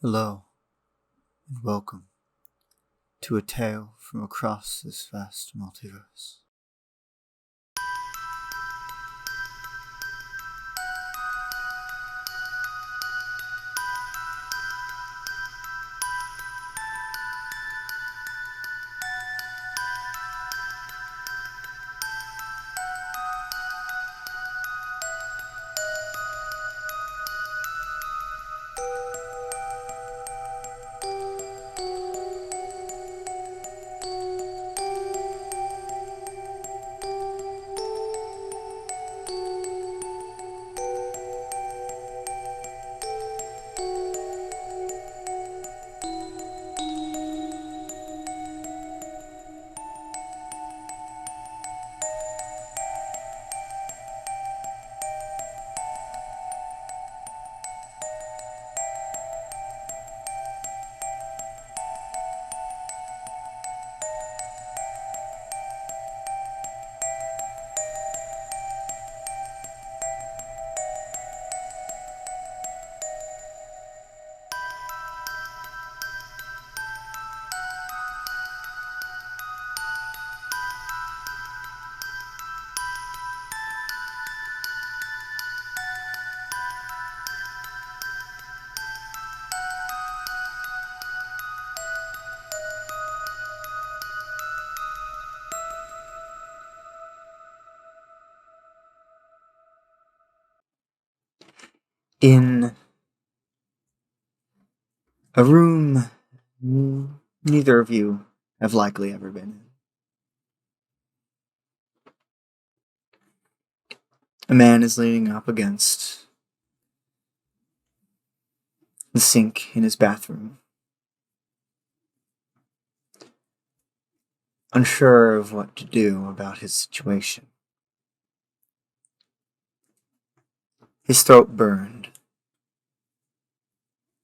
Hello, and welcome to a tale from across this vast multiverse. In a room neither of you have likely ever been in, a man is leaning up against the sink in his bathroom, unsure of what to do about his situation. His throat burned,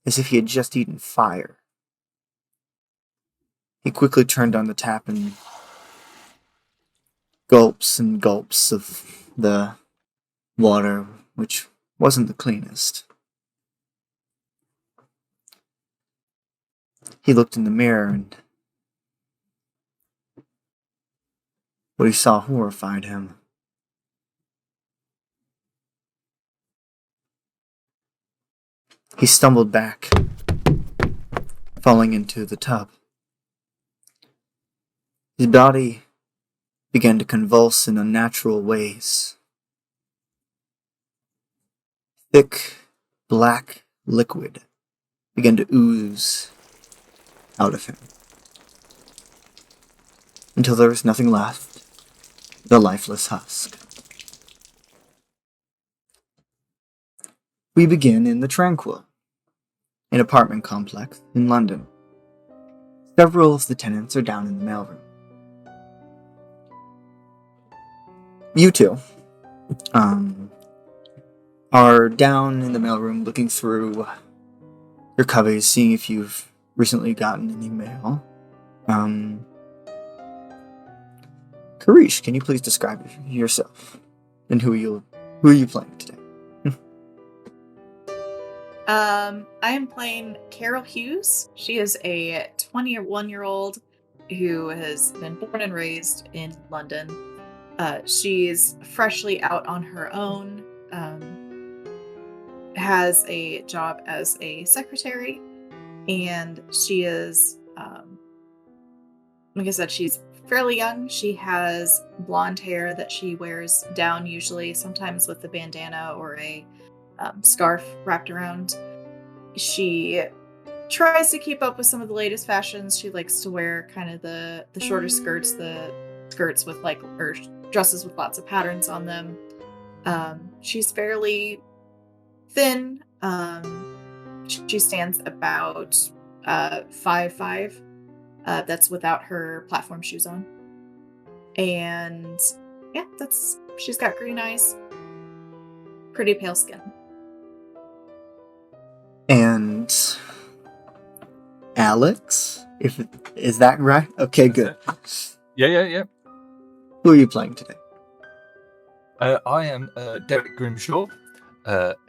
as if he had just eaten fire. He quickly turned on the tap and gulps and gulps of the water, which wasn't the cleanest. He looked in the mirror and what he saw horrified him. He stumbled back, falling into the tub. His body began to convulse in unnatural ways. Thick, black liquid began to ooze out of him, until there was nothing left, the lifeless husk. We begin in the Tranquility, an apartment complex in London. Several of the tenants are down in the mailroom. You two are down in the mailroom looking through your covers, seeing if you've recently gotten any mail. Karish, can you please describe yourself and who are you playing today? I am playing Carol Hughes. She is a 21-year-old who has been born and raised in London. She's freshly out on her own, has a job as a secretary, and she is, like I said, she's fairly young. She has blonde hair that she wears down usually, sometimes with a bandana or a scarf wrapped around. She tries to keep up with some of the latest fashions. She likes to wear kind of the shorter skirts, the skirts with or dresses with lots of patterns on them. She's fairly thin. She stands about 5'5". That's without her platform shoes on. And yeah, she's got green eyes, pretty pale skin. And Alex, is that right? Okay, good. Yeah. Who are you playing today? I am Derek Grimshaw.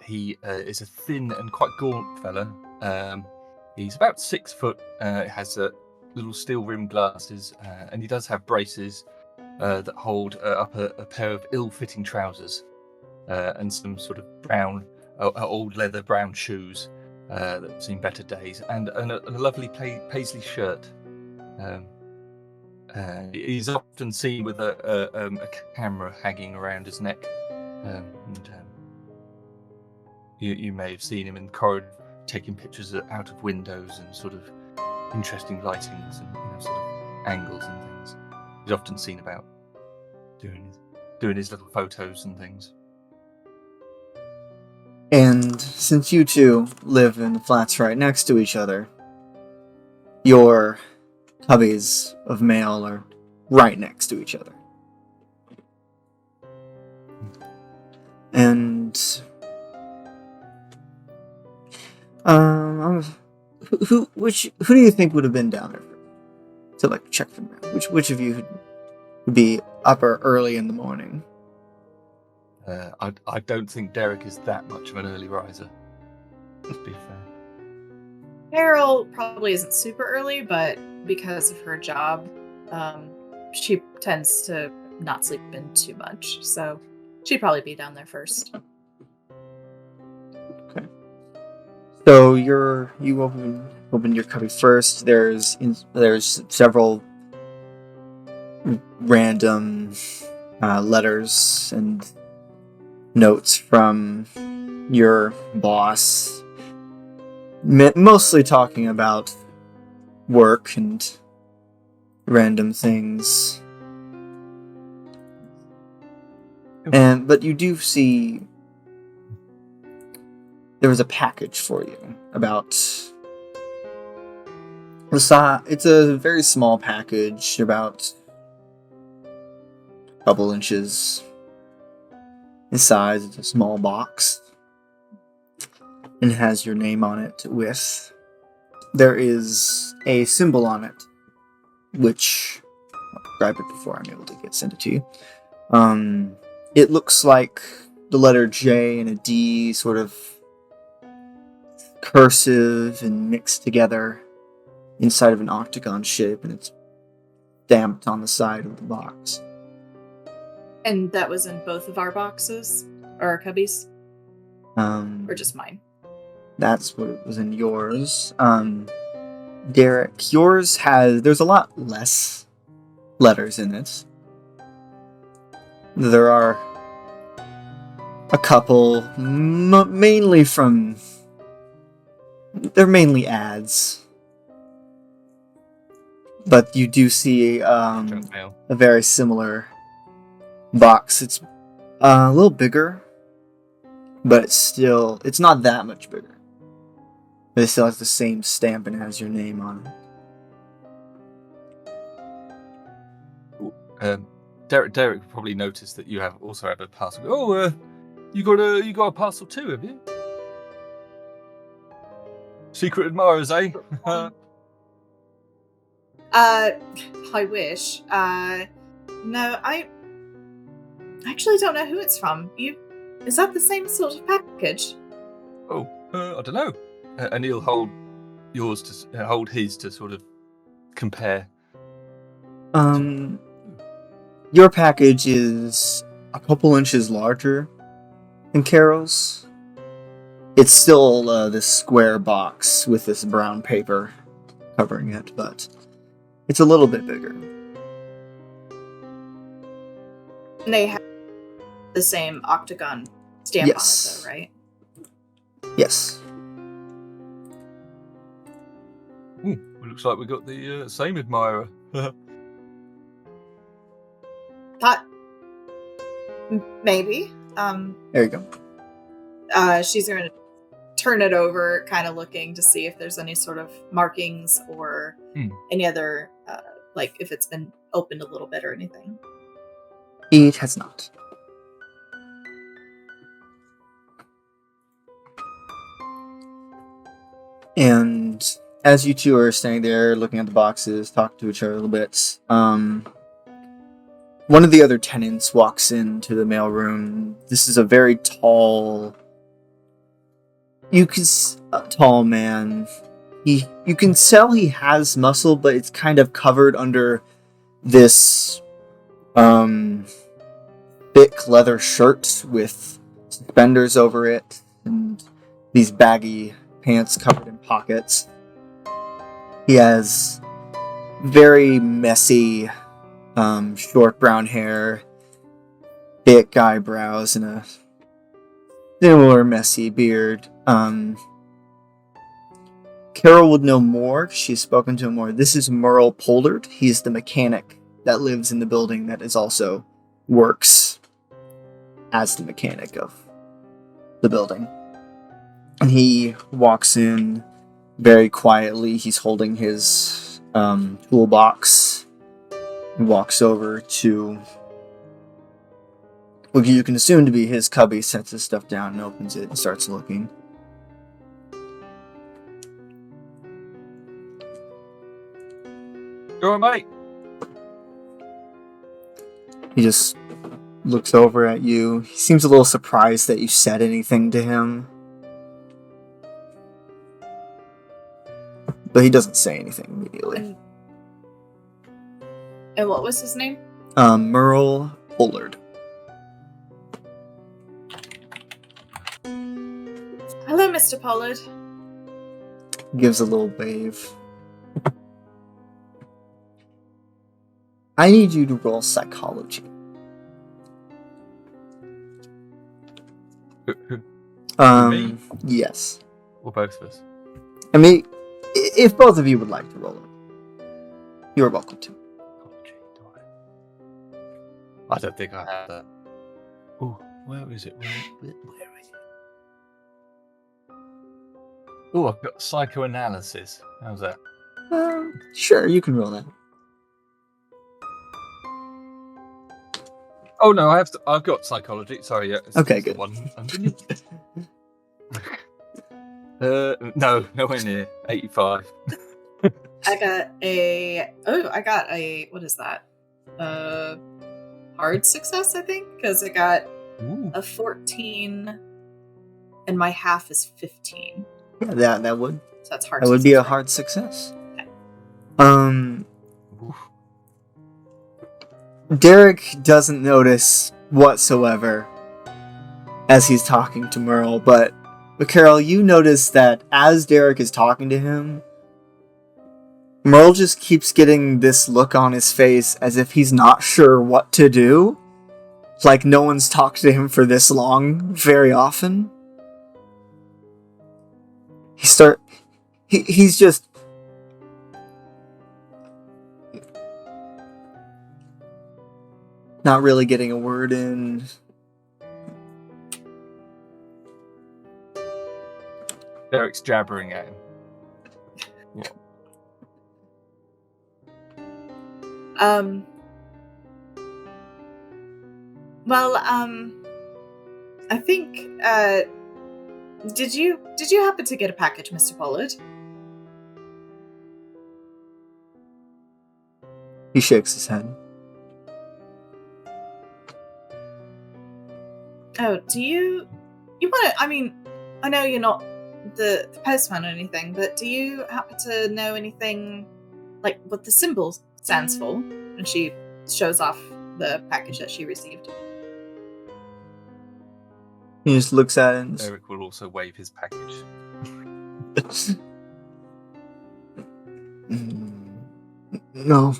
He is a thin and quite gaunt fellow. He's about 6 foot. Has little steel rimmed glasses, and he does have braces that hold up a pair of ill-fitting trousers and some sort of brown, old leather brown shoes that have seen better days, and a lovely paisley shirt. He's often seen with a camera hanging around his neck, you may have seen him in the corridor taking pictures out of windows and sort of interesting lightings and sort of angles and things. He's often seen about doing his little photos and things. And since you two live in the flats right next to each other, your cubbies of mail are right next to each other. And who do you think would have been down there to like check them out? Which of you would be up early in the morning? I don't think Derek is that much of an early riser, to be fair. Carol probably isn't super early, but because of her job, she tends to not sleep in too much, so she'd probably be down there first. Okay. So you open your cubby first. There's several random letters and notes from your boss, mostly talking about work and random things. But you do see there was a package for you about the size. It's a very small package, about a couple inches in size. It's a small box and has your name on it. There is a symbol on it, which I'll grab it before I'm able to send it to you. It looks like the letter J and a D, sort of cursive and mixed together inside of an octagon shape, and it's stamped on the side of the box. And that was in both of our boxes? Or our cubbies? Or just mine? That's what was in yours. Derek, there's a lot less letters in it. There are a couple, mainly they're mainly ads. But you do see a very similar box. It's a little bigger, but it's not that much bigger. But it still has the same stamp and has your name on it. Derek probably noticed that you also have a parcel. Oh, you got a parcel too, have you? Secret admirers, eh? I wish. No, I actually don't know who it's from. Is that the same sort of package? Oh, I don't know. And he'll hold his to sort of compare. Your package is a couple inches larger than Carol's. It's still this square box with this brown paper covering it, but it's a little bit bigger. And they have the same octagon stamp on it, though, right? Yes. Ooh, it looks like we got the same admirer. Maybe. There you go. She's going to turn it over, kind of looking to see if there's any sort of markings or any other, like if it's been opened a little bit or anything. It has not. And as you two are standing there looking at the boxes, talking to each other a little bit, one of the other tenants walks into the mailroom. This is a very tall man. you can tell he has muscle, but it's kind of covered under this thick leather shirt with suspenders over it and these baggy pants covered in pockets. He has very messy, short brown hair, thick eyebrows, and a similar messy beard. Carol would know more. She's spoken to him more. This is Merle Pollard. He's the mechanic that lives in the building that is also works as the mechanic of the building. And he walks in very quietly. He's holding his toolbox. He walks over to what you can assume to be his cubby, sets his stuff down and opens it and starts looking. Go on, mate. He just looks over at you. He seems a little surprised that you said anything to him. But he doesn't say anything immediately. And what was his name? Merle Pollard. Hello, Mr. Pollard. Gives a little wave. I need you to roll psychology. Me? Yes. Or both of us? I mean, if both of you would like to roll it, you are welcome to. I don't think I have that. Oh, where is it? Where is it? Oh, I've got psychoanalysis. How's that? Sure, you can roll that. Oh no, I've got psychology. Sorry, yeah. Okay, it's the good. one underneath. No, nowhere near 85. I got a what is that? Hard success, I think, because I got a 14 and my half is 15. Yeah, that would. So that's hard. That would be a hard success. Okay. Derek doesn't notice whatsoever as he's talking to Merle, but Carol, you notice that as Derek is talking to him, Merle just keeps getting this look on his face as if he's not sure what to do. Like no one's talked to him for this long very often. He's just... not really getting a word in. Derek's jabbering at him. Yeah. Well, I think, did you happen to get a package, Mr. Pollard? He shakes his head. Oh, do you want to, I mean, I know you're not the postman or anything, but do you happen to know anything, like, what the symbol stands for? And she shows off the package that she received. He just looks at it and... Derek will also wave his package. No.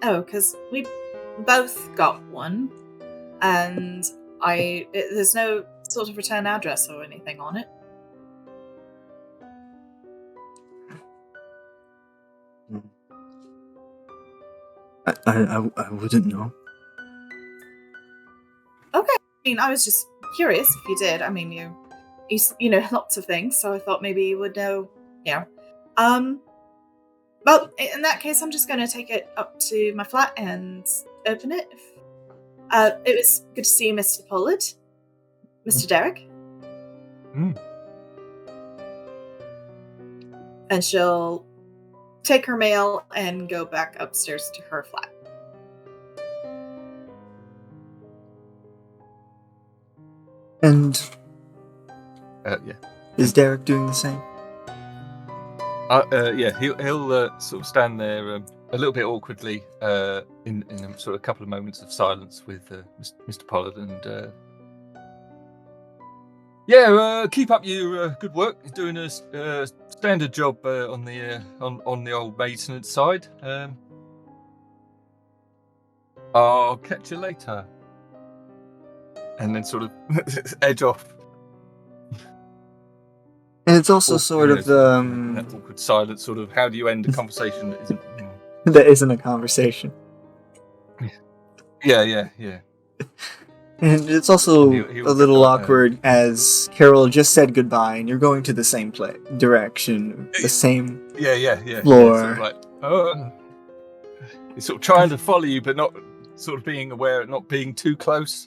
Oh, because we both got one, and there's no sort of return address or anything on it. I wouldn't know. Okay, I mean, I was just curious if you did. I mean, you know lots of things, so I thought maybe you would know. Yeah. Well, in that case, I'm just going to take it up to my flat and open it. It was good to see you, Mr. Pollard. Mr. Derek. And she'll take her mail and go back upstairs to her flat. And... Yeah. Is Derek doing the same? Yeah, he'll sort of stand there a little bit awkwardly in a sort of couple of moments of silence with Mr. Pollard, and keep up your good work. You're doing a standard job on the old maintenance side. I'll catch you later, and then sort of edge off. And it's also sort of that awkward silence. Sort of, how do you end a conversation that isn't? That isn't a conversation. Yeah. And it's also He'll a little go, awkward as Carol just said goodbye, and you're going to the same direction, the same yeah. floor. Sort of like, he's sort of trying to follow you, but not sort of being aware, not being too close.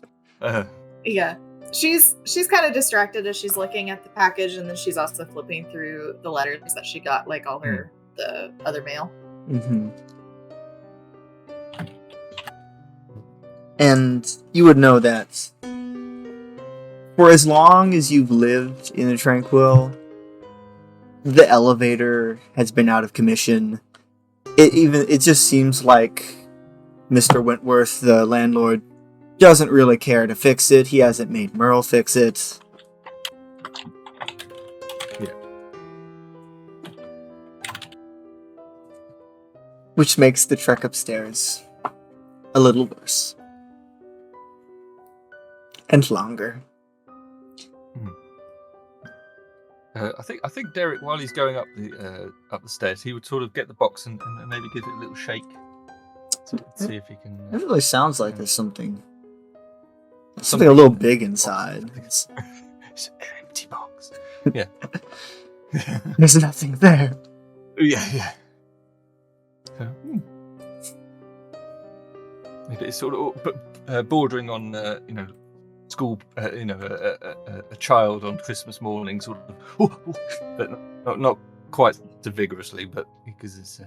Yeah. She's kind of distracted as she's looking at the package, and then she's also flipping through the letters that she got, like all the other mail. Mm-hmm. And you would know that for as long as you've lived in the Tranquil, the elevator has been out of commission. It just seems like Mr. Wentworth, the landlord, doesn't really care to fix it. He hasn't made Merle fix it. Yeah. Which makes the trek upstairs a little worse. And longer. I think Derek, while he's going up the stairs, he would sort of get the box and maybe give it a little shake. See if he can. It really sounds like there's something a little big inside. It's an empty box. Yeah. There's nothing there. Yeah. Maybe it's sort of bordering on school, a child on Christmas morning, sort of, but not quite so vigorously, but because it's.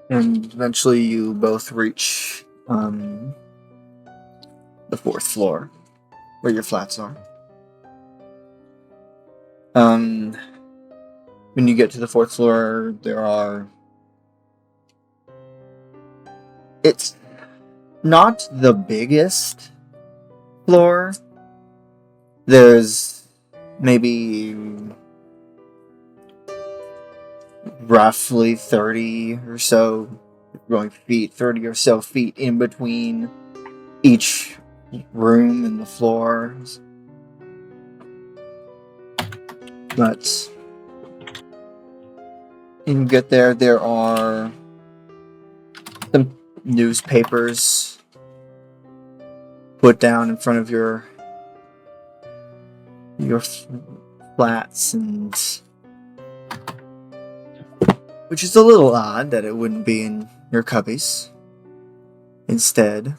And eventually you both reach the 4th floor, where your flats are. When you get to the 4th floor, it's not the biggest floor. There's maybe roughly 30 or so feet in between each room and the floors. But when you get there are some newspapers put down in front of your flats, and which is a little odd that it wouldn't be in your cubbies instead.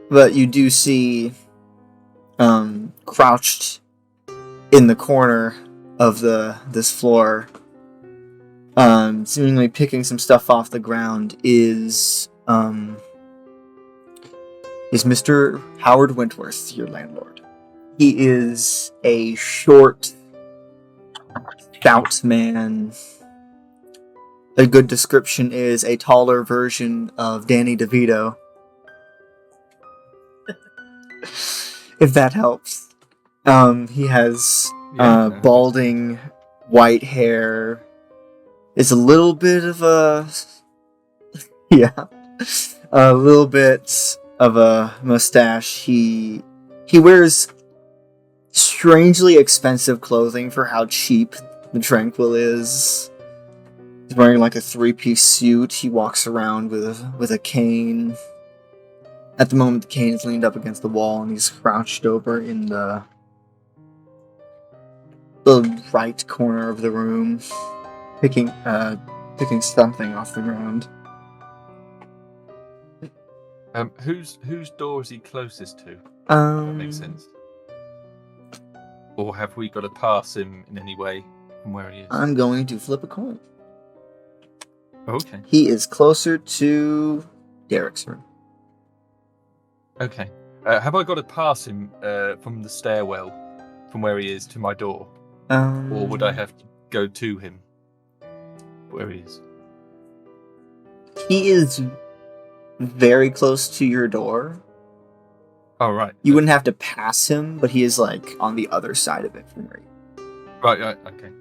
But you do see crouched in the corner of this floor, seemingly picking some stuff off the ground, is Mr. Howard Wentworth, your landlord. He is a short, stout man. A good description is a taller version of Danny DeVito. If that helps. He has balding white hair. It's a little bit of a a little bit of a mustache. He wears strangely expensive clothing for how cheap the Tranquil is. He's wearing like a 3-piece suit. He walks around with a cane. At the moment, the cane is leaned up against the wall, and he's crouched over in the right corner of the room, picking something off the ground. Whose door is he closest to? That makes sense. Or have we got to pass him in any way from where he is? I'm going to flip a coin. Okay. He is closer to Derek's room. Okay. Have I got to pass him from the stairwell, from where he is, to my door? Or would I have to go to him? Where he is? He is very close to your door. Oh, right. You wouldn't have to pass him, but he is like on the other side of it from where you. Right, okay.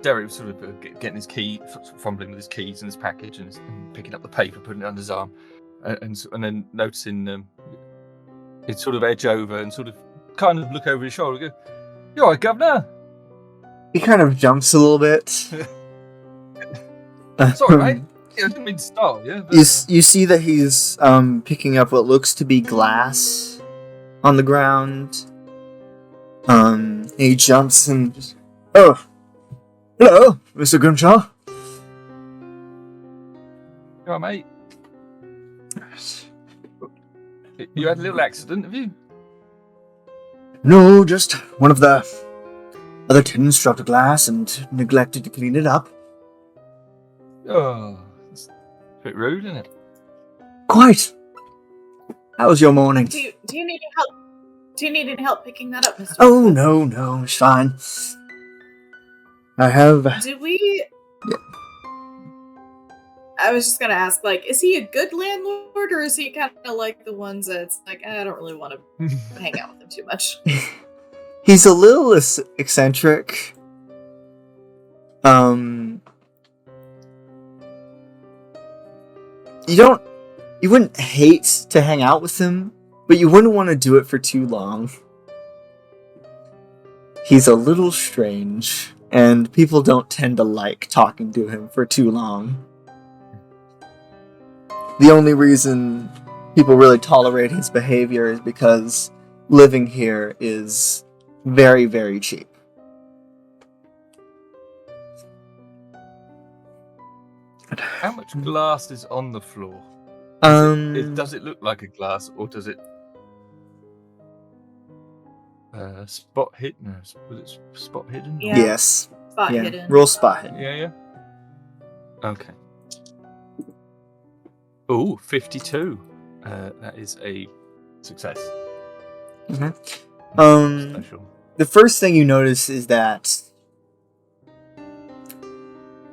Derek was sort of getting his key, fumbling with his keys and his package, and picking up the paper, putting it under his arm, and then noticing he'd sort of edge over and sort of kind of look over his shoulder and go, "You all right, Governor?" He kind of jumps a little bit. Sorry, mate. I didn't mean to startle you. But... You see that he's picking up what looks to be glass on the ground. He jumps and just, oh, hello, Mr. Grimshaw. You all right, mate? You had a little accident, have you? No, just one of the other tenants dropped a glass and neglected to clean it up. Oh, that's a bit rude, isn't it? Quite. How was your morning? Do you need any help? Do you need any help picking that up, Mr. Oh, no, it's fine. I have... Do we... Yeah. I was just gonna ask, like, is he a good landlord, or is he kind of like the ones that's like, I don't really want to hang out with him too much? He's a little eccentric. You wouldn't hate to hang out with him, but you wouldn't want to do it for too long. He's a little strange, and people don't tend to like talking to him for too long. The only reason people really tolerate his behavior is because living here is very, very cheap. How much glass is on the floor? Does it look like a glass, or does it spot hidden? Was it spot hidden? Yeah. Yes. Spot hidden. Roll spot hidden. Yeah. Okay. Oh, 52. That is a success. Mm-hmm. Special. The first thing you notice is that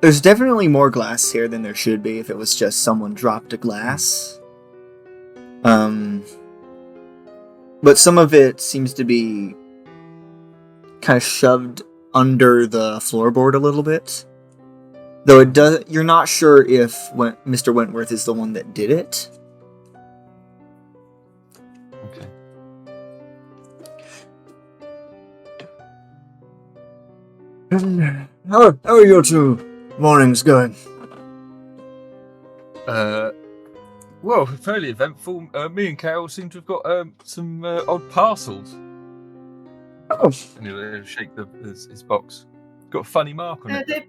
there's definitely more glass here than there should be if it was just someone dropped a glass. But some of it seems to be kind of shoved under the floorboard a little bit. Though you're not sure if Mr. Wentworth is the one that did it. Okay. How are your two mornings going? Well, fairly eventful. Me and Carol seem to have got some odd parcels. Oh. And he'll shake his box. Got a funny mark on it.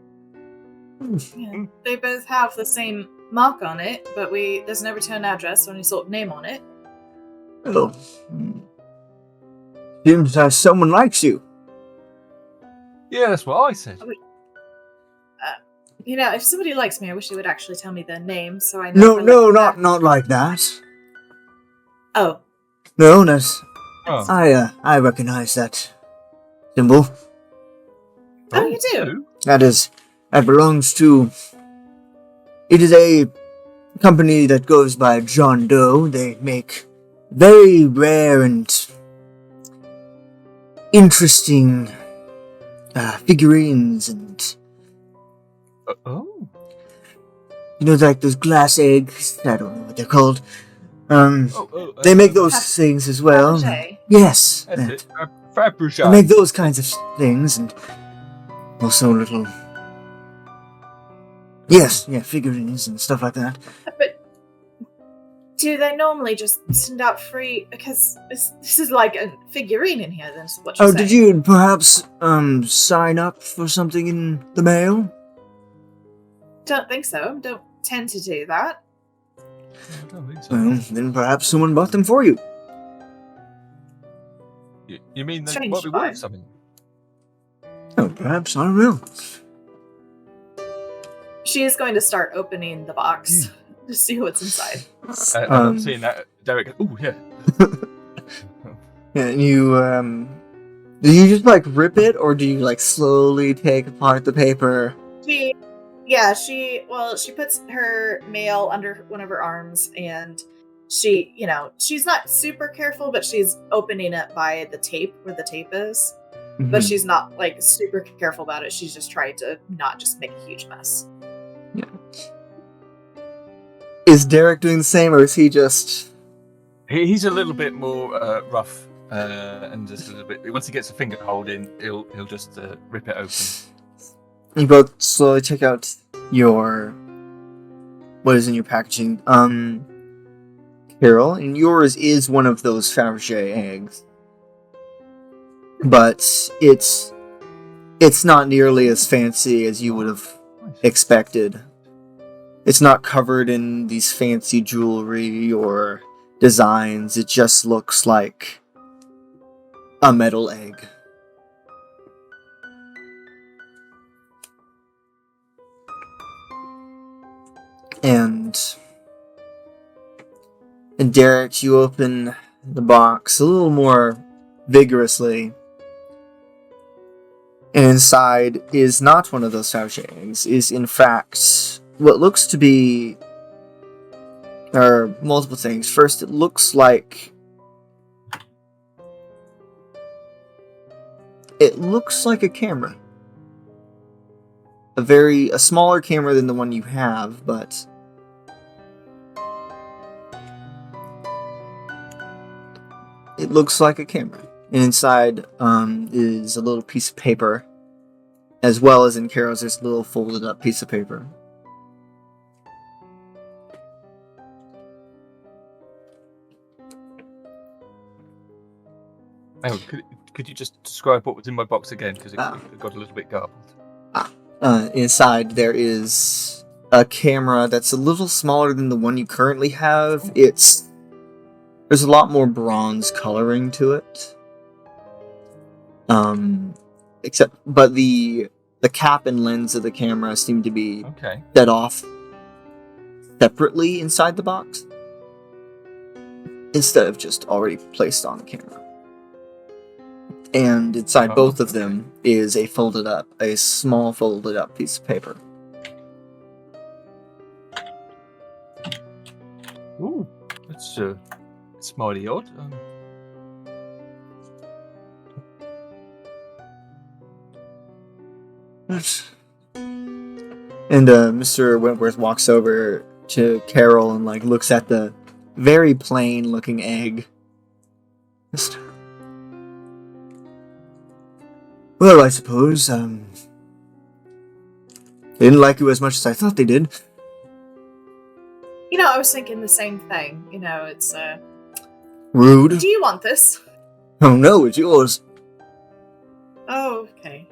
They both have the same mark on it, but there's no return address or any sort of name on it. Oh. Seems that someone likes you. Yeah, that's what I said. If somebody likes me, I wish they would actually tell me their name, so I know. No, not like that. Oh. No, that's... Oh. I recognize that symbol. Oh, you do? That belongs to... It is a company that goes by John Doe. They make very rare and interesting figurines and... Oh. like those glass eggs? I don't know what they're called. They make those things as well. Fabergé. Yes. That's it. Fabergé. They make those kinds of things and also little... Yes, figurines and stuff like that. But do they normally just send out free? Because this is like a figurine in here, then, is what you're saying. Did you perhaps sign up for something in the mail? Don't think so. Don't tend to do that. I don't think so. Well, then perhaps someone bought them for you. You mean they Strange might be worth find. something? Oh, perhaps, I don't know. She is going to start opening the box to see what's inside. And I'm seeing that Derek. Oh yeah. Yeah, and you, do you just, like, rip it, or do you, like, slowly take apart the paper? She puts her mail under one of her arms, and she's not super careful, but she's opening it by the tape, where the tape is. But she's not, like, super careful about it. She's just trying to not just make a huge mess. Yeah. Is Derek doing the same, or is he just... He's a little bit more rough, and just a little bit. Once he gets a finger hold in, he'll just rip it open. You both slowly check out what is in your packaging. Carol, and yours is one of those Fabergé eggs, but it's not nearly as fancy as you would have expected. It's not covered in these fancy jewelry or designs. It just looks like a metal egg. And Derek, you open the box a little more vigorously. And inside is not one of those Fabergé eggs. Is in fact what looks to be multiple things. First, it looks like a camera. A smaller camera than the one you have, but it looks like a camera. And inside is a little piece of paper, as well as in Carol's, there's a little folded up piece of paper. Oh, could you just describe what was in my box again? Because it got a little bit garbled. Inside there is a camera that's a little smaller than the one you currently have. There's a lot more bronze coloring to it. But the cap and lens of the camera seem to be set off separately inside the box, instead of just already placed on the camera. And inside both of them is a small folded up piece of paper. Ooh, that's mighty odd. And Mr. Wentworth walks over to Carol and looks at the very plain looking egg. Well, I suppose they didn't like you as much as I thought they did. I was thinking the same thing. It's Rude. Do you want this? Oh no, it's yours. Oh, okay.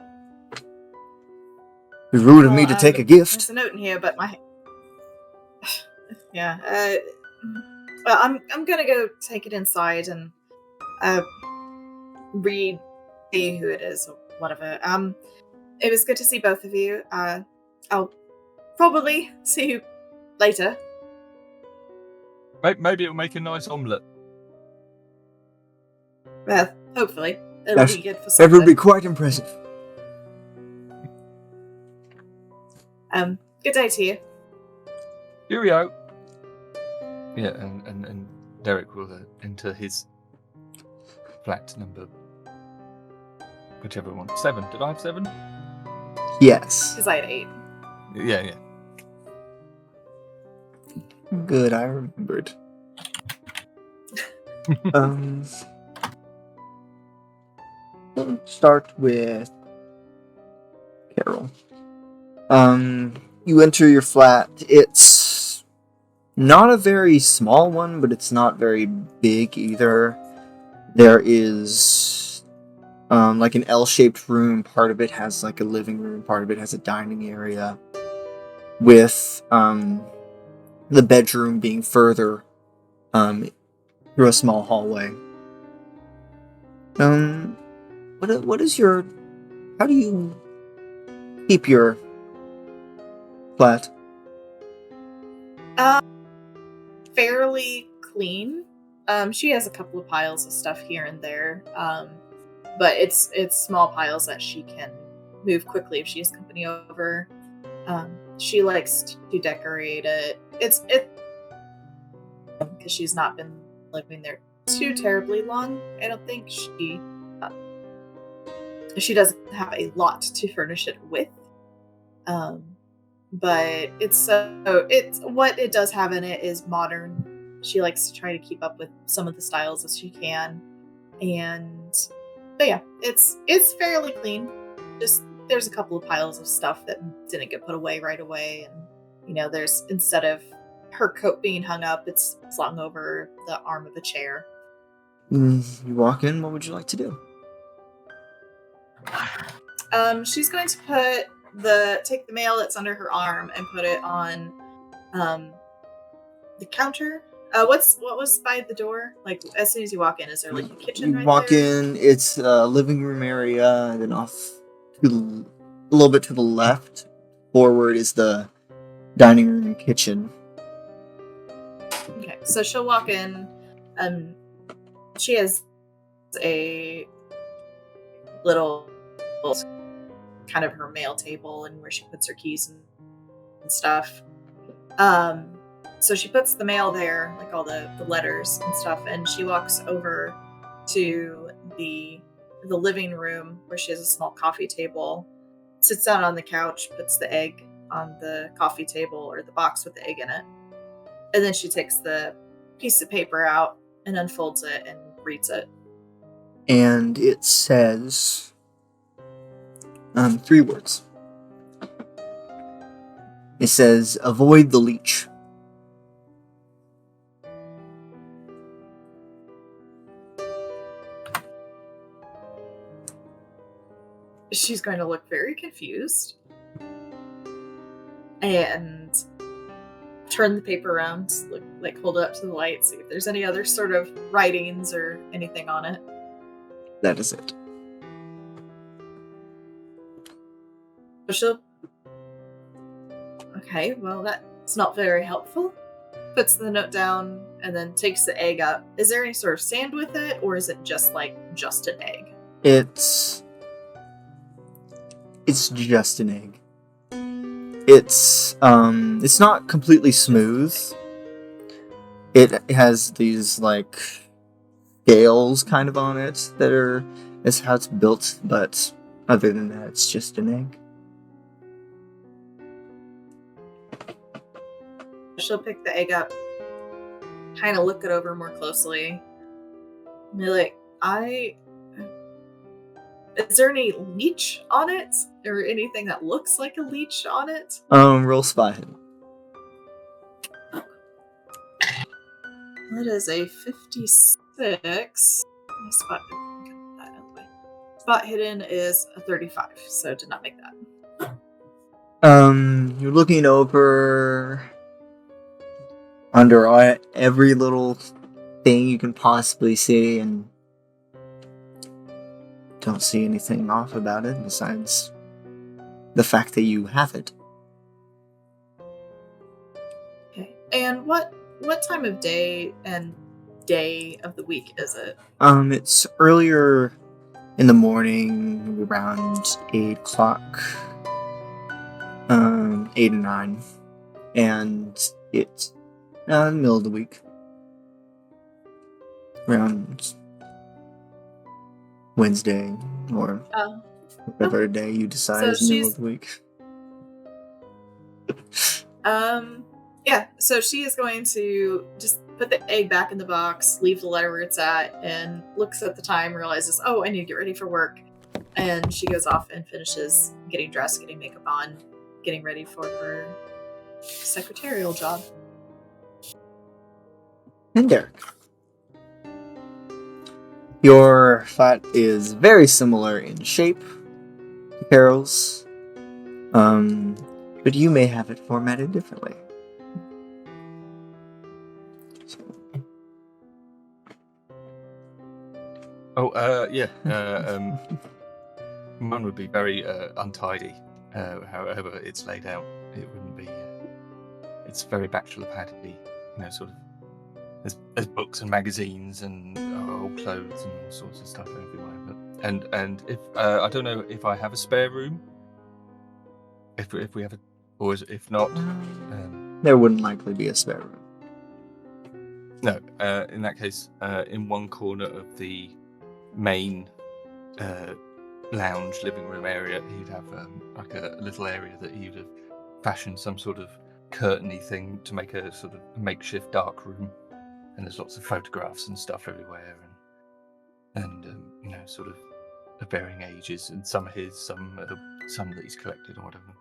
It's rude of me to take a gift. There's a note in here, but my... Yeah, well, I'm gonna go take it inside and read, see who it is, or whatever. It was good to see both of you. I'll probably see you later. Maybe it'll make a nice omelette. Well, hopefully. It'll be good for something. That would be quite impressive. Good day to you. Cheerio. Yeah, and Derek will enter his flat number, whichever one. 7. Did I have 7? Yes. Because I had 8. Yeah. Good, I remembered. Let's start with Carol. You enter your flat. It's not a very small one, but it's not very big either. There is an L-shaped room. Part of it has a living room. Part of it has a dining area, with the bedroom being further through a small hallway. What is your... How do you keep your flat? Fairly clean. She has a couple of piles of stuff here and there, but it's small piles that she can move quickly if she has company over. She likes to decorate it. It's because she's not been living there too terribly long. I don't think she doesn't have a lot to furnish it with. But it's what it does have in it is modern. She likes to try to keep up with some of the styles as she can, but yeah, it's fairly clean. Just there's a couple of piles of stuff that didn't get put away right away, and there's, instead of her coat being hung up, it's slung over the arm of a chair. You walk in. What would you like to do? She's going to take the mail that's under her arm and put it on the counter. What was by the door? Like, as soon as you walk in, is there like a kitchen right there? You walk in, it's a living room area, and then off a little bit to the left, forward is the dining room and kitchen. Okay, so she'll walk in. She has a little kind of her mail table and where she puts her keys and stuff. So she puts the mail there, like all the letters and stuff, and she walks over to the living room where she has a small coffee table, sits down on the couch, puts the egg on the coffee table, or the box with the egg in it, and then she takes the piece of paper out and unfolds it and reads it. And it says 3 words. It says, "Avoid the leech." She's going to look very confused and turn the paper around, hold it up to the light, see if there's any other sort of writings or anything on it. That is it. Okay, well, that's not very helpful. Puts the note down and then takes the egg up. Is there any sort of sand with it, or is it just an egg? It's just an egg. It's not completely smooth. It has these scales kind of on it that's how it's built, but other than that, it's just an egg. She'll pick the egg up, kind of look it over more closely, and be like, is there any leech on it? Or anything that looks like a leech on it? Roll spot hidden. That is a 56. Spot hidden. That out of the way. Spot hidden is a 35, so did not make that. You're looking over under every little thing you can possibly see, and don't see anything off about it besides the fact that you have it. Okay. And what time of day and day of the week is it? It's earlier in the morning, around 8 o'clock. 8 or 9. And it's in the middle of the week. Around Wednesday, or whatever day you decide is the middle of the week. Yeah, so she is going to just put the egg back in the box, leave the letter where it's at, and looks at the time, realizes, oh, I need to get ready for work. And she goes off and finishes getting dressed, getting makeup on, getting ready for her secretarial job. And Derek. Your flat is very similar in shape to Carol's, but you may have it formatted differently. Yeah. Mine would be very untidy. However it's laid out, it wouldn't be. It's very bachelor paddy, sort of. There's books and magazines and old clothes and all sorts of stuff everywhere. But, and if I don't know if I have a spare room. If we have if not, there wouldn't likely be a spare room. No. In that case, in one corner of the main lounge living room area, he'd have like a little area that he'd have fashioned some sort of curtainy thing to make a sort of makeshift dark room, and there's lots of photographs and stuff everywhere, and sort of of varying ages, and some are his, some that he's collected or whatever.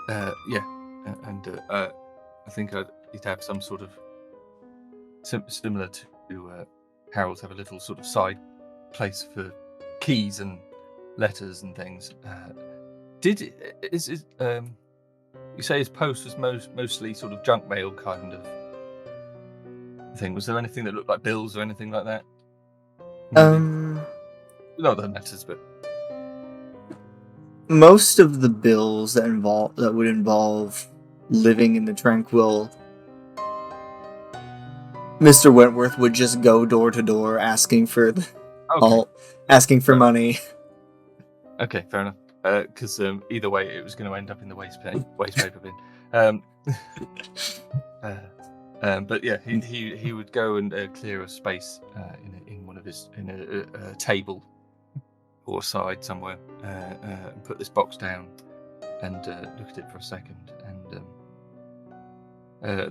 I think he'd have some sort of similar to Harold's, have a little sort of side place for keys and letters and things. You say his post was mostly sort of junk mail kind of thing. Was there anything that looked like bills or anything like that? Not the letters, but most of the bills that would involve living in the Tranquil, Mr. Wentworth would just go door to door asking for money. Okay, fair enough. Because either way, it was going to end up in the waste paper bin. But yeah, he would go and clear a space in one of his a table or side somewhere, and put this box down and look at it for a second, and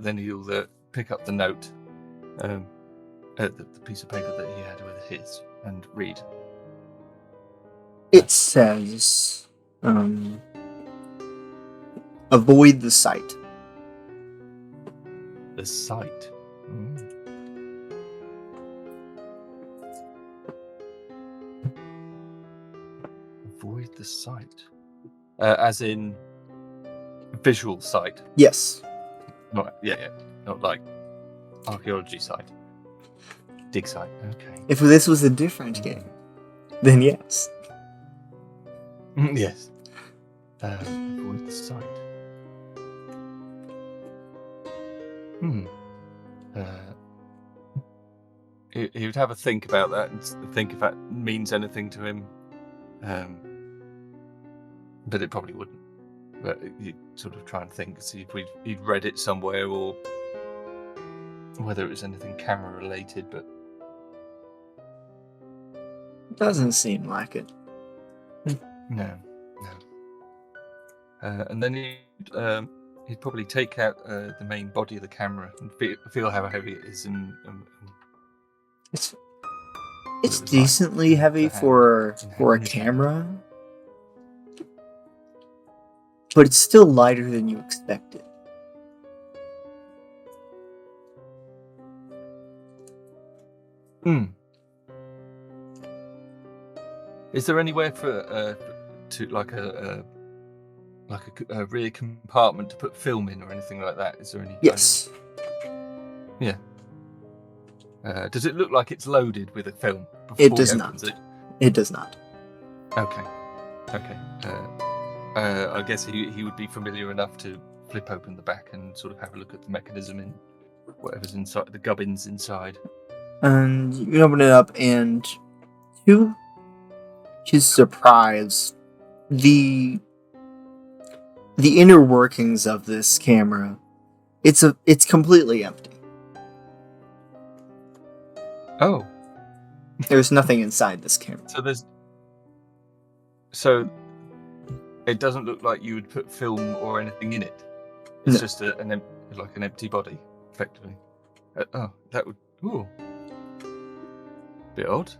then he'll pick up the note, the piece of paper that he had with his, and read. It says, avoid the sight. The sight. Avoid the sight. As in visual sight. Yes. Not like archaeology site. Dig site. Okay. If this was a different game, then yes. Yes. Avoid the sight. He would have a think about that and think if that means anything to him. But it probably wouldn't. But you'd sort of try and think, see if he'd read it somewhere, or whether it was anything camera related, but doesn't seem like it. No. And then he'd probably take out the main body of the camera and feel how heavy it is, and it's decently like heavy for a camera, but it's still lighter than you expected. Is there anywhere for to like a rear compartment to put film in or anything like that? Is there any? Yes. Yeah. Does it look like it's loaded with a film? It does not. It does not. Okay. I guess he would be familiar enough to flip open the back and sort of have a look at the mechanism in whatever's inside, the gubbins inside. And you open it up, and to his surprise, the inner workings of this camera, it's completely empty. Oh. There's nothing inside this camera. So it doesn't look like you would put film or anything in it. It's just an empty body, effectively. That would bit odd.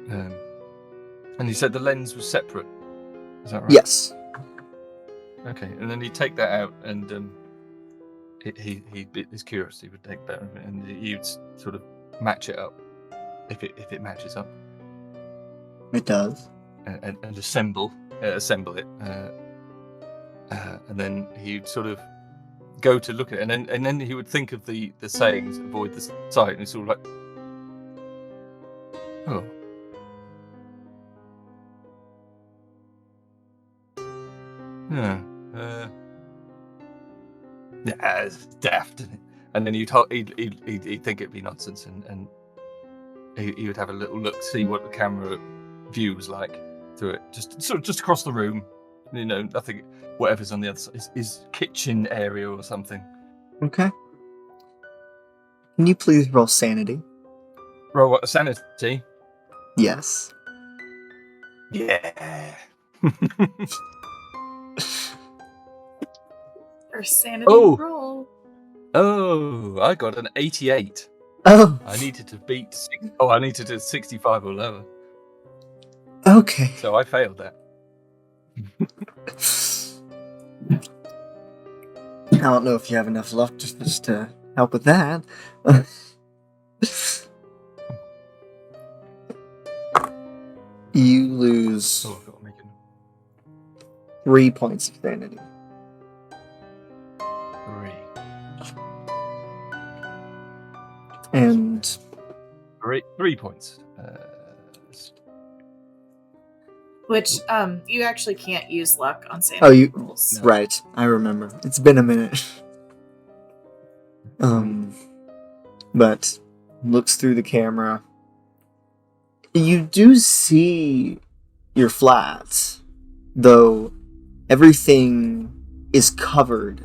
And you said the lens was separate. Is that right? Yes. Okay, and then he'd take that out, and his curiosity would take that, and you'd sort of match it up if it matches up. It does. And assemble it, and then he'd sort of go to look at it, and then he would think of the sayings, avoid the sight, and it's sort of like, oh. Yeah. Yeah, it's daft. And then he'd think it'd be nonsense, and he would have a little look, see what the camera view was like through it, just across the room. Nothing, whatever's on the other side, his kitchen area or something. Okay. Can you please roll sanity? Roll what, sanity? Yes. Yeah. Or sanity roll. Oh, I got an 88. Oh. I needed to beat 65 or lower. Okay. So I failed that. I don't know if you have enough luck just to help with that. You lose 3 points of sanity. 3. And 3 points. Which you actually can't use luck on sanity rolls. No. Right, I remember. It's been a minute. But looks through the camera. You do see your flat, though everything is covered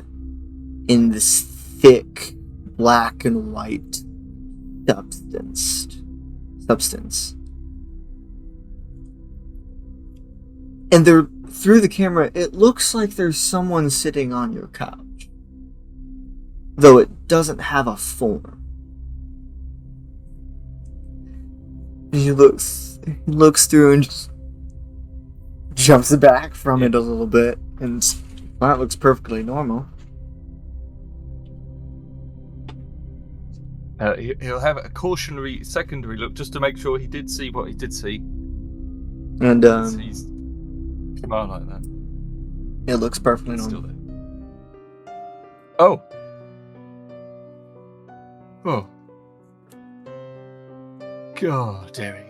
in this thick black and white substance. And through the camera, it looks like there's someone sitting on your couch, though it doesn't have a form. He looks through and just jumps back from it a little bit, and that looks perfectly normal. He'll have a cautionary secondary look just to make sure he did see what he did see. And he's smile like that. It looks perfectly It's normal. still there. Oh. God damn it.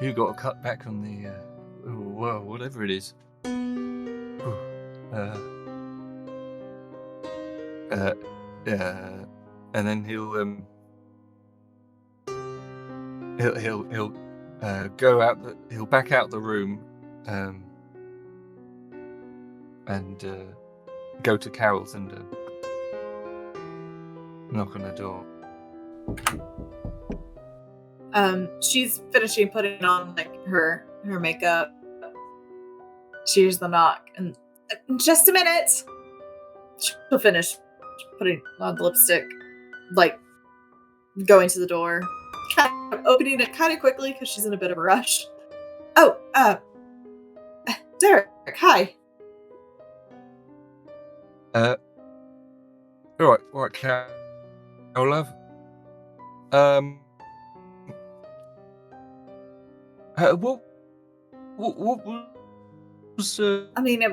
You got to cut back on the whatever it is. And then he'll go out. He'll back out the room, and go to Carol's and knock on the door. She's finishing putting on like her makeup. She hears the knock, and just a minute. She'll finish putting on the lipstick, like going to the door, kind of opening it kind of quickly because she's in a bit of a rush. Oh, Derek, hi. All right, Carol, love. What was? I mean,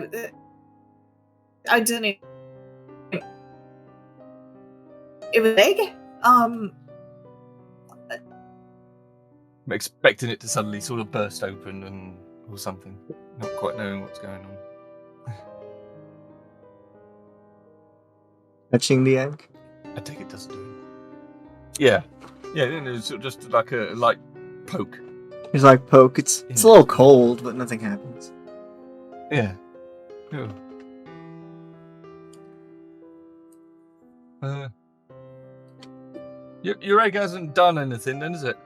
I didn't. It was big. I'm expecting it to suddenly sort of burst open or something. Not quite knowing what's going on. Touching the egg? I think it doesn't do it. Yeah. It's just like a light poke. It's like poke. It's a little cold, but nothing happens. Yeah. Your egg hasn't done anything, then, is it?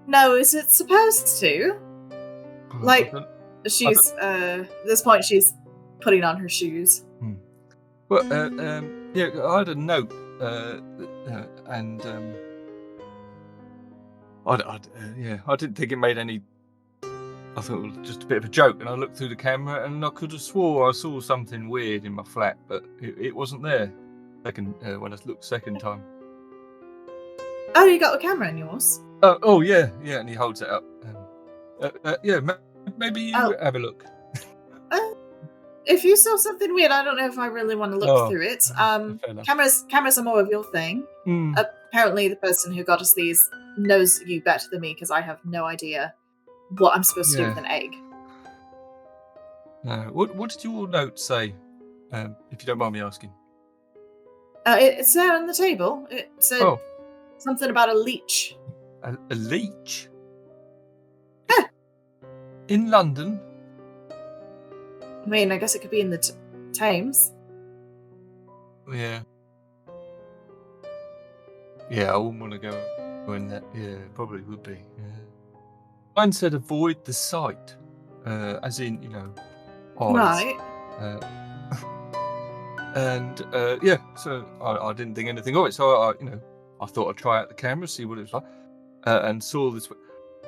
No, is it supposed to? Like, she's at this point she's putting on her shoes. Well, yeah, I had a note, and I didn't think it made any. I thought it was just a bit of a joke, and I looked through the camera, and I could have swore I saw something weird in my flat, but it wasn't there. When I looked second time. Oh, you got a camera in yours? Oh yeah, and he holds it up. Yeah, maybe you have a look. if you saw something weird, I don't know if I really want to look through it. Fair enough. Cameras are more of your thing. Apparently, the person who got us these knows you better than me because I have no idea what I'm supposed to do with an egg. What did your note say? If you don't mind me asking. It's there on the table. It said something about a leech. A leech? Yeah. In London? I mean, I guess it could be in the Thames. Yeah. Yeah, I wouldn't want to go in that. Yeah, probably would be. Yeah. Mine said avoid the sight. As in, eyes. Right. And yeah, so I didn't think anything of it. So I thought I'd try out the camera, see what it was like, and saw this.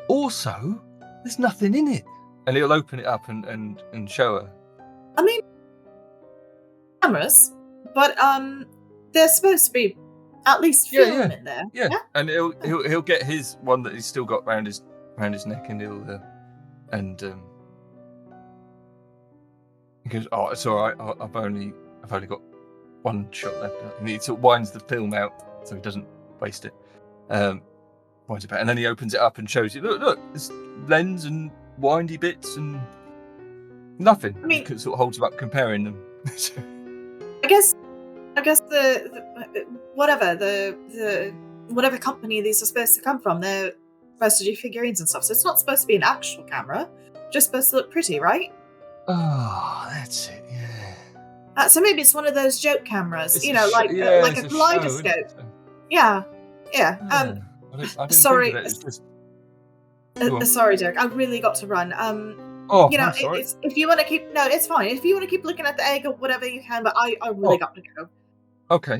Also, there's nothing in it, and he'll open it up and show her. I mean, cameras, but they're supposed to be at least film in there. Yeah, and he'll get his one that he's still got round his neck, and he'll he goes, "Oh, it's all right. I've only got one shot left." And he sort of winds the film out so he doesn't waste it. Winds it back, and then he opens it up and shows you, look, there's lens and windy bits and nothing. I mean, it sort of holds them up, comparing them. I guess the whatever company these are supposed to come from, they're supposed to do figurines and stuff. So it's not supposed to be an actual camera, just supposed to look pretty, right? Oh, that's it. Yeah. So maybe it's one of those joke cameras, It's like a kaleidoscope. Show, Yeah. I didn't sorry. Think of it. Just... sorry, Derek. I really got to run. I'm sorry. If you want to keep, no, it's fine. If you want to keep looking at the egg or whatever, you can. But I really got to go. Okay.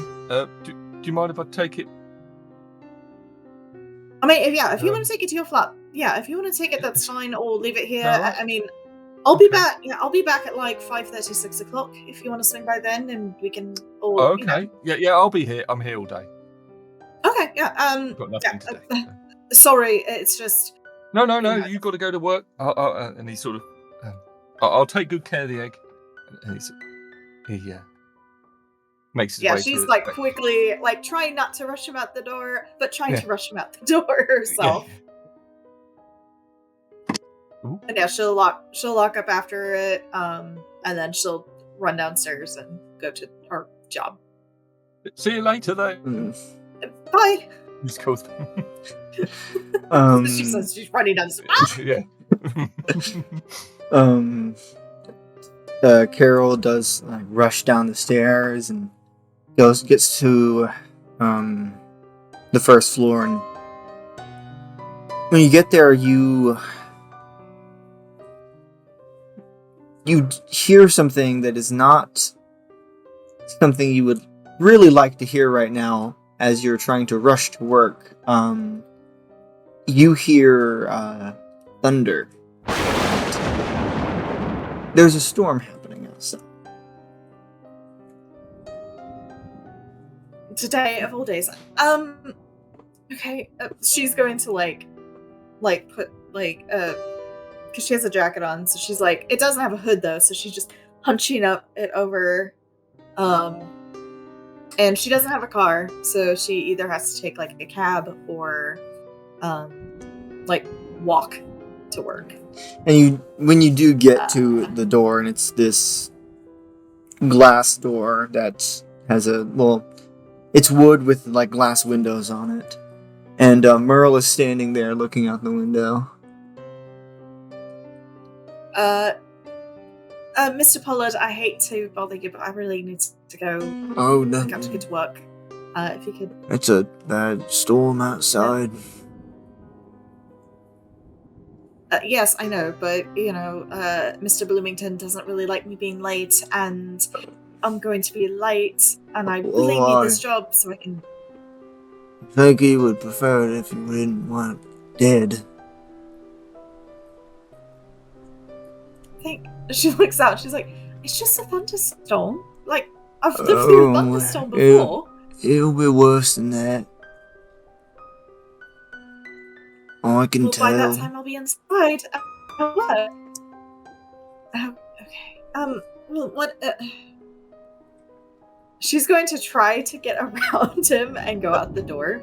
Do you mind if I take it? I mean, if you want to take it to your flat, if you want to take it, that's fine. Or leave it here. Right. I mean, I'll be back. Yeah, I'll be back at like 5:30, 6 o'clock. If you want to swing by then, and we can. Or, okay. Yeah. I'll be here. I'm here all day. Okay. Yeah. Got nothing today. So. Sorry, it's just. No. You've got to go to work. And he sort of. I'll take good care of the egg. And he makes his way. Yeah, she's like quickly, like trying not to rush him out the door, but trying to rush him out the door herself. Yeah. And yeah, she'll lock up after it, and then she'll run downstairs and go to her job. See you later, though. Bye. Just goes. She says she's running downstairs. Yeah. Carol does rush down the stairs and gets to the first floor, and when you get there, you hear something that is not something you would really like to hear right now as you're trying to rush to work. You hear thunder. There's a storm happening outside. Today of all days. Okay. She's going to like put because she has a jacket on, so she's like, it doesn't have a hood though, so she's just hunching up it over. And she doesn't have a car, so she either has to take like a cab or walk to work. And when you do get to the door, and it's this glass door that has it's wood with like glass windows on it, and Merle is standing there looking out the window. Mr. Pollard, I hate to bother you, but I really need to go. Oh no! I got to get to work. If you could. It's a bad storm outside. Yes, I know, but, Mr. Bloomington doesn't really like me being late, and I'm going to be late, and I really need this job so I can... I think he would prefer it if you didn't want it dead. I think she looks out, she's like, it's just a thunderstorm. Like, I've lived through a thunderstorm before. It'll be worse than that. I can tell. By that time I'll be inside. What? Okay. Well, what? She's going to try to get around him and go out the door.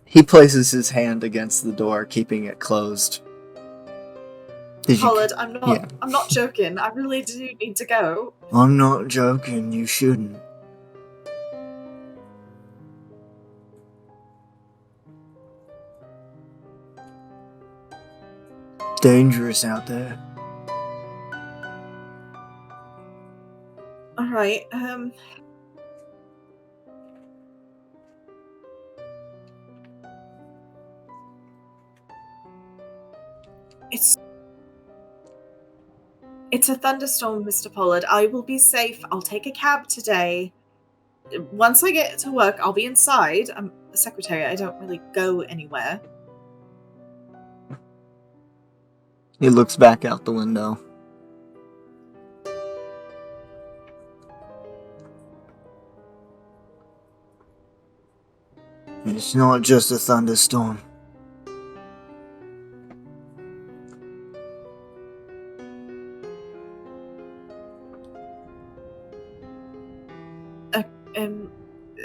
He places his hand against the door, keeping it closed. Pollard, I'm not joking. I really do need to go. I'm not joking. You shouldn't. Dangerous out there. All right. It's a thunderstorm, Mr. Pollard. I will be safe. I'll take a cab today. Once I get to work, I'll be inside. I'm a secretary. I don't really go anywhere. He looks back out the window. It's not just a thunderstorm.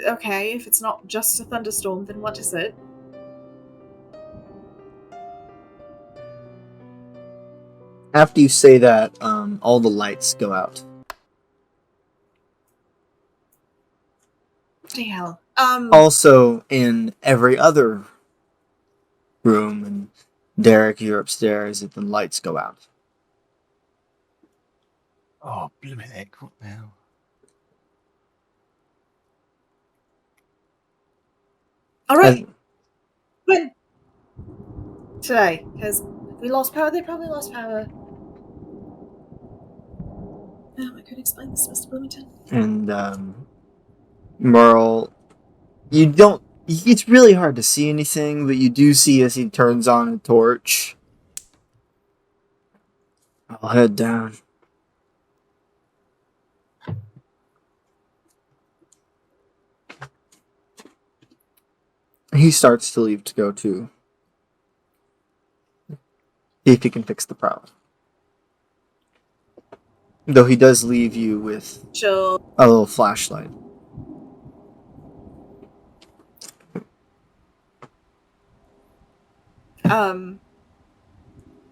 Okay, if it's not just a thunderstorm, then what is it? After you say that, all the lights go out. What the hell? Also, in every other room, and Derek, you're upstairs, and the lights go out. Oh, blooming heck, what now? All right. When? Today, because we lost power. They probably lost power. I could explain this, Mr. Bloomington. And Merle, you don't. It's really hard to see anything, but you do see as he turns on a torch. I'll head down. He starts to leave to go too. See if he can fix the problem. Though he does leave you with a little flashlight.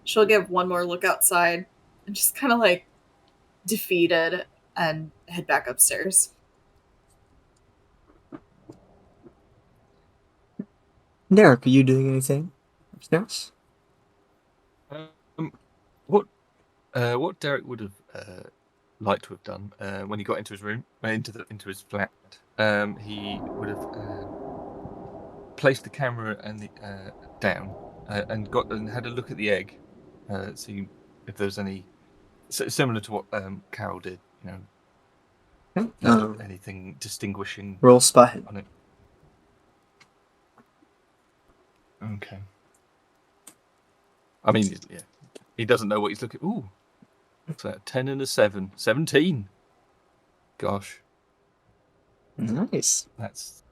She'll give one more look outside and just kind of like defeated and head back upstairs. Derek, are you doing anything upstairs? What Derek would have liked to have done when he got into his room, into his flat, he would have placed the camera and the down and had a look at the egg, see if there's any similar to what Carol did, anything distinguishing. Roll spot on it. Okay. I mean, yeah, he doesn't know what he's looking. Ooh, what's that? 10 and a 7, 17. Gosh. Nice. That's.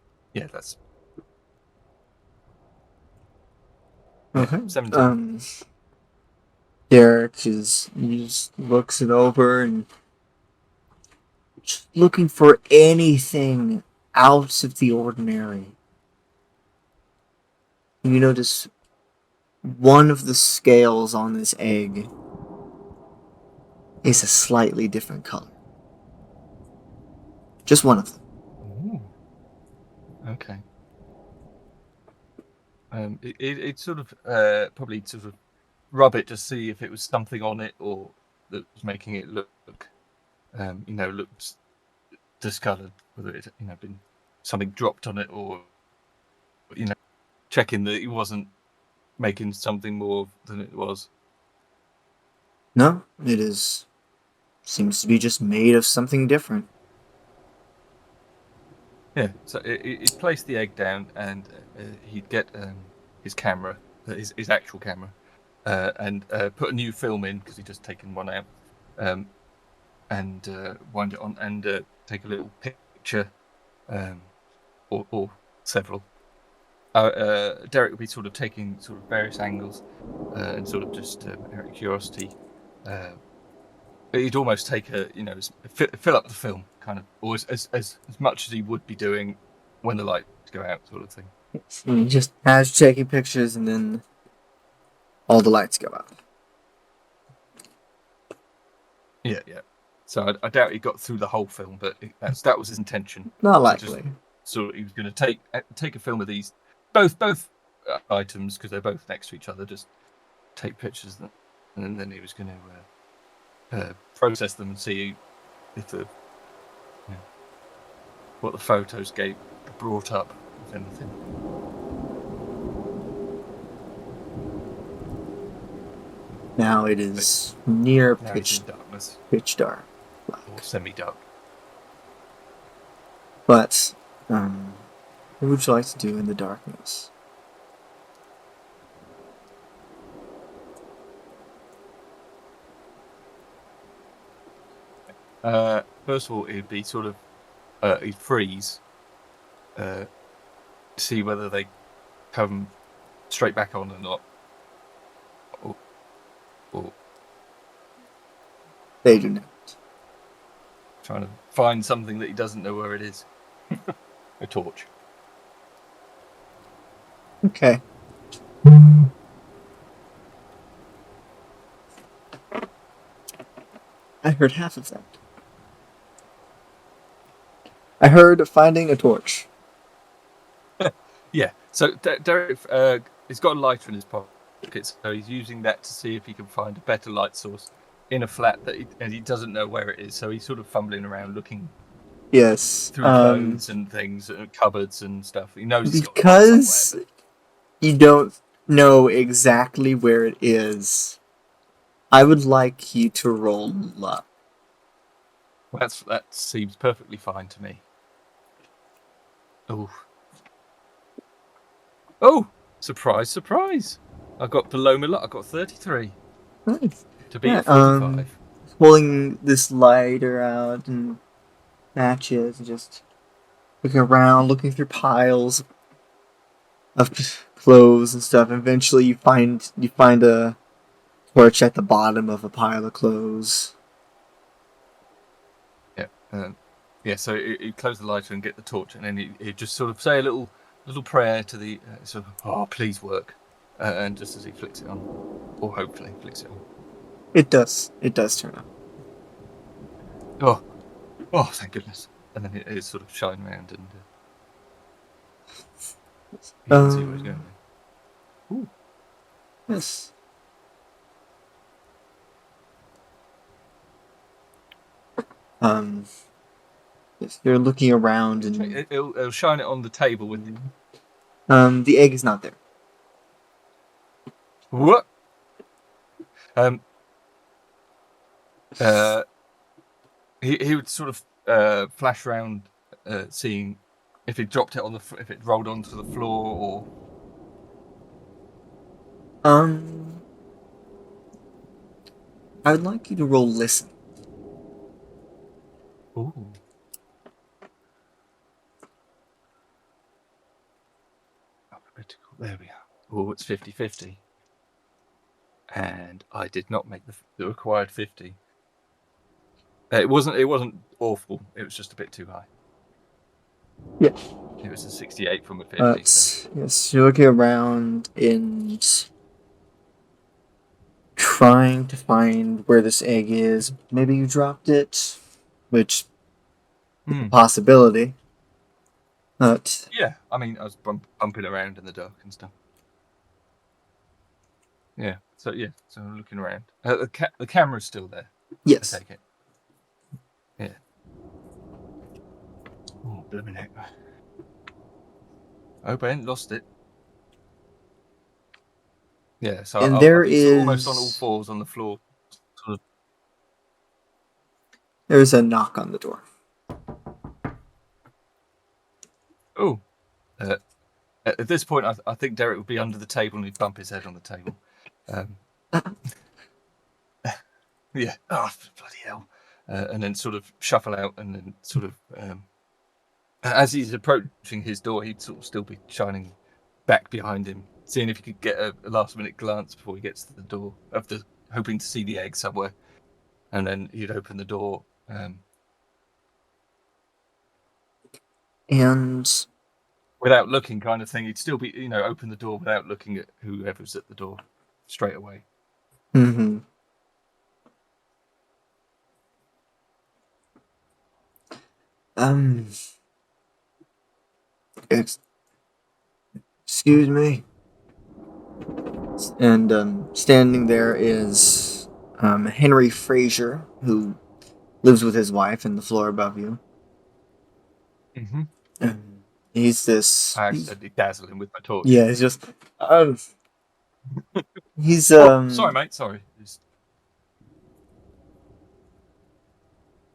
Okay. 17. Derek just looks it over and just looking for anything out of the ordinary. You notice one of the scales on this egg is a slightly different color. Just one of them. Ooh. Okay. It sort of probably sort of rub it to see if it was something on it or that was making it look looks discoloured, whether it been something dropped on it or checking that it wasn't making something more than it was. No, seems to be just made of something different. Yeah, so he'd place the egg down and he'd get his camera, his actual camera, and put a new film in because he'd just taken one out, and wind it on and take a little picture, or several, Derek would be sort of taking sort of various angles and sort of just out of curiosity. He'd almost take fill up the film, kind of, or as much as he would be doing when the lights go out, sort of thing. And just as taking pictures, and then all the lights go out. Yeah. So I doubt he got through the whole film, but that was his intention. Not likely. So he was going to take a film of these both items because they're both next to each other. Just take pictures of them, and then he was going to process them and see if what the photos brought up, if anything. Now it is near pitch darkness, pitch dark, or semi-dark. But what would you like to do in the darkness? First of all, it'd be sort of he'd freeze, see whether they come straight back on or not. Or They do not. Trying to find something that he doesn't know where it is. A torch. Okay. I heard half of that. I heard finding a torch. Yeah. So Derek, he's got a lighter in his pocket, so he's using that to see if he can find a better light source in a flat and he doesn't know where it is. So he's sort of fumbling around, looking Yes. through clothes and things, cupboards and stuff. He knows he's got because somewhere, you don't know exactly where it is. I would like you to roll luck. Well, that seems perfectly fine to me. Oh! Surprise, surprise! I got below my luck. I got 33 Nice. to be at 45. Pulling this lighter out and matches, and just looking around, looking through piles of clothes and stuff. And eventually, you find a torch at the bottom of a pile of clothes. Yeah. So you close the lighter and get the torch, and then you just sort of say a little prayer to the sort of, oh, please work, and just as he flicks it on, or hopefully flicks it on. It does. It does turn on. Oh, thank goodness! And then it sort of shine around and you can see where it's going. Ooh. Yes. Yes, you're looking around and It'll shine it on the table with you. The egg is not there. What? He would sort of flash around, seeing if it dropped it if it rolled onto the floor or. I would like you to roll listen. Ooh. Alphabetical. There we are. Oh, it's 50-50. And I did not make the required 50. It wasn't awful. It was just a bit too high. Yeah. It was a 68 from a 50. So. Yes, you're looking around and trying to find where this egg is. Maybe you dropped it, which is a possibility. But yeah, I mean, I was bumping around in the dark and stuff. Yeah, so I'm looking around. The camera's still there. Yes. I take it. Yeah. Oh, blooming heck. I hope I ain't lost it. Yeah, so and I'll be almost on all fours on the floor. Sort of. There's a knock on the door. Oh. At this point, I think Derek would be under the table and he'd bump his head on the table. Yeah. Oh, bloody hell. And then sort of shuffle out and then sort of... as he's approaching his door, he'd sort of still be shining back behind him, seeing if he could get a last-minute glance before he gets to the door, hoping to see the egg somewhere, and then he'd open the door. And Without looking, kind of thing. He'd still be, open the door without looking at whoever's at the door straight away. mm-hmm. Excuse me. And standing there is Henry Fraser, who lives with his wife in the floor above you. Mm-hmm. He's this. I accidentally dazzle him with my torch. Yeah, he's just. He's sorry, mate. Sorry.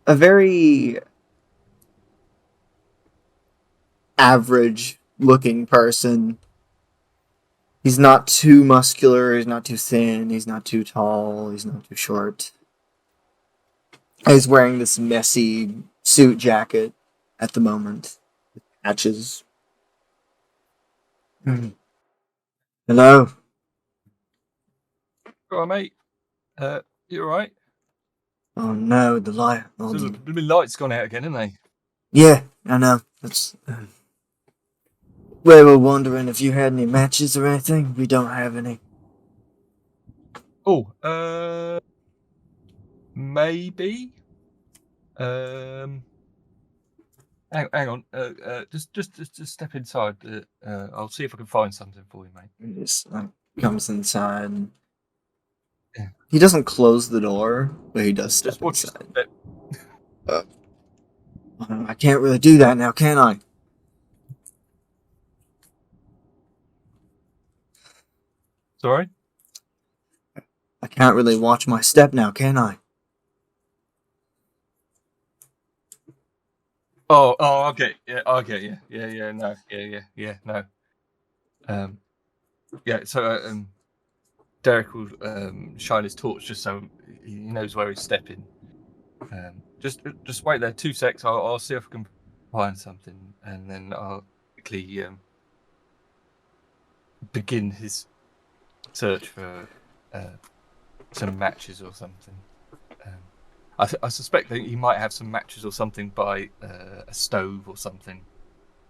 A very average-looking person. He's not too muscular. He's not too thin. He's not too tall. He's not too short. He's wearing this messy suit jacket at the moment. With patches. Hello. All right, mate. You all right? Oh no, the light. Oh, So the light's gone out again, hasn't they? yeah, I know. That's. We were wondering if you had any matches or anything. We don't have any. Oh, maybe. Hang on. Just step inside. I'll see if I can find something for you, mate. He just comes inside. And Yeah. he doesn't close the door, but he does step Just watch inside. your step. I can't really do that now, can I? Sorry? I can't really watch my step now, can I? Oh, okay. Yeah, okay, yeah, no, yeah, no. Yeah, so Derek will shine his torch just so he knows where he's stepping. Just wait there 2 secs. I'll see if I can find something, and then I'll quickly begin his search for some matches or something. I suspect that he might have some matches or something by a stove or something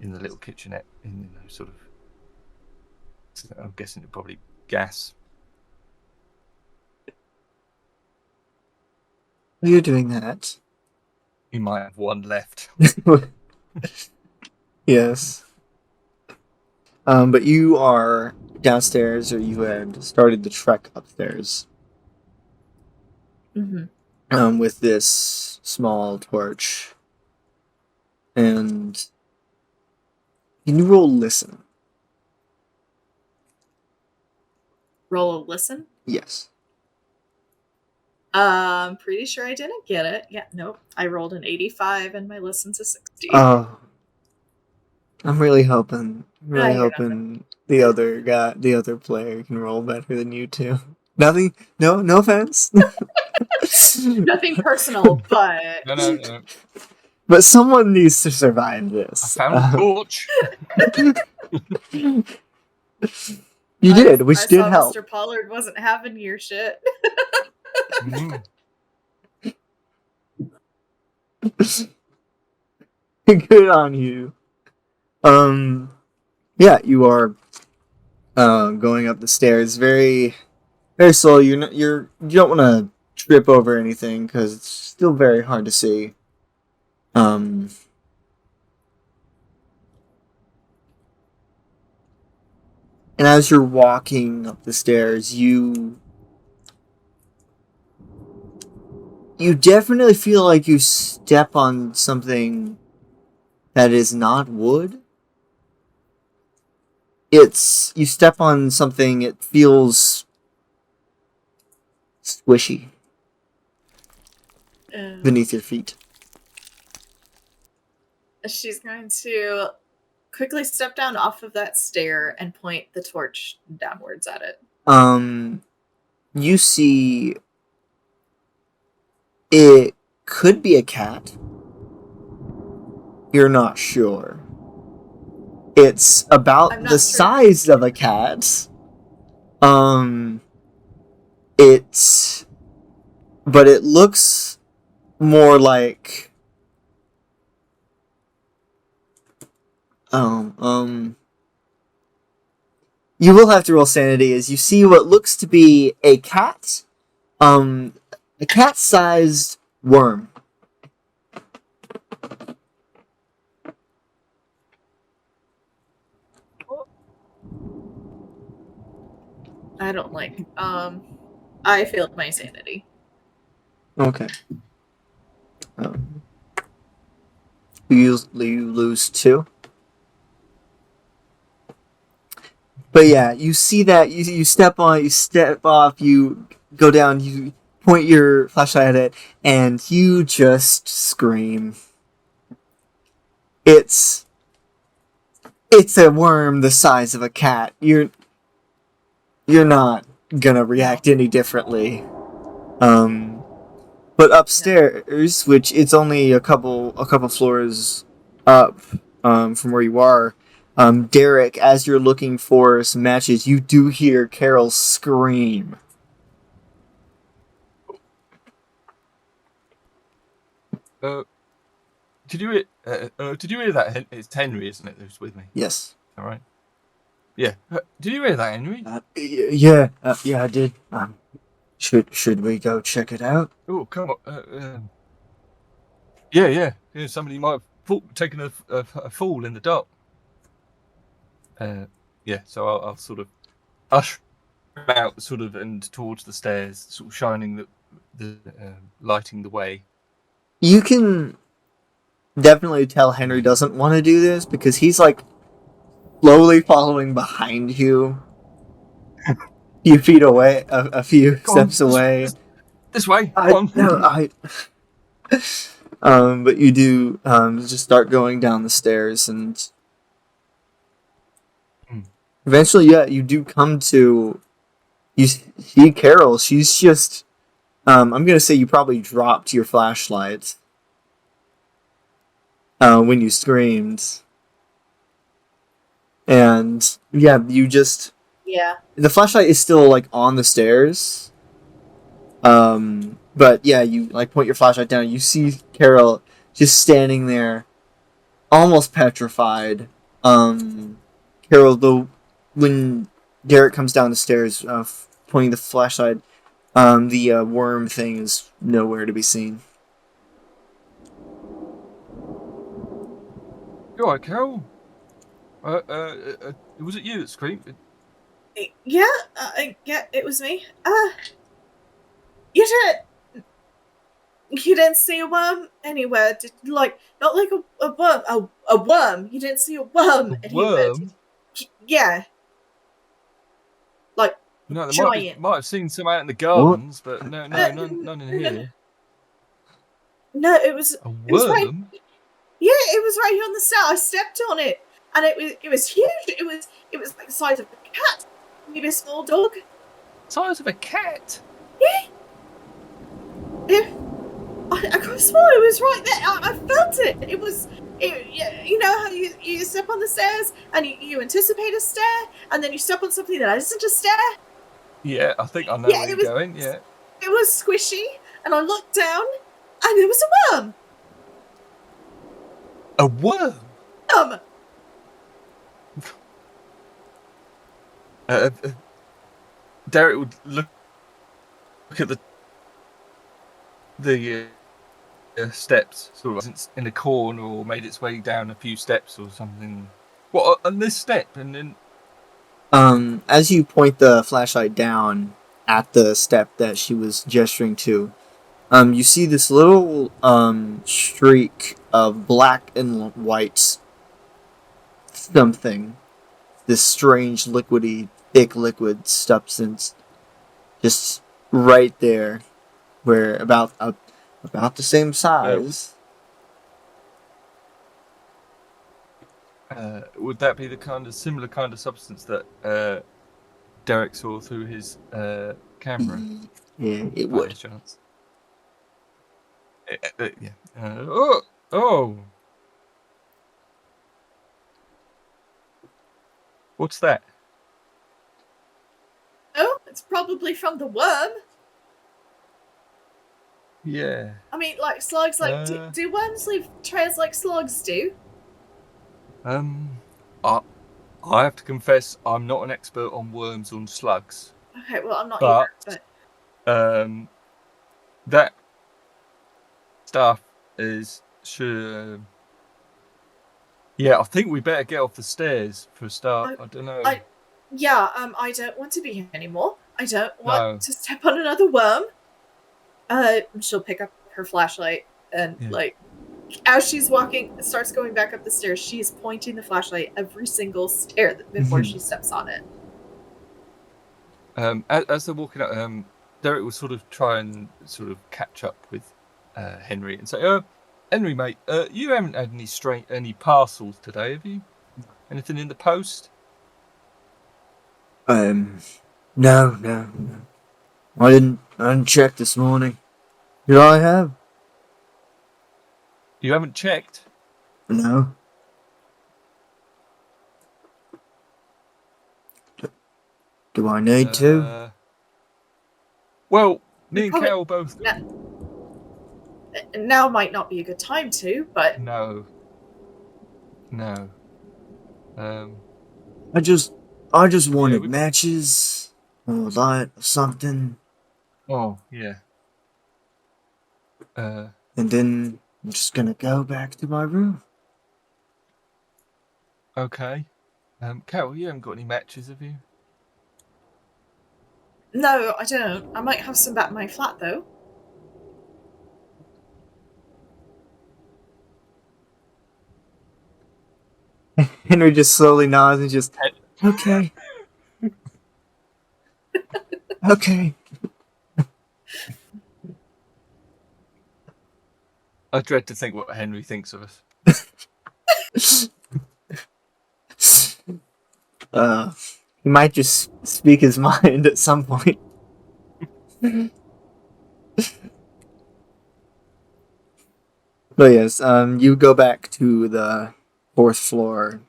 in the little kitchenette. Sort of. I'm guessing it's probably gas. You're doing that. He might have one left. Yes. But you are downstairs, or you had started the trek upstairs. Mm-hmm. With this small torch. And can you roll listen? Roll a listen? Yes. I'm pretty sure I didn't get it. Yeah, nope. I rolled an 85 and my listen's a 60. Oh. I'm really hoping Nothing. the other player can roll better than you two. Nothing, no offense. Nothing personal, but No. But someone needs to survive this. I found a torch. You did, which I did saw help. Mr. Pollard wasn't having your shit. Good on you. Yeah, you are going up the stairs very, very slow. You don't want to trip over anything because it's still very hard to see. And as you're walking up the stairs, you definitely feel like you step on something that is not wood. You step on something, it feels squishy beneath your feet. She's going to quickly step down off of that stair and point the torch downwards at it. You see it could be a cat. You're not sure. It's about I'm the not sure. size of a cat. It's, but it looks more like you will have to roll sanity as you see what looks to be a cat, a cat-sized worm. I don't like. I failed my sanity. Okay. You lose 2. But yeah, you see that you step on, you step off, you go down, you point your flashlight at it, and you just scream. It's a worm the size of a cat. You're not gonna react any differently. But upstairs, which it's only a couple floors up from where you are, Derek, as you're looking for some matches, you do hear Carol scream. Did you hear? Did you hear that? It's Henry, isn't it? Who's with me? Yes. All right. Yeah. Did you hear that, Henry? Yeah, I did. Should we go check it out? Oh, come on. Yeah. Somebody might have taken a fall in the dark. Yeah. So I'll sort of usher him out, sort of, and towards the stairs, sort of shining the lighting the way. You can definitely tell Henry doesn't want to do this because he's like slowly following behind you. A few feet away, a few steps away. This way. But you do just start going down the stairs, and eventually, yeah, you do come to. You see Carol. She's just. I'm gonna say you probably dropped your flashlight when you screamed, and yeah, you just. Yeah. The flashlight is still like on the stairs. But yeah, you like point your flashlight down. You see Carol just standing there, almost petrified. Carol, though, when Derek comes down the stairs, pointing the flashlight, the worm thing is nowhere to be seen. You all right, Carol? Was it you that screamed? Yeah, yeah, it was me. You didn't see a worm anywhere? Not like a worm, a worm. You didn't see a worm anywhere? Worm? Yeah. Like, no, they giant. might have seen some out in the gardens, but no, none in here. No, it was a worm. It was right, yeah, it was right here on the stairs. I stepped on it, and it was huge. It was like the size of a cat, maybe a small dog. Size of a cat? Yeah. I could have sworn it was right there. I felt it. It was. You know how you step on the stairs and you anticipate a stair, and then you step on something that isn't a stair. Yeah, I think I know where you're going. Yeah. It was squishy, and I looked down, and there was a worm. A worm? Derek would look at the steps, sort of in a corner, or made its way down a few steps or something. What on this step? And then as you point the flashlight down at the step that she was gesturing to, you see this little streak of black and white something. This strange liquidy, thick liquid substance, just right there, where about the same size. Would that be the similar kind of substance that Derek saw through his camera? Yeah, it would. By chance. Yeah. What's that? Oh, it's probably from the worm. Yeah. I mean, like slugs. Like, do worms leave trails like slugs do? I have to confess, I'm not an expert on worms and slugs. Okay, well, I'm not But, either. But that stuff is sure. Yeah, I think we better get off the stairs for a start. I don't know. I don't want to be here anymore. I don't want No. to step on another worm. She'll pick up her flashlight and as she's walking, starts going back up the stairs. She's pointing the flashlight every single stair before she steps on it. As they're walking up, Derek will sort of try and sort of catch up with Henry and say, Henry, mate, you haven't had any parcels today, have you? Anything in the post? No. I didn't check this morning. Did I have? You haven't checked? No. Do I need to? Well, me and Carol both. Now might not be a good time to, but No. I just wanted matches or light or something. Oh yeah. And then I'm just gonna go back to my room. Okay. Carol, you haven't got any matches, have you? no, I don't. I might have some back in my flat though. Henry just slowly nods and just, okay. Okay. I dread to think what Henry thinks of us. He might just speak his mind at some point. But yes, you go back to the 4th floor.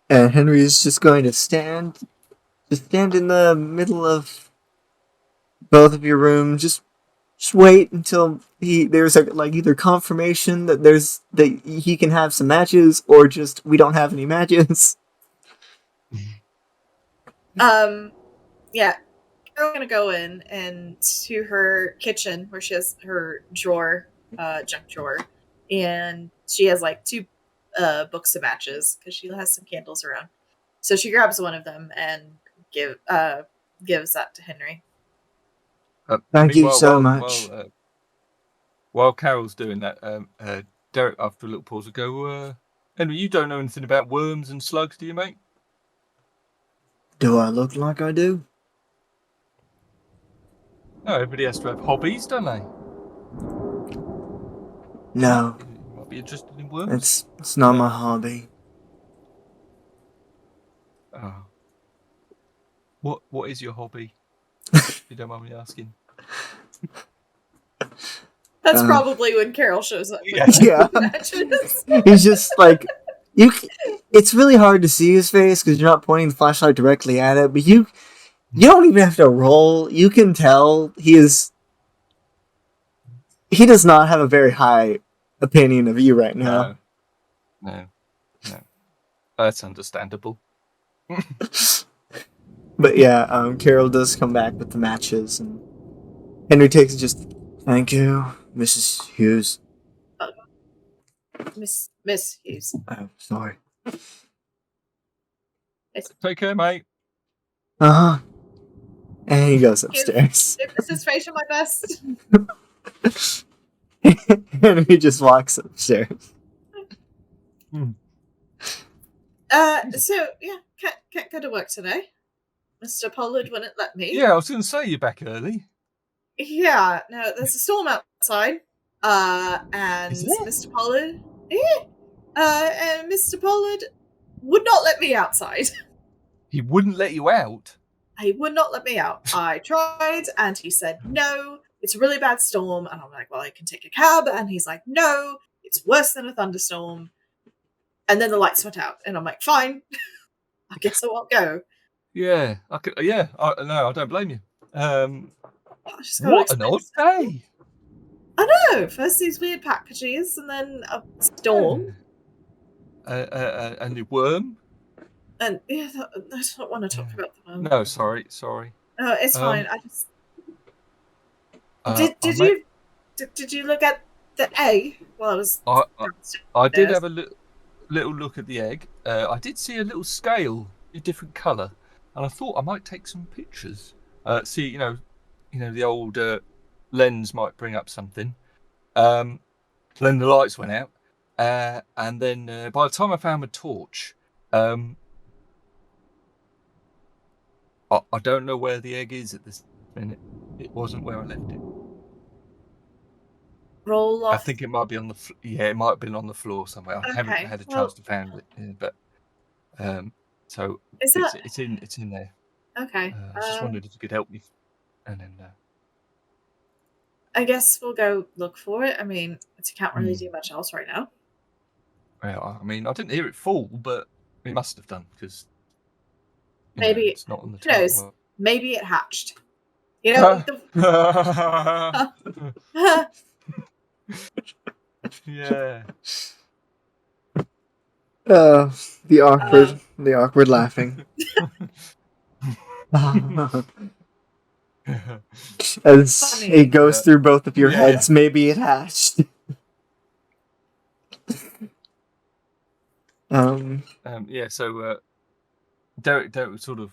And Henry is just going to stand in the middle of both of your rooms. Just wait until there's either confirmation that he can have some matches, or just we don't have any matches. Yeah. Carol's gonna go in and to her kitchen where she has her drawer, junk drawer, and she has like 2 books of matches because she has some candles around. So she grabs one of them and gives that to Henry. Thank you so much. While Carol's doing that, Derek, after a little pause, will go, Henry, you don't know anything about worms and slugs, do you, mate? Do I look like I do? No, everybody has to have hobbies, don't they? No. You might be interested in worms. It's not my hobby. Oh. What is your hobby? If you don't mind me asking. That's probably when Carol shows up. Yeah. Matches. He's just like it's really hard to see his face because you're not pointing the flashlight directly at it, but you don't even have to roll. You can tell he does not have a very high opinion of you right now. No. That's understandable. But yeah, Carol does come back with the matches, and Henry takes just, thank you, Mrs. Hughes. Miss Hughes. Oh, sorry. Take care, mate. Uh-huh. And he goes upstairs. Give Mrs. Fraser my best. Henry just walks upstairs. So yeah, can't go to work today. Mr. Pollard wouldn't let me. Yeah, I was going to say you're back early. Yeah, no, there's a storm outside. And Mr. Pollard, and Mr. Pollard would not let me outside. He wouldn't let you out? He would not let me out. I tried, and he said no. It's a really bad storm, and I'm like, well, I can take a cab, and he's like, no, it's worse than a thunderstorm. And then the lights went out, and I'm like, fine, I guess I won't go. Yeah, I could. Yeah, no, I don't blame you. I just gotta What an explain odd this to people. day. I know. First these weird packages, and then a storm, A new worm. and yeah, I don't want to talk about the worm. No, sorry. No, it's fine. Um, I just I did met. you did you look at the egg while I was I did downstairs? have a little look at the egg. I did see a little scale, a different colour, and I thought I might take some pictures. See, the old lens might bring up something. Then the lights went out, and then by the time I found my torch, I don't know where the egg is at this minute. It wasn't where I left it. Roll I off. think it might be on the it might have been on the floor somewhere. I haven't Okay, had a well- chance to find it, but so Is that it's in there. okay? I just wondered if you could help me, and then I guess we'll go look for it. I mean, you can't really do much else right now. well, I mean, I didn't hear it fall, but it must have done because Maybe it's not on the who knows? table. Maybe it hatched. You know. Yeah. The awkward laughing. As Funny. it goes through both of your Yeah. heads, maybe it hatched. Yeah. So Derek was sort of.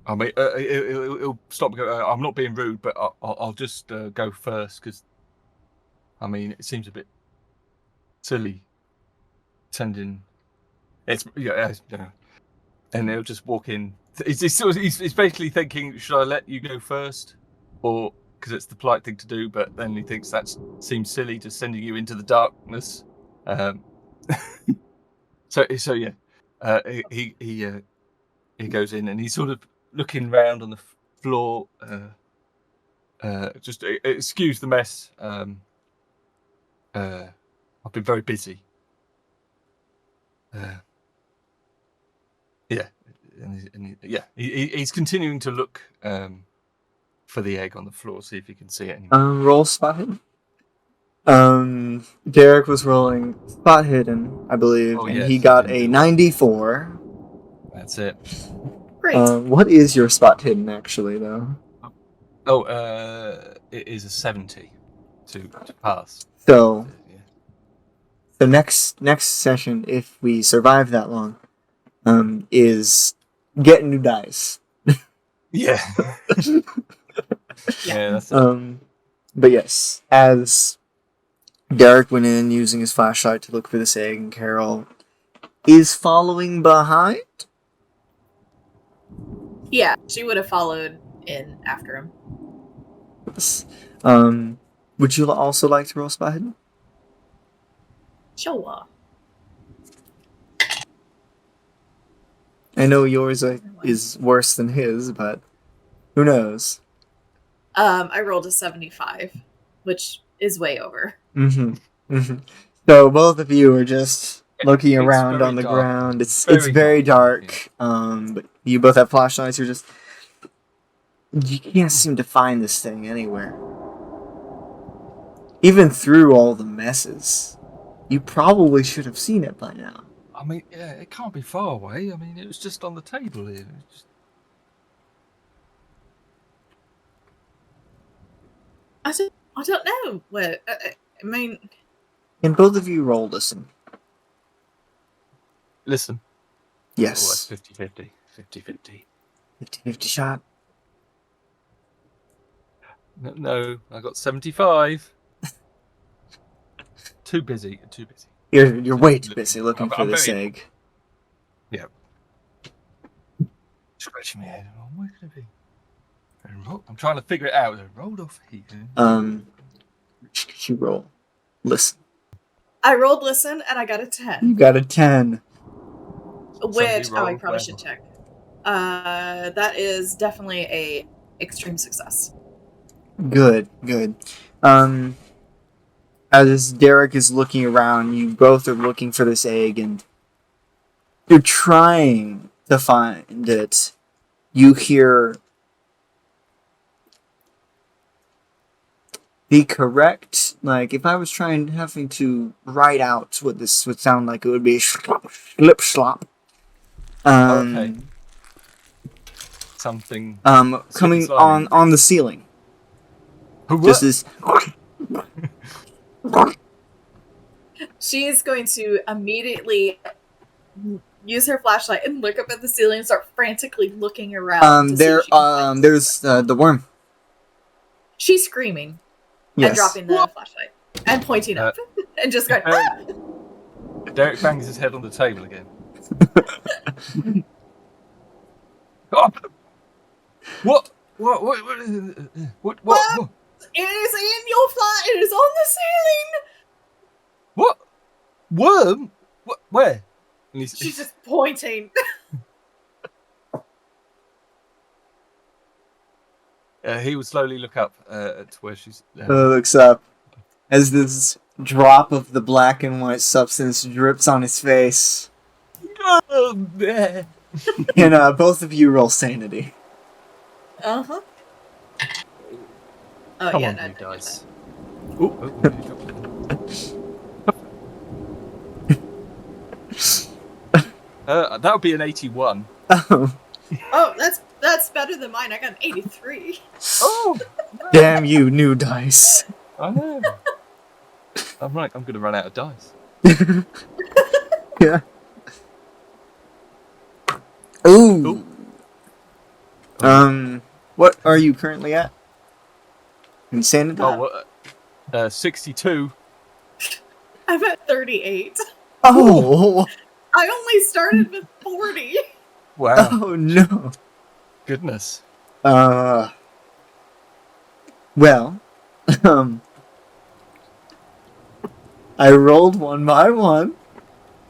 I mean, it'll stop. I'm not being rude, but I'll just go first because, I mean, it seems a bit silly sending. It's and he'll just walk in. He's basically thinking, should I let you go first, or because it's the polite thing to do, but then he thinks that seems silly, just sending you into the darkness. So yeah, he goes in and he's sort of looking round on the floor. Just excuse the mess. I've been very busy. Yeah, he's continuing to look for the egg on the floor, see if he can see it anymore. Roll spot hidden. Derek was rolling spot hidden, I believe, Oh, and yes, he I got didn't a do it. 94. That's it. Great. What is your spot hidden, actually, though? Oh, it is a 70 to pass. So, Yeah. the next session, if we survive that long, is get new dice. Yeah. Yeah. That's it. But yes, as Derek went in using his flashlight to look for this egg, and Carol is following behind. Yeah, she would have followed in after him. Would you also like to roll spot hidden? Sure. I know yours is worse than his, but who knows? I rolled a 75, which is way over. So both of you are just looking It's around very on the dark. ground. It's Very very dark. dark. But you both have flashlights. You can't seem to find this thing anywhere. Even through all the messes, you probably should have seen it by now. I mean, yeah, it can't be far away. I mean, it was just on the table here. I don't know where. I mean, Can both of you roll listen? Listen. Yes. Oh, that's 50-50. 50-50. 50-50 shot. No, I got 75. Too busy. You're way too busy looking for this egg. Yeah. Scratching my head. Oh, where could it be? I'm trying to figure it out. I rolled off here. You roll. Listen. I rolled listen and I got a 10. You got a 10. Which I rolled probably well. should check. That is definitely a extreme success. Good. as Derek is looking around, you both are looking for this egg, and you're trying to find it. You hear the correct, like, if I was having to write out what this would sound like, it would be slop, slip, slop. Okay. Something. Coming on the ceiling. Just this. She is going to immediately use her flashlight and look up at the ceiling and start frantically looking around. There's the worm. She's screaming and dropping the flashlight and pointing up and just going. Derek bangs his head on the table again. Oh! What? What is it? What? It is in your flat. It is on the ceiling. What? Worm? What? Where? And she's just pointing. He would slowly look up to where she's. Looks up as this drop of the black and white substance drips on his face. And both of you roll sanity. Uh-huh. Oh, Come yeah, on, no, you dice. That would be an 81. Oh, that's better than mine. I got an 83. Oh! Damn you, new dice. I know. I'm going to run out of dice. Yeah. Ooh. What are you currently at? Insanity? 62. I'm at 38. Oh! I only started with 40. Wow. Oh, no. Goodness. Well, I rolled one by one.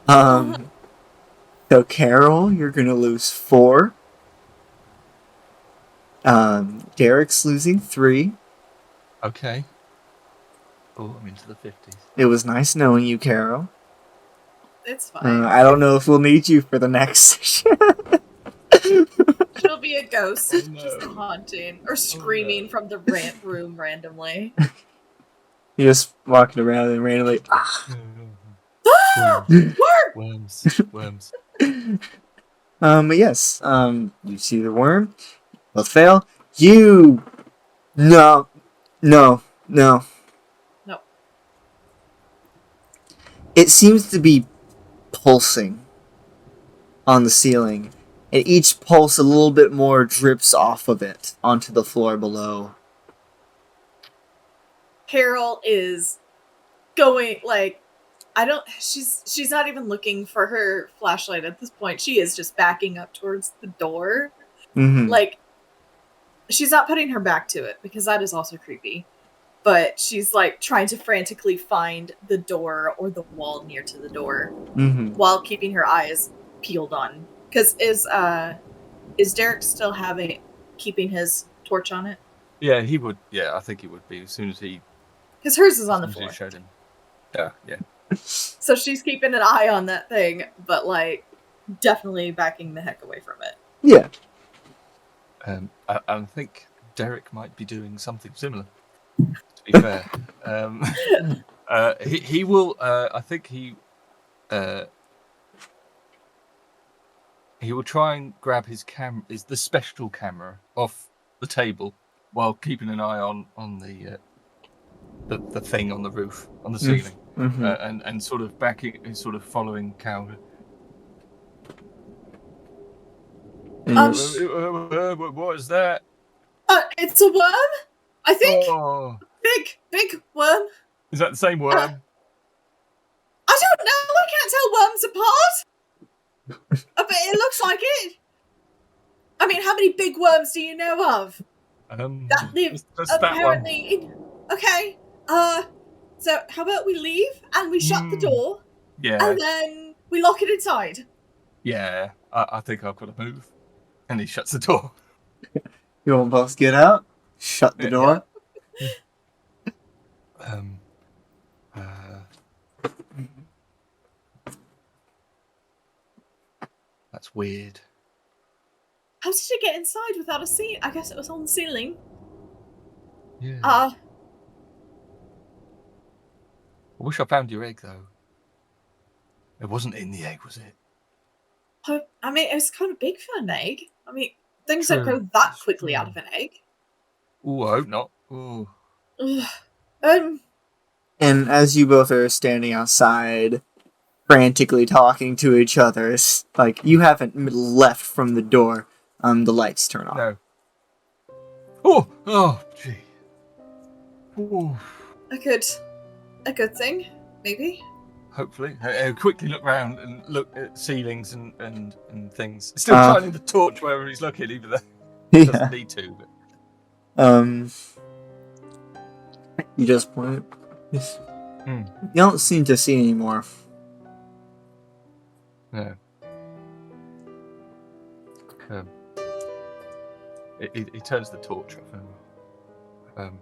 So Carol, you're gonna lose 4. Derek's losing 3. Okay. Oh, I'm into the 50s. It was nice knowing you, Carol. It's fine. I don't know if we'll need you for the next session. She'll be a ghost, just haunting or screaming from the room randomly. You're just walking around and randomly. Worms. But yes. You see the worm. Both fail. You. No. It seems to be pulsing on the ceiling, and each pulse a little bit more drips off of it onto the floor below. Carol is going she's not even looking for her flashlight at this point. She is just backing up towards the door. Mm-hmm. Like, she's not putting her back to it because that is also creepy. But she's like trying to frantically find the door or the wall near to the door while keeping her eyes peeled on. Because is Derek still keeping his torch on it? Yeah, he would. Yeah, I think he would be as soon as he. Because hers is on the floor. Showed him. Yeah. So she's keeping an eye on that thing, but like definitely backing the heck away from it. Yeah. I think Derek might be doing something similar. To be fair, he will. I think he will try and grab his the special camera off the table while keeping an eye on the thing on the roof on the ceiling, and sort of backing and sort of following Cal. What is that? It's a worm, I think. Oh. Big worm. Is that the same worm? I don't know. I can't tell worms apart. But it looks like it. I mean, how many big worms do you know of? That live apparently. Okay. So how about we leave and we shut the door? Yeah. And then we lock it inside. Yeah. I think I've got to move. And he shuts the door. You want both get out? Shut the door. That's weird. How did it get inside without a seat? I guess it was on the ceiling. Yeah. Uh, I wish I found your egg, though. It wasn't in the egg, was it? I mean, it was kind of big for an egg. I mean, things True. don't grow that It's quickly true. out of an egg. Oh, I hope not. Oh. Ugh. And as you both are standing outside, frantically talking to each other, it's like you haven't left from the door, the lights turn off. No. Oh, gee. Oh. A good thing, maybe. Hopefully. I quickly look round and look at ceilings and things. Still shining the torch wherever he's looking, even though he doesn't need to. But... You just point. You don't seem to see anymore. No. He turns the torch off. And,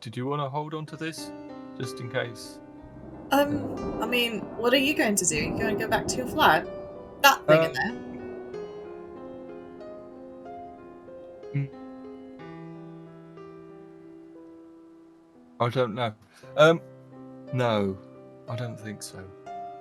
did you want to hold on to this, just in case? I mean, what are you going to do? You going to go back to your flat? That thing in there? I don't know. No, I don't think so.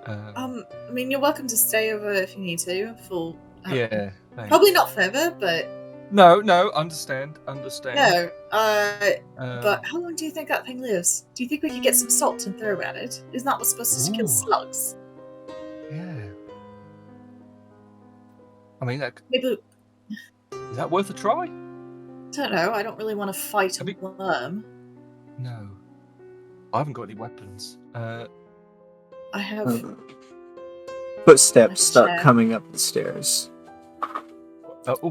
I mean, you're welcome to stay over if you need to. For yeah, thanks. probably not forever, but no, understand. no. But how long do you think that thing lives? Do you think we could get some salt and throw at it? Isn't that what's supposed to kill slugs? Yeah. I mean, Maybe. Is that worth a try? I don't know. I don't really want to fight a worm. No, I haven't got any weapons. I have. Footsteps start coming up the stairs.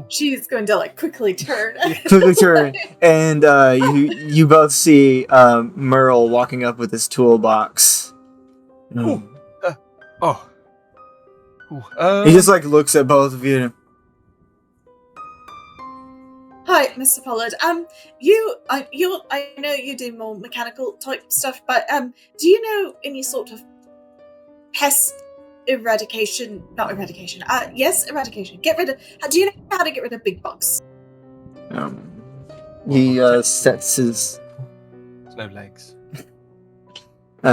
She's going to quickly turn. Quickly turn, and you both see Merle walking up with his toolbox. He just looks at both of you. Hi, Mr. Pollard. I know you do more mechanical type stuff, but do you know any sort of pest eradication? Not eradication. Yes, eradication. Do you know how to get rid of big bugs? He sets his. There's no legs.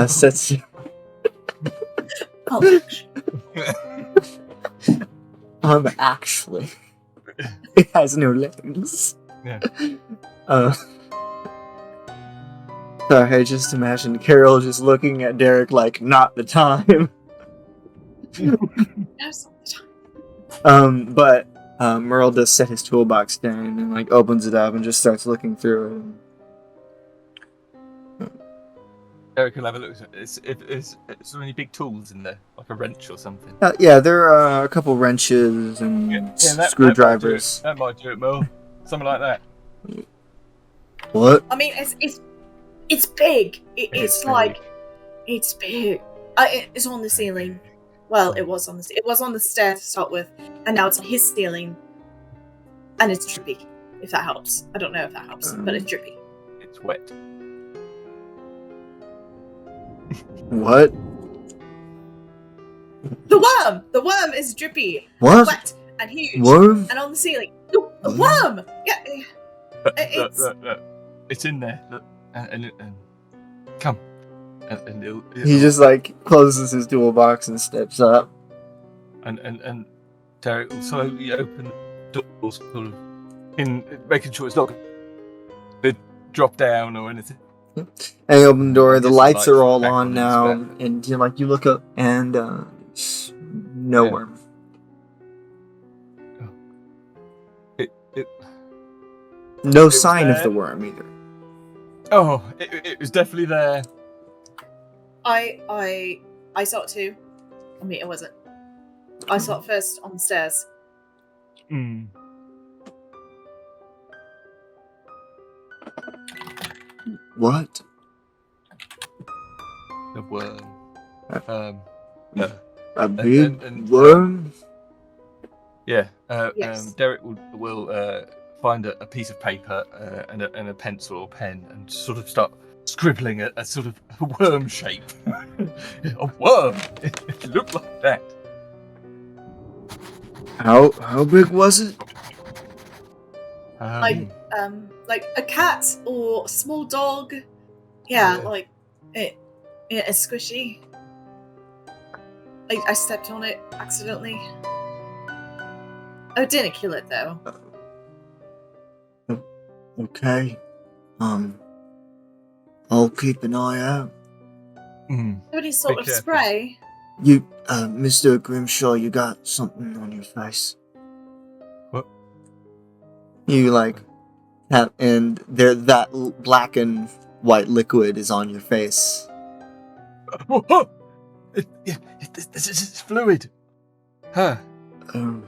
Sets. Actually. It has no legs. Yeah. Sorry, I just imagined Carol just looking at Derek like, not the time. That's not the time. But Merle does set his toolbox down and opens it up and just starts looking through it. Derek will have a look. Is there any big tools in there, like a wrench or something? Yeah, there are a couple wrenches and screwdrivers. That might do it, Merle. Something like that. What? I mean, it's big. It's big. It's on the ceiling. Well, it was on the stair to start with, and now it's on his ceiling, and it's drippy. If that helps, I don't know if that helps, but it's drippy. It's wet. What? The worm is drippy. What? Wet and huge. Worm? And on the ceiling. A worm! Yeah. It's in there. Look, and come. And it'll, he just closes his toolbox and steps up. And Derek will slowly open the doors, sort of in making sure it's not going to drop down or anything. And you open the door, the lights are all back on now, and you look up and no worm. No sign of the worm either. Oh, it was definitely there. I saw it too. I mean, it wasn't. I saw it first on the stairs. What? The worm. A big worm? Yeah. Yes. Derek will find a piece of paper and a pencil or pen and sort of start scribbling a sort of worm shape. A worm! It looked like that. How big was it? Like a cat or a small dog. Yeah, like it's squishy. I stepped on it accidentally. Oh, didn't kill it though. Okay. I'll keep an eye out. Any sort of spray? You, Mr. Grimshaw, you got something on your face. What? You and that black and white liquid is on your face. This is fluid. Huh. And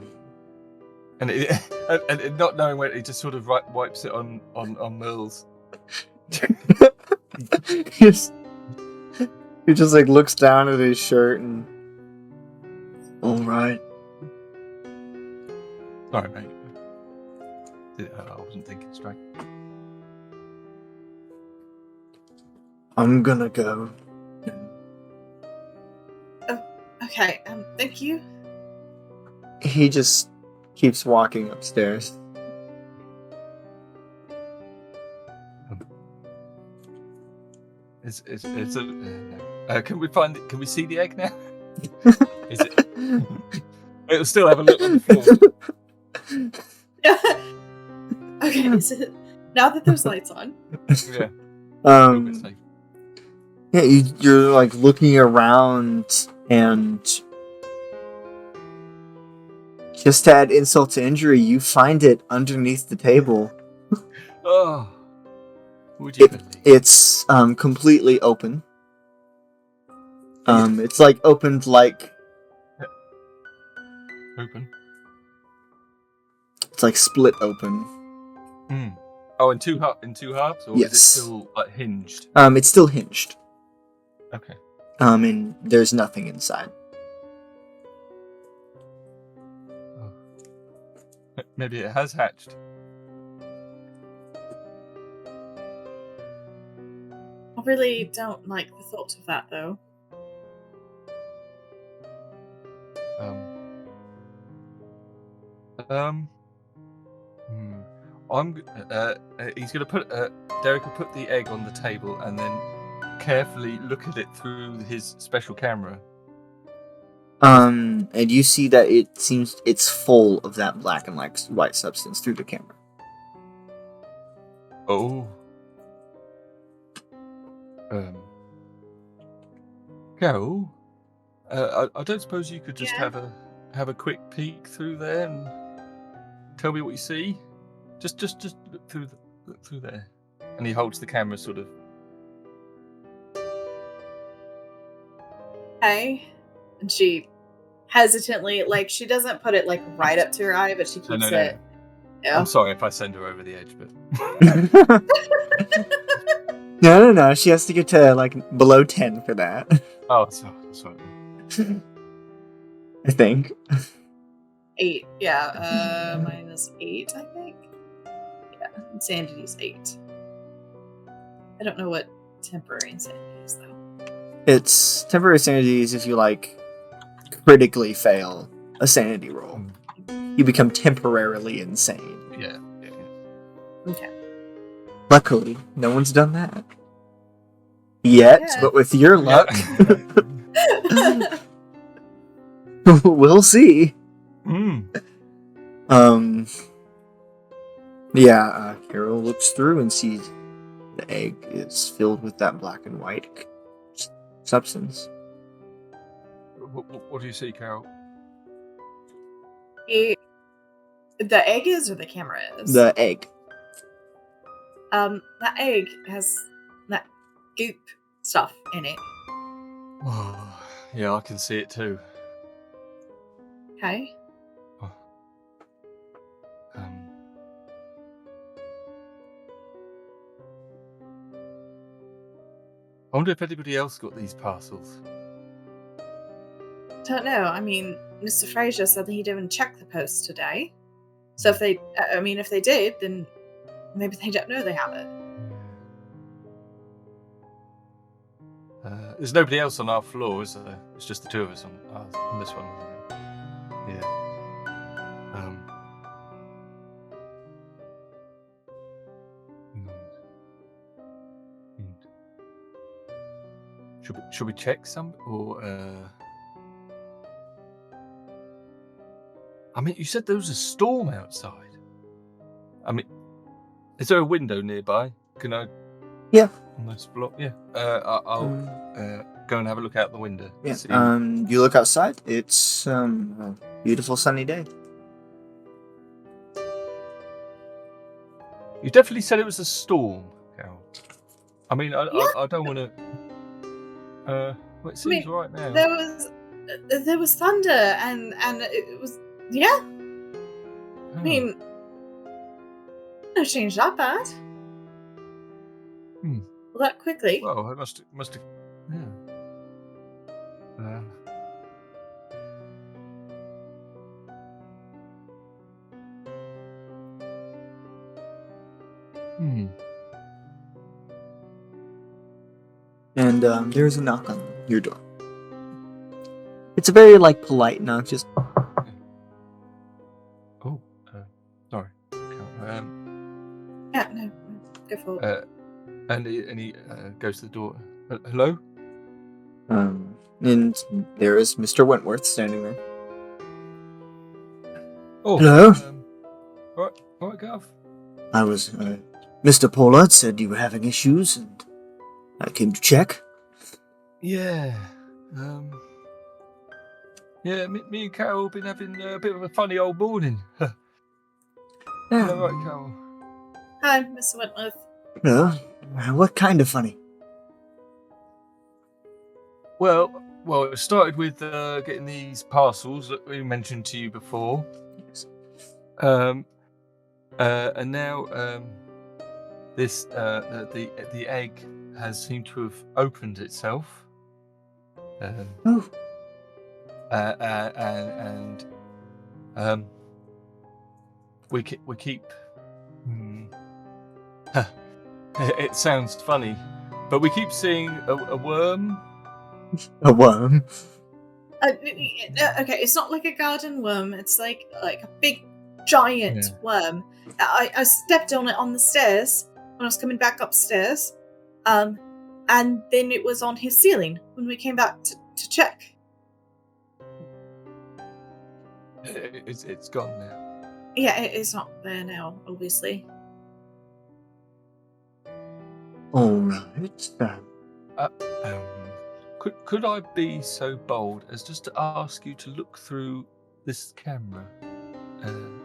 and not knowing where, he just sort of wipes it on Merle's. He just looks down at his shirt and. All right. Sorry, mate. I wasn't thinking straight. I'm gonna go. Oh, okay. Thank you. He just keeps walking upstairs. Can we see the egg now? Is it? It'll still have a look on the floor. Okay, is it now that there's lights on? Yeah. Yeah, you're looking around, and just to add insult to injury, you find it underneath the table. Oh, would you believe? It's completely open. It's opened open. It's split open. Oh, in two halves, or yes. Is it still hinged? It's still hinged. Okay. And there's nothing inside. Oh. Maybe it has hatched. I really don't like the thought of that, though. He's gonna put. Derek will put the egg on the table and then carefully look at it through his special camera. And you see that it's full of that black and white substance through the camera. Oh. Carol, I don't suppose you could just have a quick peek through there and tell me what you see. Just look through there. And he holds the camera sort of. Okay. And she hesitantly, she doesn't put it right up to her eye, but she keeps it. Yeah. I'm sorry if I send her over the edge, but. No. She has to get to below 10 for that. Oh, sorry. I think. 8. Yeah. Mine is 8, I think. Yeah. Insanity's 8. I don't know what temporary insanity is, though. It's temporary sanity is if you critically fail a sanity roll. You become temporarily insane. Yeah. Okay. Luckily, no one's done that. Yet, but with your luck, we'll see. Carol looks through and sees the egg is filled with that black and white substance. What do you see, Carol? The egg is, or the camera is? The egg. That egg has that goop stuff in it. Oh, yeah, I can see it too. Okay. Oh. I wonder if anybody else got these parcels. Don't know. I mean, Mr. Fraser said that he didn't check the post today. So if they did, then maybe they don't know they have it. There's nobody else on our floor, is there? It's just the two of us on this one. Yeah. Should we check some or? I mean, you said there was a storm outside. I mean, is there a window nearby? Can I? Yeah. On this block, yeah. I'll go and have a look out the window. Yeah. See. You look outside. It's a beautiful sunny day. You definitely said it was a storm, Carol. I mean, I don't want to. Well, it seems right now. There was thunder and it was I mean, no change that bad. Well, that quickly. Well, it must have. Yeah. And there's a knock on your door. It's a very polite knock. Just. Oh, sorry. Yeah, no, go for it. And he goes to the door. Hello. And there is Mr. Wentworth standing there. Oh, hello. All right, Gav. I was. Mr. Pollard said you were having issues, and I came to check. Yeah. Yeah. Me and Carol have been having a bit of a funny old morning. Yeah. All right, Carol. Hi, Mr. Wentworth. No. What kind of funny? Well, it started with getting these parcels that we mentioned to you before. Yes. And now this the egg has seemed to have opened itself. Oh. And we keep. It sounds funny, but we keep seeing a worm. A worm? Okay, it's not like a garden worm. It's like a big, giant worm. I stepped on it on the stairs when I was coming back upstairs, and then it was on his ceiling when we came back to check. It's gone now. Yeah, it's not there now, obviously. All right. Could I be so bold as just to ask you to look through this camera? And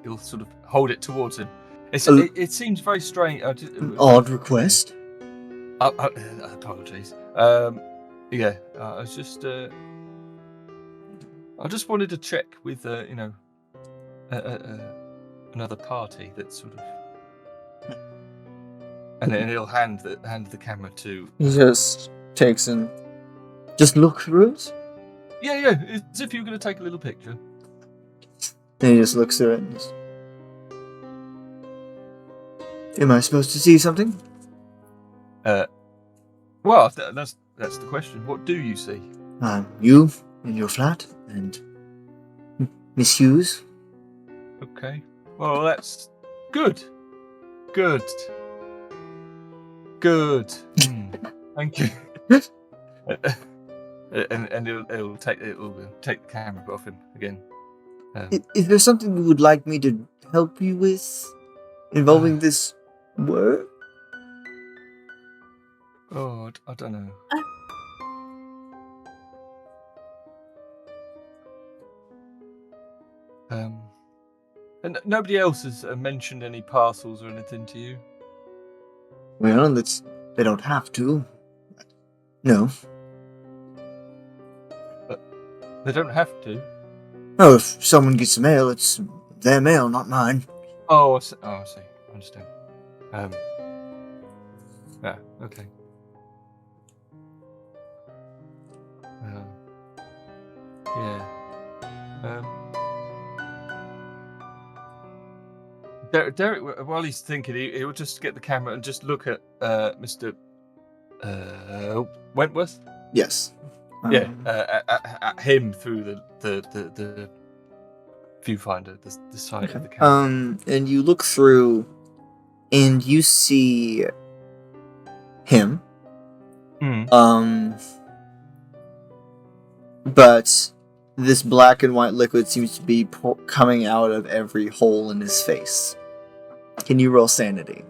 he'll sort of hold it towards him. It seems very strange. An odd request. Apologies. Yeah, I just wanted to check with another party that sort of. And then he'll hand the camera to. He just takes and just look through it. Yeah, as if you were going to take a little picture. Then he just looks through it. And just... Am I supposed to see something? Well, that's the question. What do you see? You in your flat and Miss Hughes. Okay. Well, that's good. Good. Thank you. And it'll take the camera off him again. Is there something you would like me to help you with involving this work? Oh, I don't know. And nobody else has mentioned any parcels or anything to you? Well, they don't have to. No. They don't have to? Oh, if someone gets the mail, it's their mail, not mine. Oh, I see. I understand. Yeah, okay. Yeah. Derek, while he's thinking, he will just get the camera and just look at Mr. Wentworth. Yes. At him through the viewfinder, the side of the camera. And you look through, and you see him, But this black and white liquid seems to be coming out of every hole in his face. Can you roll sanity?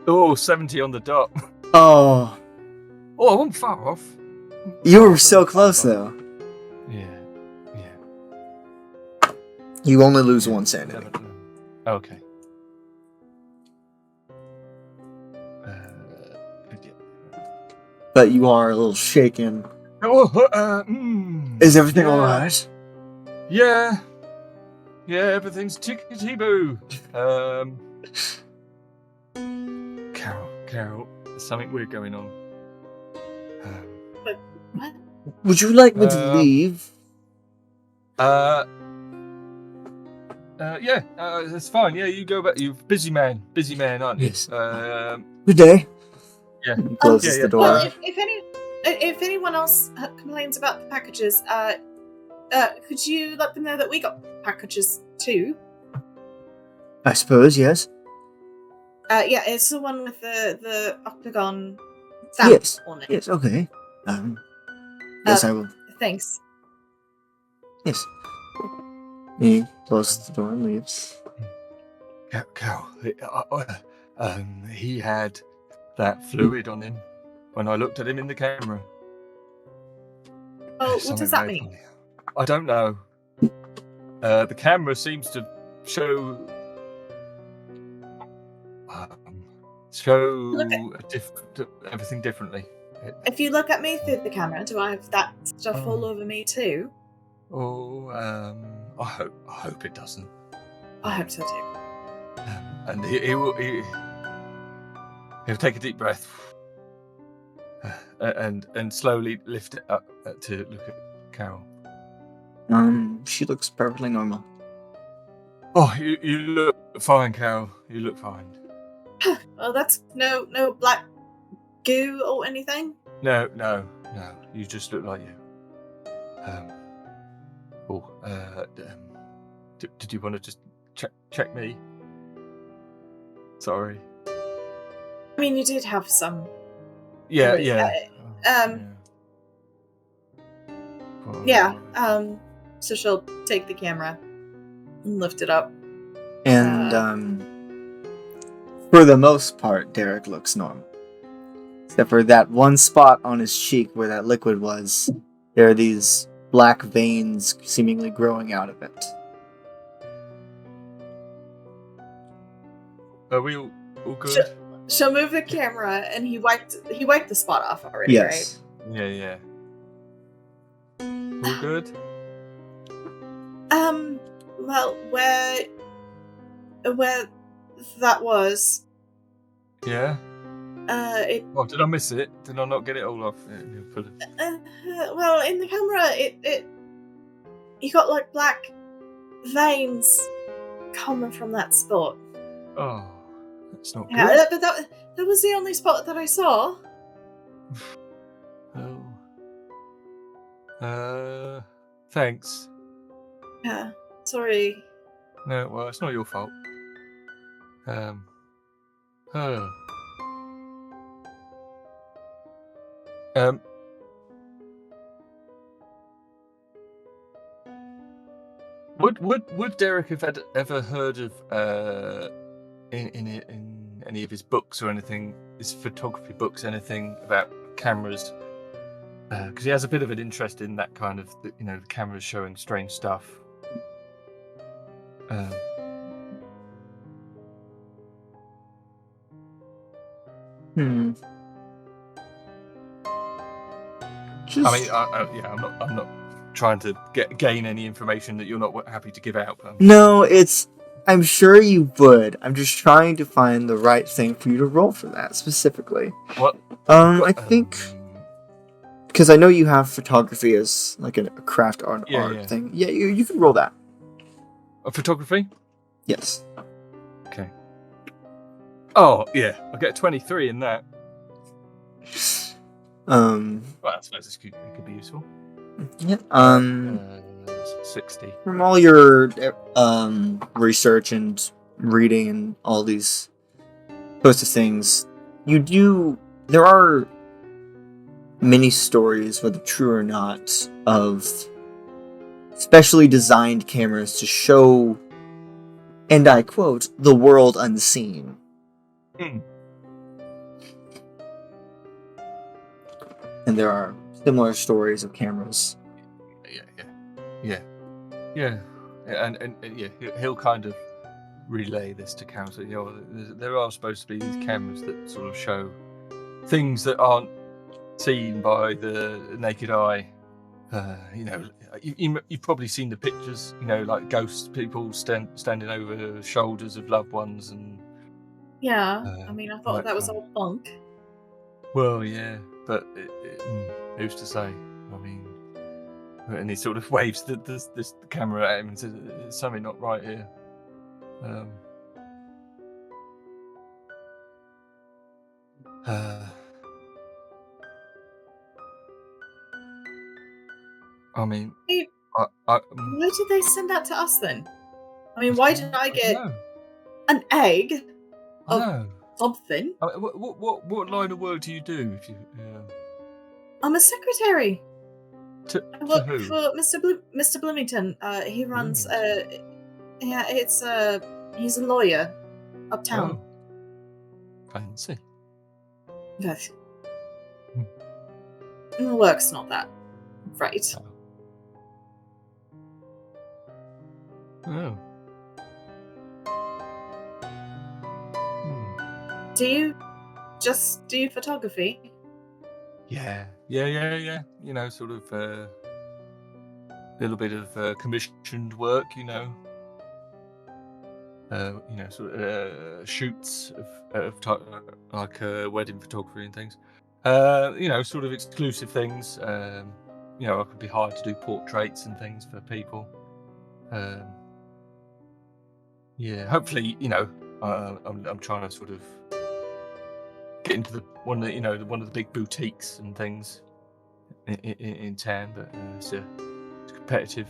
Oh, 70 on the dot. Oh. Oh, I wasn't far off. You were so close, though. Yeah. You only lose 1 sanity. Okay. But you are a little shaken. Is everything alright? Yeah. Yeah, everything's tickety-boo. Carol, there's something weird going on. What? Would you like me to leave? Yeah, that's fine. Yeah, you go back. You're busy man, aren't you? Yes. Good day. Yeah. He closes the door. Well, if anyone else complains about the packages, could you let them know that we got packages too? I suppose, yes. Yeah, it's the one with the octagon stamp on it. Yes, okay. Yes, I will. Thanks. Yes. He closes the door and leaves. Carol, he had that fluid on him when I looked at him in the camera. Oh, what does that mean? I don't know. The camera seems to show everything differently. If you look at me through the camera, do I have that stuff all over me too? Oh, I hope it doesn't. I hope so too. And he'll take a deep breath and slowly lift it up to look at Carol. She looks perfectly normal. Oh, you look fine, Carol. You look fine. Well, that's no black goo or anything? No. You just look like you. Did you want to just check me? Sorry. I mean, you did have some. Yeah. So she'll take the camera and lift it up. And, for the most part, Derek looks normal. Except for that one spot on his cheek where that liquid was. There are these black veins seemingly growing out of it. Are we all good? She'll move the camera, and he wiped the spot off already, yes. right? Yeah. All good? Well, where that was. Yeah. Did I miss it? Did I not get it all off? Well, in the camera, you got like black veins coming from that spot. Oh, that's not good. Yeah, but that was the only spot that I saw. Oh. Thanks. Yeah, sorry. No, well, it's not your fault. Would Derek have ever heard of in any of his books or anything, his photography books, anything about cameras? Because he has a bit of an interest in that kind of, the cameras showing strange stuff. I'm not trying to gain any information that you're not happy to give out. No, I'm sure you would. I'm just trying to find the right thing for you to roll for that specifically. What? I think because I know you have photography as like a craft art thing. Yeah, you can roll that. A photography? Yes. Okay. Oh yeah, I get a 23 in that. Well, I suppose it could be useful. Yeah. 60. From all your research and reading and all these host of things. There are many stories, whether true or not, of specially designed cameras to show, and I quote, the world unseen. Hmm. And there are similar stories of cameras. Yeah. And yeah, he'll kind of relay this to council. You know, there are supposed to be these cameras that sort of show things that aren't seen by the naked eye. You know, you've probably seen the pictures. You know, like ghost people standing over shoulders of loved ones, and Yeah, I mean, I thought that was kind all bunk. well, yeah, but who's to say? I mean, and he sort of waves the camera at him and says, "There's something not right here." I mean, Hey, I why did they send that to us then? I mean, why did I get know. an egg I of know. something? I mean, what line of work do you do? If you I'm a secretary. to I work who? for Mr. Bloomington. He runs. Yeah, he's a lawyer uptown. Oh, fancy. But the work's not that right. Oh. Do you just do photography? Yeah. You know, sort of little bit of commissioned work. You know, sort of shoots of like wedding photography and things. You know, sort of exclusive things. You know, I could be hired to do portraits and things for people. Yeah, hopefully, you know, I'm trying to sort of get into one of the big boutiques and things in town, but it's competitive.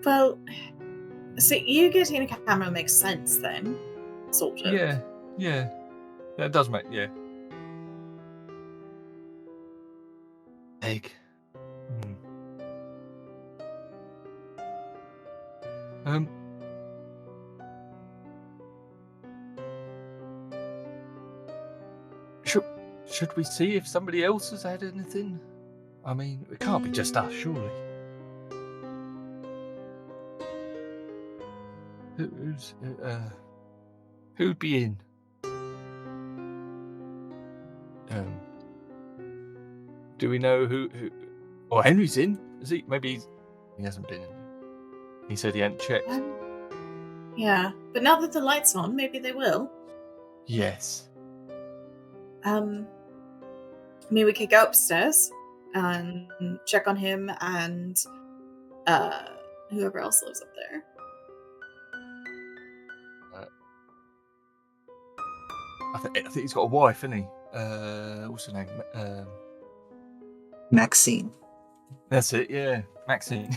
Well, see, you getting a camera makes sense then, sort of. Yeah, that does make egg. Should we see if somebody else has had anything? I mean, it can't be just us, surely. Who'd be in? Do we know who? Oh, Henry's in. Is he? Maybe he hasn't been in. He said he hadn't checked. Yeah, but now that the light's on, maybe they will. Yes. I mean, we could go upstairs and check on him and whoever else lives up there. I think he's got a wife, hasn't he? What's her name? Maxine. That's it. Yeah, Maxine.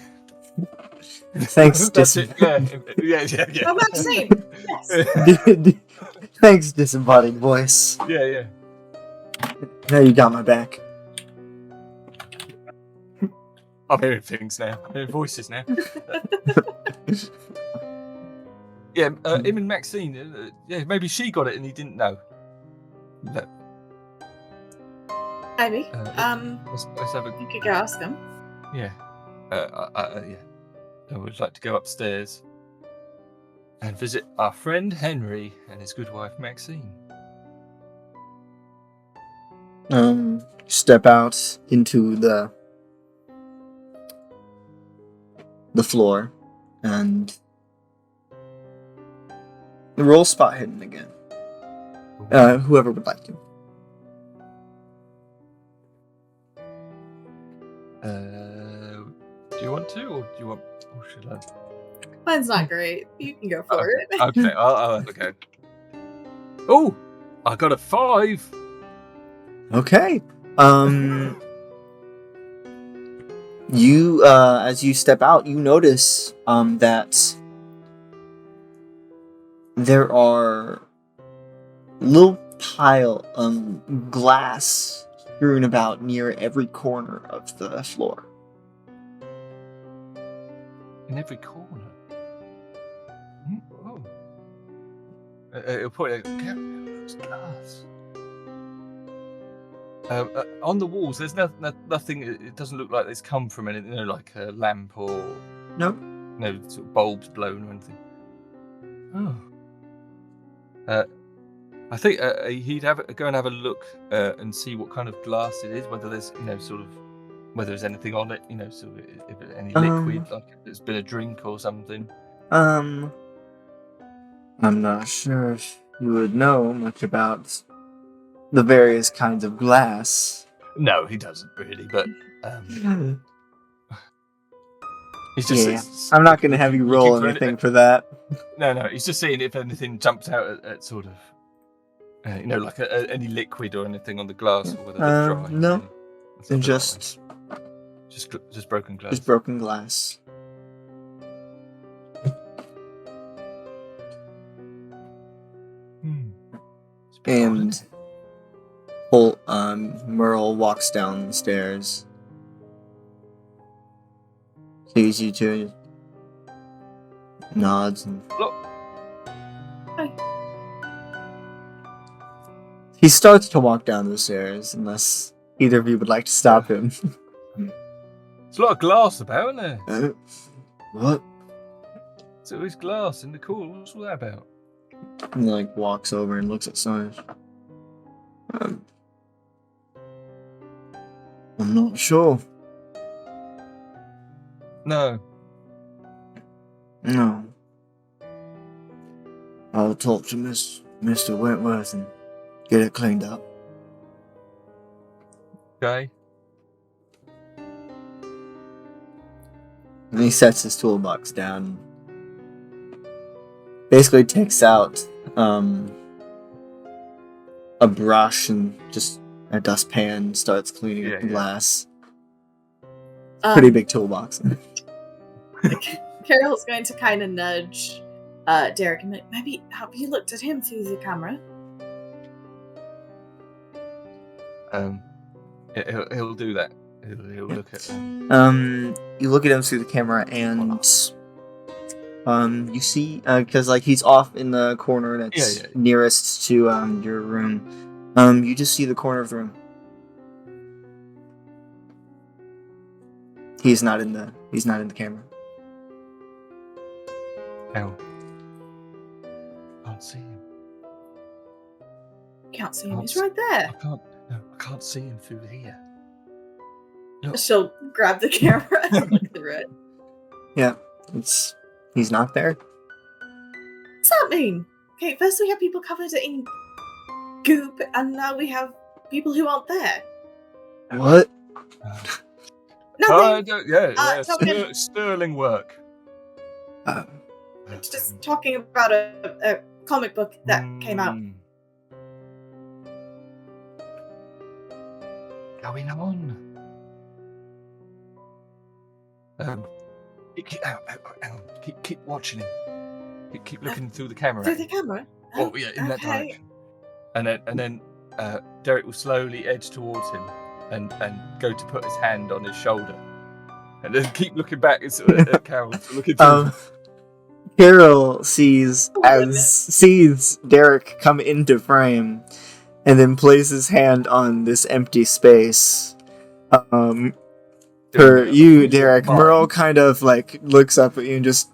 Thanks, That's it. Yeah. Oh, Maxine! Yes! Thanks, disembodied voice. Yeah. Now you got my back. I'm hearing things now. I'm hearing voices now. Yeah, him and Maxine. Yeah, maybe she got it and he didn't know. No. Maybe. Let's have a. You could go ask him. Yeah. Yeah. I would like to go upstairs and visit our friend Henry and his good wife Maxine. Step out into the floor and roll spot hidden again. Whoever would like to. Do you want to, or do you want? Or should I? Mine's not great. You can go for it. Okay, I'll have a go. Oh, I got a 5. Okay. You as you step out, you notice that there are little pile glass strewn about near every corner of the floor. In every corner. Oh. It'll point at it's glass. On the walls, there's nothing. It doesn't look like it's come from anything, like a lamp or Nope. no sort of bulbs blown or anything. Oh. I think he'd go and have a look and see what kind of glass it is, whether there's whether there's anything on it, sort of if any liquid, like if there's been a drink or something. I'm not sure if you would know much about the various kinds of glass. No, he doesn't really, but he's just. I'm not going to have you roll anything for that. No, he's just seeing if anything jumps out at sort of, like any liquid or anything on the glass, or whether it's dry. No, and just broken glass. Just broken glass. And Merle walks down the stairs, sees you two, nods, and Hi. He starts to walk down the stairs, unless either of you would like to stop him. There's a lot of glass about, isn't there? What? So there's glass in the corner. What's all that about? And he walks over and looks at Sarge. I'm not sure. No. I'll talk to Mr. Wentworth and get it cleaned up. Okay. And he sets his toolbox down. Basically takes out a brush and just a dustpan, starts cleaning up the glass. Pretty big toolbox. Carol's going to kind of nudge Derek and maybe have you looked at him through the camera? He'll do that. He'll look at you look at him through the camera and you see because he's off in the corner that's nearest to your room. You just see the corner of the room. He's not in the camera. Oh. Can't see him. Can't see him. He's right there. I can't see him through here. Look. She'll grab the camera and look through it. Yeah, he's not there. What's that mean? Okay, first we have people covered in goop, and now we have people who aren't there. What? Nothing. Sterling work. Just talking about a comic book that came out. Going on. Keep watching him. Keep looking through the camera. Through the camera? Oh yeah, in that direction. And then Derek will slowly edge towards him and go to put his hand on his shoulder, and then keep looking back at Carol, looking through. Carol sees Derek come into frame, and then places his hand on this empty space. For you, Derek, Merle kind of looks up at you and just.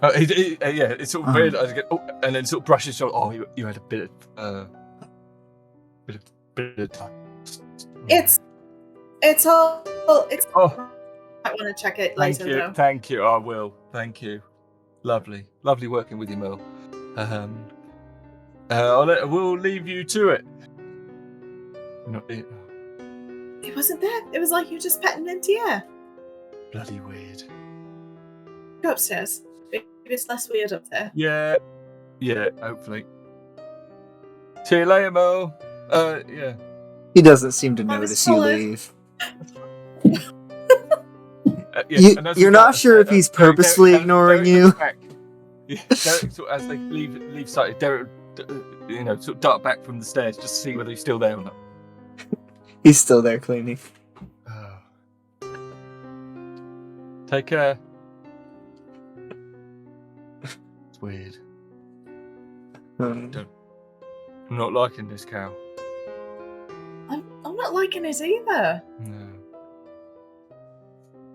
It's sort of weird. And then sort of brushes his shoulder. Oh, you had a bit of time. It's all. Oh. I want to check it later, though. Thank you. I will. Thank you. Lovely working with you, Merle. We'll leave you to it. It wasn't there. It was like you just petting empty air. Bloody weird. Go upstairs. Maybe it's less weird up there. Yeah, hopefully. See you later, Merle. Yeah. He doesn't seem to notice you leave. You're not sure if he's purposely ignoring you. Yeah, Derek, sort of, as they leave sight, Derek, sort of dart back from the stairs just to see whether he's still there or not. He's still there cleaning. Take care. It's weird. I'm not liking this, Cal. I'm not liking it either. No.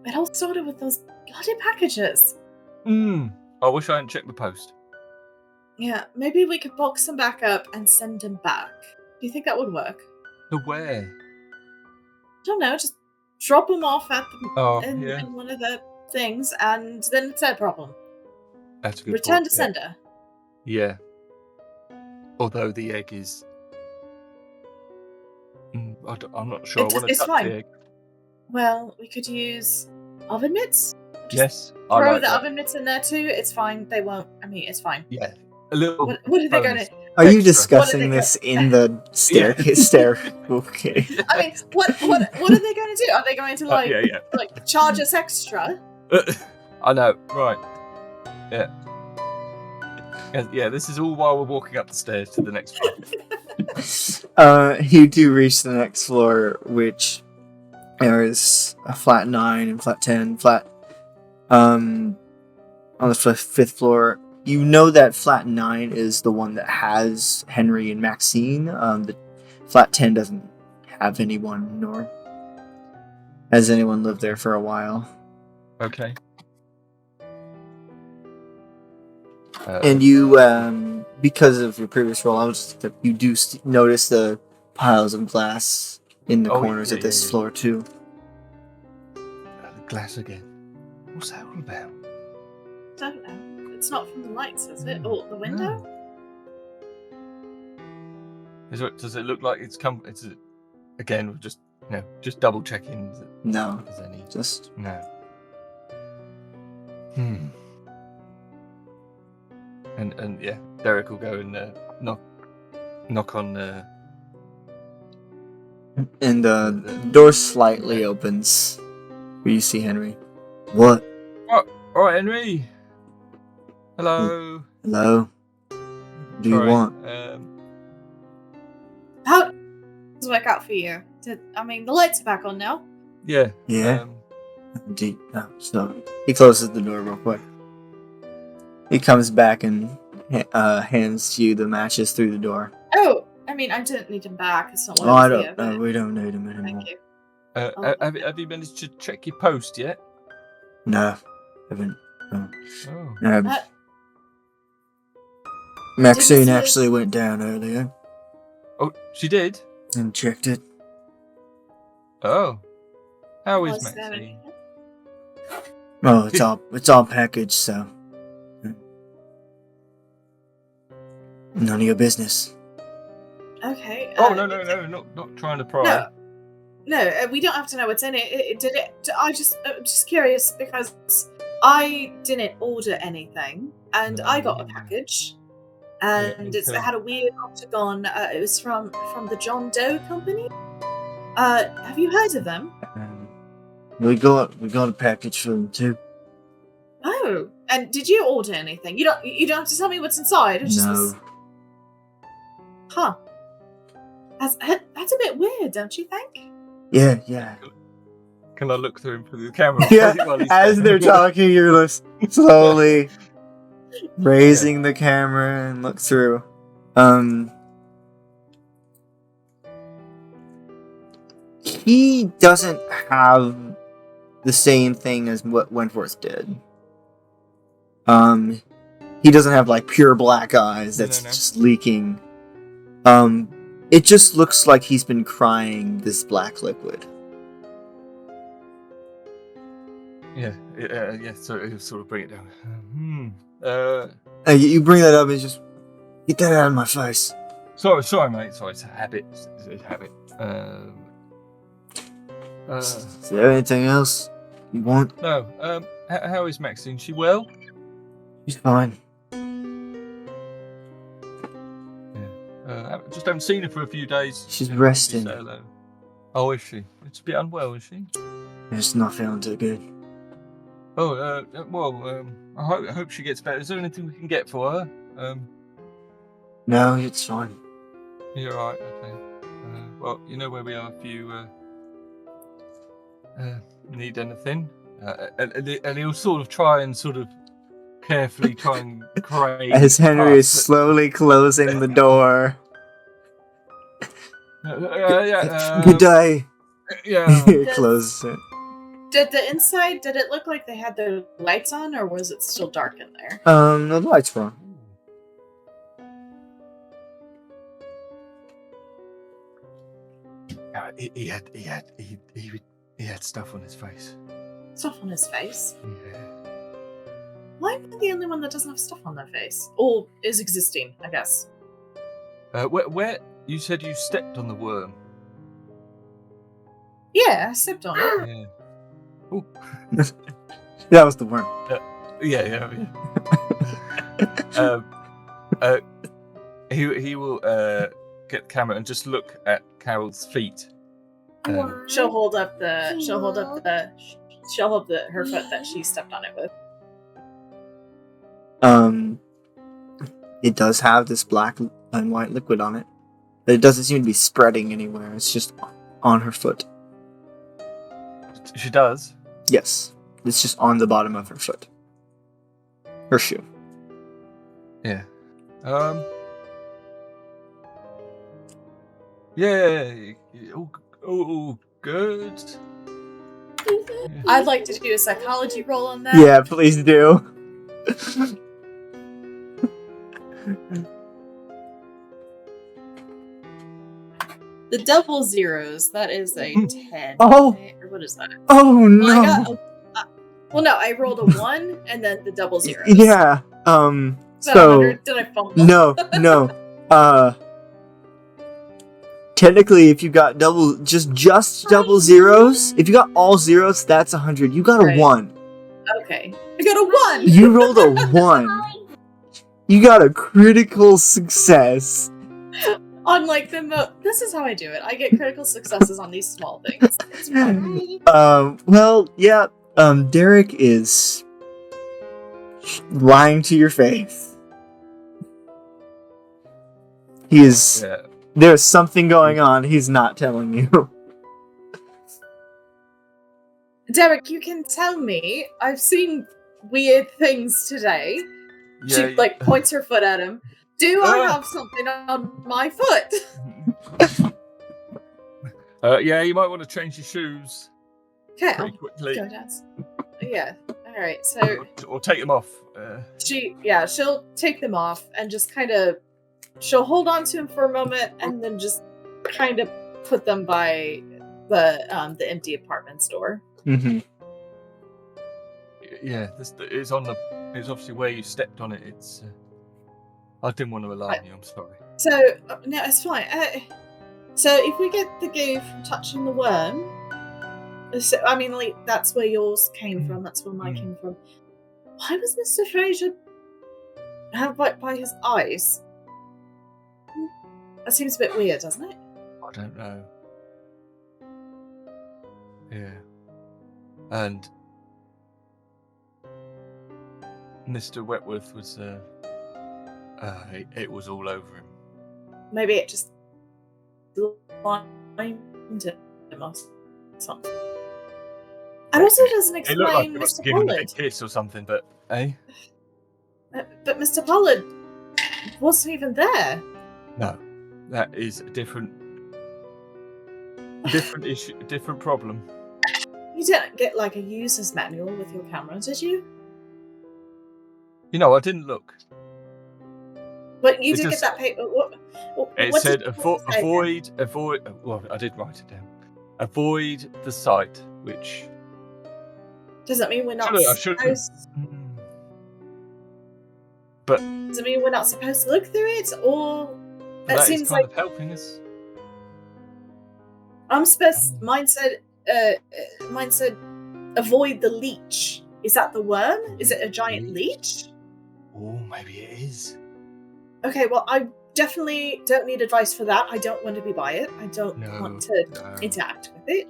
It all started with those bloody packages. I wish I hadn't checked the post. Yeah, maybe we could box them back up and send them back. Do you think that would work? To where? I don't know, just drop them off at in one of the things, and then it's their problem. That's a good Return point, to sender. Yeah. Although the egg is... I'm not sure. I want to touch fine. the egg. Well, we could use oven mitts. Yes, Throw the oven mitts in there too. It's fine. They won't. I mean, it's fine. Yeah, a little. What are they going to? Are you discussing this in the staircase? Okay. I mean, what are they going to do? Are they going to like charge us extra? I know, right? Yeah. Yeah. This is all while we're walking up the stairs to the next floor. You do reach the next floor, which there is a flat 9 and flat 10, on the fifth floor. You know that flat 9 is the one that has Henry and Maxine. The flat 10 doesn't have anyone, nor has anyone lived there for a while. Okay. And you, because of your previous role, you do notice the piles of glass in the corners of this floor too. The glass again. What's that all about? Don't know. It's not from the lights, is it? Or the window? Does it look like it's come? Again, we're just double checking. No. There's any? Just no. And yeah, Derek will go and knock on the. And the door slightly opens. Where you see Henry. What? Oh, all right, Henry. Hello. Hello. What do you want? How does it work out for you? The lights are back on now. Yeah. Yeah. So he closes the door real quick. He comes back and hands you the matches through the door. Oh, I didn't need them back. It's not what I don't. We don't need them anymore. Thank you. Have you managed to check your post yet? No, haven't. No. Oh. Maxine actually went down earlier. Oh, she did? And checked it. Oh. How is Maxine? Oh, it's all packaged, so none of your business. Okay. Oh no, not trying to pry. No, we don't have to know what's in it. I'm just curious because I didn't order anything, and I got a package, and it had a weird octagon. It was from the John Doe Company. Have you heard of them? We got a package for them too. Oh, and did you order anything? You don't have to tell me what's inside. It's no. Huh. That's a bit weird, don't you think? Yeah. Can I look through him through the camera? Yeah. As they're talking, you're slowly raising the camera and look through. He doesn't have the same thing as what Wentworth did. He doesn't have pure black eyes that's just leaking. It just looks like he's been crying this black liquid. Yeah. So it'll sort of bring it down. You bring that up and just get that out of my face. Sorry, mate. Sorry, it's a habit. It's a habit. Is there anything else you want? No. How is Maxine? She well? She's fine. Just haven't seen her for a few days. She's resting. Oh, is she? It's a bit unwell, is she? She's not feeling too good. I hope she gets better. Is there anything we can get for her? No, it's fine. You're right. Okay. Well, you know where we are if you need anything. And he'll sort of try and carefully try and crane As Henry is past slowly closing the door. Good day. Yeah. He closes it. Did the inside, did it look like they had their lights on, or was it still dark in there? The lights were on. He had stuff on his face. Stuff on his face? Yeah. Why am I the only one that doesn't have stuff on their face? Or is existing, I guess. Where you said you stepped on the worm? Yeah, I stepped on it. Yeah. Ooh. That was the worm. Yeah. He will get the camera and just look at Carol's feet. She'll hold up her foot that she stepped on it with. It does have this black and white liquid on it, but it doesn't seem to be spreading anywhere. It's just on her foot. She does? Yes. It's just on the bottom of her foot. Her shoe. Yeah. Yeah. Oh, good. I'd like to do a psychology roll on that. Yeah, please do. The double zeros, that is a 10. Oh. Or what is that? Oh no. Well, I rolled a 1 and then the double zeros. Yeah. So did I fumble? No. Technically, if you got just double zeros, if you got all zeros, that's 100. You got a 1. Okay. I got a 1! You rolled a 1. You got a critical success. On like this is how I do it. I get critical successes on these small things. It's fine. Well, yeah. Derek is lying to your face. He is. Yeah. There's something going on. He's not telling you. Derek, you can tell me. I've seen weird things today. Yeah, She points her foot at him. Do I have something on my foot? Yeah, you might want to change your shoes Okay, pretty quickly. go dance. Yeah. All right. So Or take them off. she'll take them off and just kind of she'll hold on to him for a moment and then just kind of put them by the empty apartment store. Mm-hmm. Yeah, it's obviously where you stepped on it. It's. I didn't want to alarm you. I'm sorry. So no, it's fine. So if we get the goo from touching the worm, so, I mean, like that's where yours came from. That's where mine came from. Why was Mr. Fraser have by his eyes? That seems a bit weird, doesn't it? I don't know. Yeah. And Mr. Wetworth was. It was all over him. Maybe it just blinded him or something. And also doesn't It looked like explain he must Mr. have given him a Pollard. kiss or something, but But Mr. Pollard wasn't even there. no, that is a different issue, a different problem. You didn't get like a user's manual with your camera, did you? You know, I didn't look. But you It did just- get that paper. It what said did it say? avoid. Well, I did write it down. Avoid the site, which. Does that mean we're not I should've- supposed? But Does it mean we're not supposed to look through it, or it that is seems kind like of helping us. I'm supposed? Mine said. Mine said, avoid the leech. Is that the worm? Is it a giant leech? Oh, maybe it is. Okay, well, I definitely don't need advice for that. I don't want to be by it. I don't want to interact with it.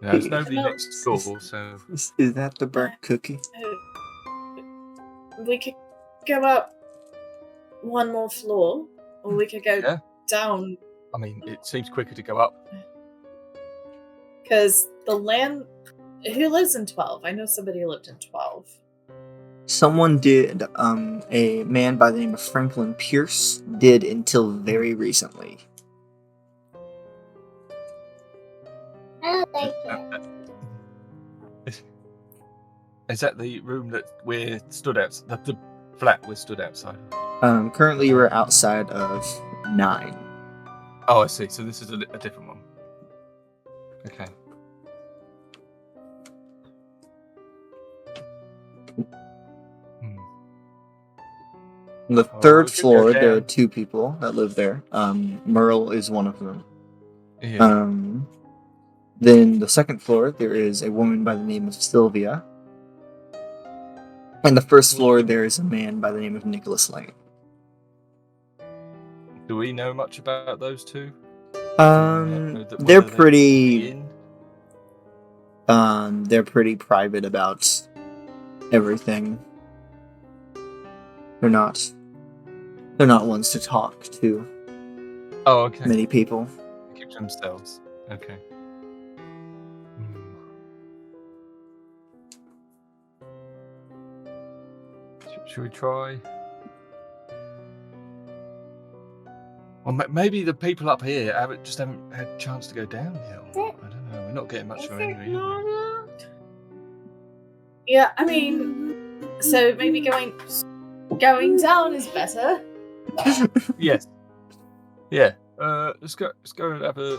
No, there's nobody next door, so... Is that the burnt cookie? We could go up one more floor, or we could go down. I mean, it seems quicker to go up. Because the land... Who lives in 12? I know somebody who lived in 12. Someone did, a man by the name of Franklin Pierce did until very recently. Oh, thank you. Is that the room that we're stood outside? The flat we're stood outside? Currently we're outside of 9. Oh, I see. So this is a different one. Okay. On the third floor, there are 2 people that live there. Merle is one of them. Yeah. Then the second floor, there is a woman by the name of Sylvia. And the first floor, there is a man by the name of Nicholas Lane. Do we know much about those two? They're pretty. They're pretty private about everything. They're not ones to talk to. Oh, okay. Many people. They keep to themselves. Okay. Should we try? Well, maybe the people up here just haven't had a chance to go downhill. I don't know. We're not getting much of Henry. Yeah, I mean, so maybe going down is better. Yes. Yeah. Let's go and have a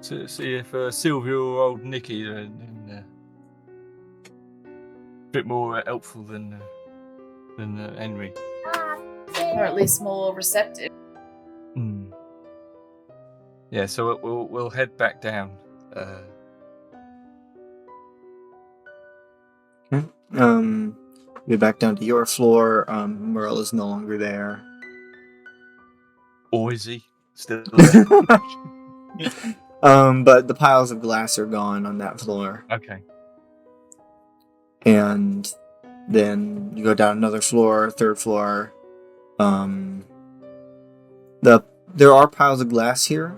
see if Sylvia or old Nikki are a bit more helpful than Henry. Or at least more receptive. Yeah, so we'll head back down. We're back down to your floor. Merle is no longer there. Or is he still there? But the piles of glass are gone on that floor. Okay. And then you go down another floor, third floor. There are piles of glass here.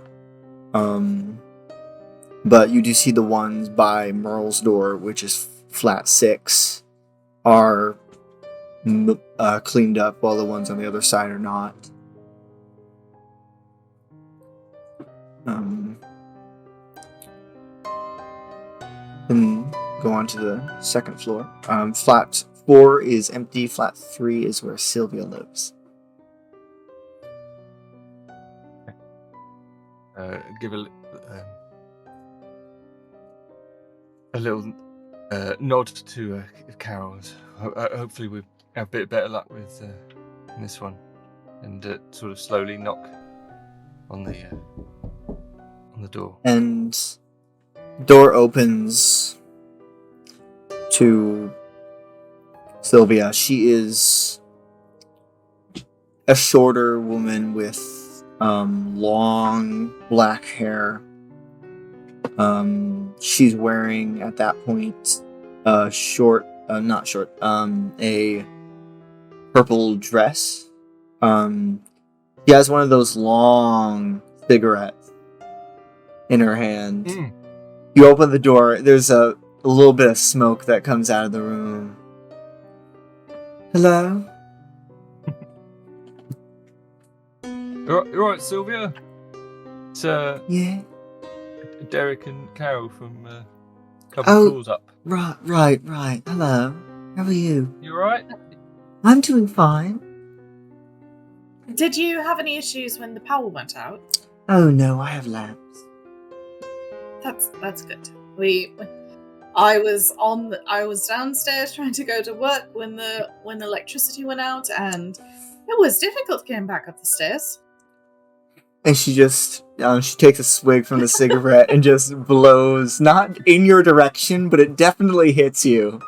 But you do see the ones by Merle's door, which is flat 6, are cleaned up, while the ones on the other side are not. And go on to the second floor. Flat 4 is empty. Flat 3 is where Sylvia lives. Give a little nod to Carol. Hopefully we have a bit better luck with this one, and sort of slowly knock on the door. And door opens to Sylvia. She is a shorter woman with long black hair. She's wearing at that point a purple dress. She has one of those long cigarettes in her hand. You open the door, there's a little bit of smoke that comes out of the room. Hello? You alright, Sylvia? It's Yeah? Derek and Carol from a couple of floors up. Right. Hello. How are you? You alright? I'm doing fine. Did you have any issues when the power went out? Oh no, I have lamps. That's good. I was downstairs trying to go to work when the electricity went out, and it was difficult getting back up the stairs. And she just she takes a swig from the cigarette and just blows, not in your direction, but it definitely hits you.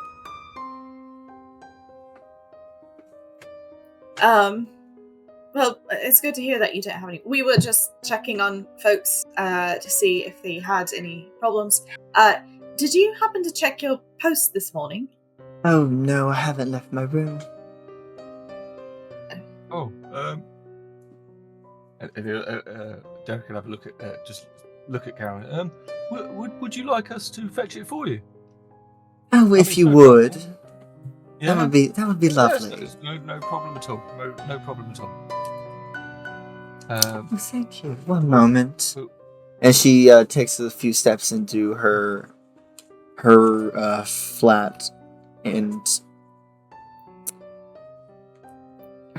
Well, it's good to hear that you don't have any. We were just checking on folks to see if they had any problems. Did you happen to check your post this morning? Oh no, I haven't left my room. Oh, Derek can have a look at just look at Karen. Would you like us to fetch it for you? Oh, if mean, you no would, problem. that would be lovely. Yes, no problem at all. No problem at all. Oh, thank you. One moment. Oh. And she takes a few steps into her flat, and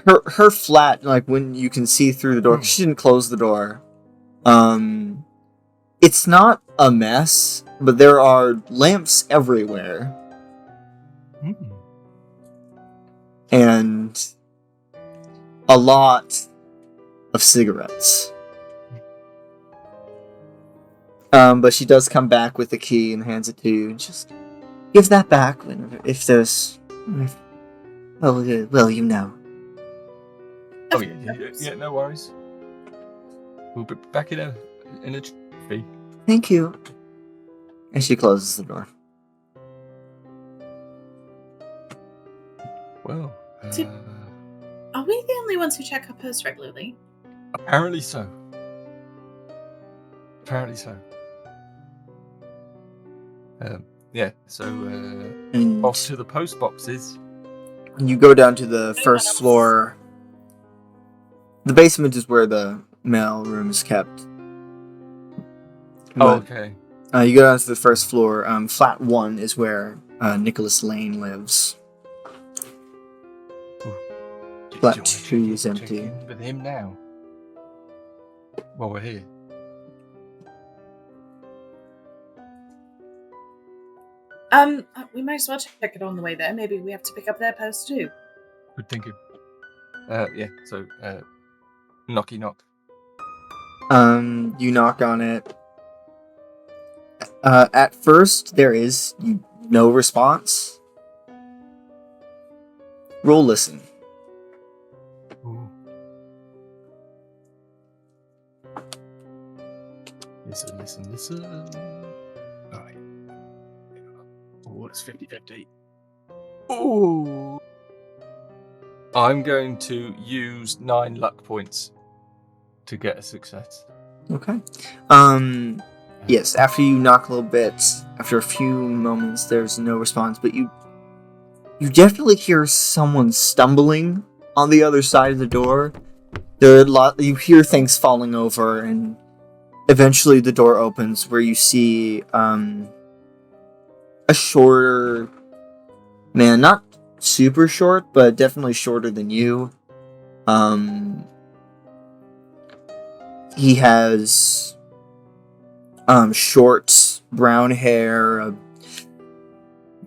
her flat, like when you can see through the door, 'cause she didn't close the door. It's not a mess, but there are lamps everywhere. And a lot of cigarettes. But she does come back with the key and hands it to you, and just give that back if there's. Well, you know. Oh yeah, no worries. We'll be back in a jiffy. Thank you. And she closes the door. Well, Are we the only ones who check our posts regularly? apparently so. Yeah, so And off to the post boxes. you go down to the first else? floor. The basement is where the mail room is kept. But, Okay. you go down to the first floor. Flat 1 is where Nicholas Lane lives. Flat Do you wanna 2 is check empty. in with him now. While we're here. We might as well check it on the way there. Maybe we have to pick up their post too. Good thinking. Yeah. So, knocky knock. You knock on it. At first, there is no response. Roll listen. Ooh. Listen. Alright. Oh, it's 50-50. Ooh. I'm going to use 9 luck points to get a success. Okay. Yes, after you knock a little bit, after a few moments, there's no response, but you definitely hear someone stumbling on the other side of the door. You hear things falling over, and eventually the door opens where you see a shorter man, not super short, but definitely shorter than you. He has short brown hair, a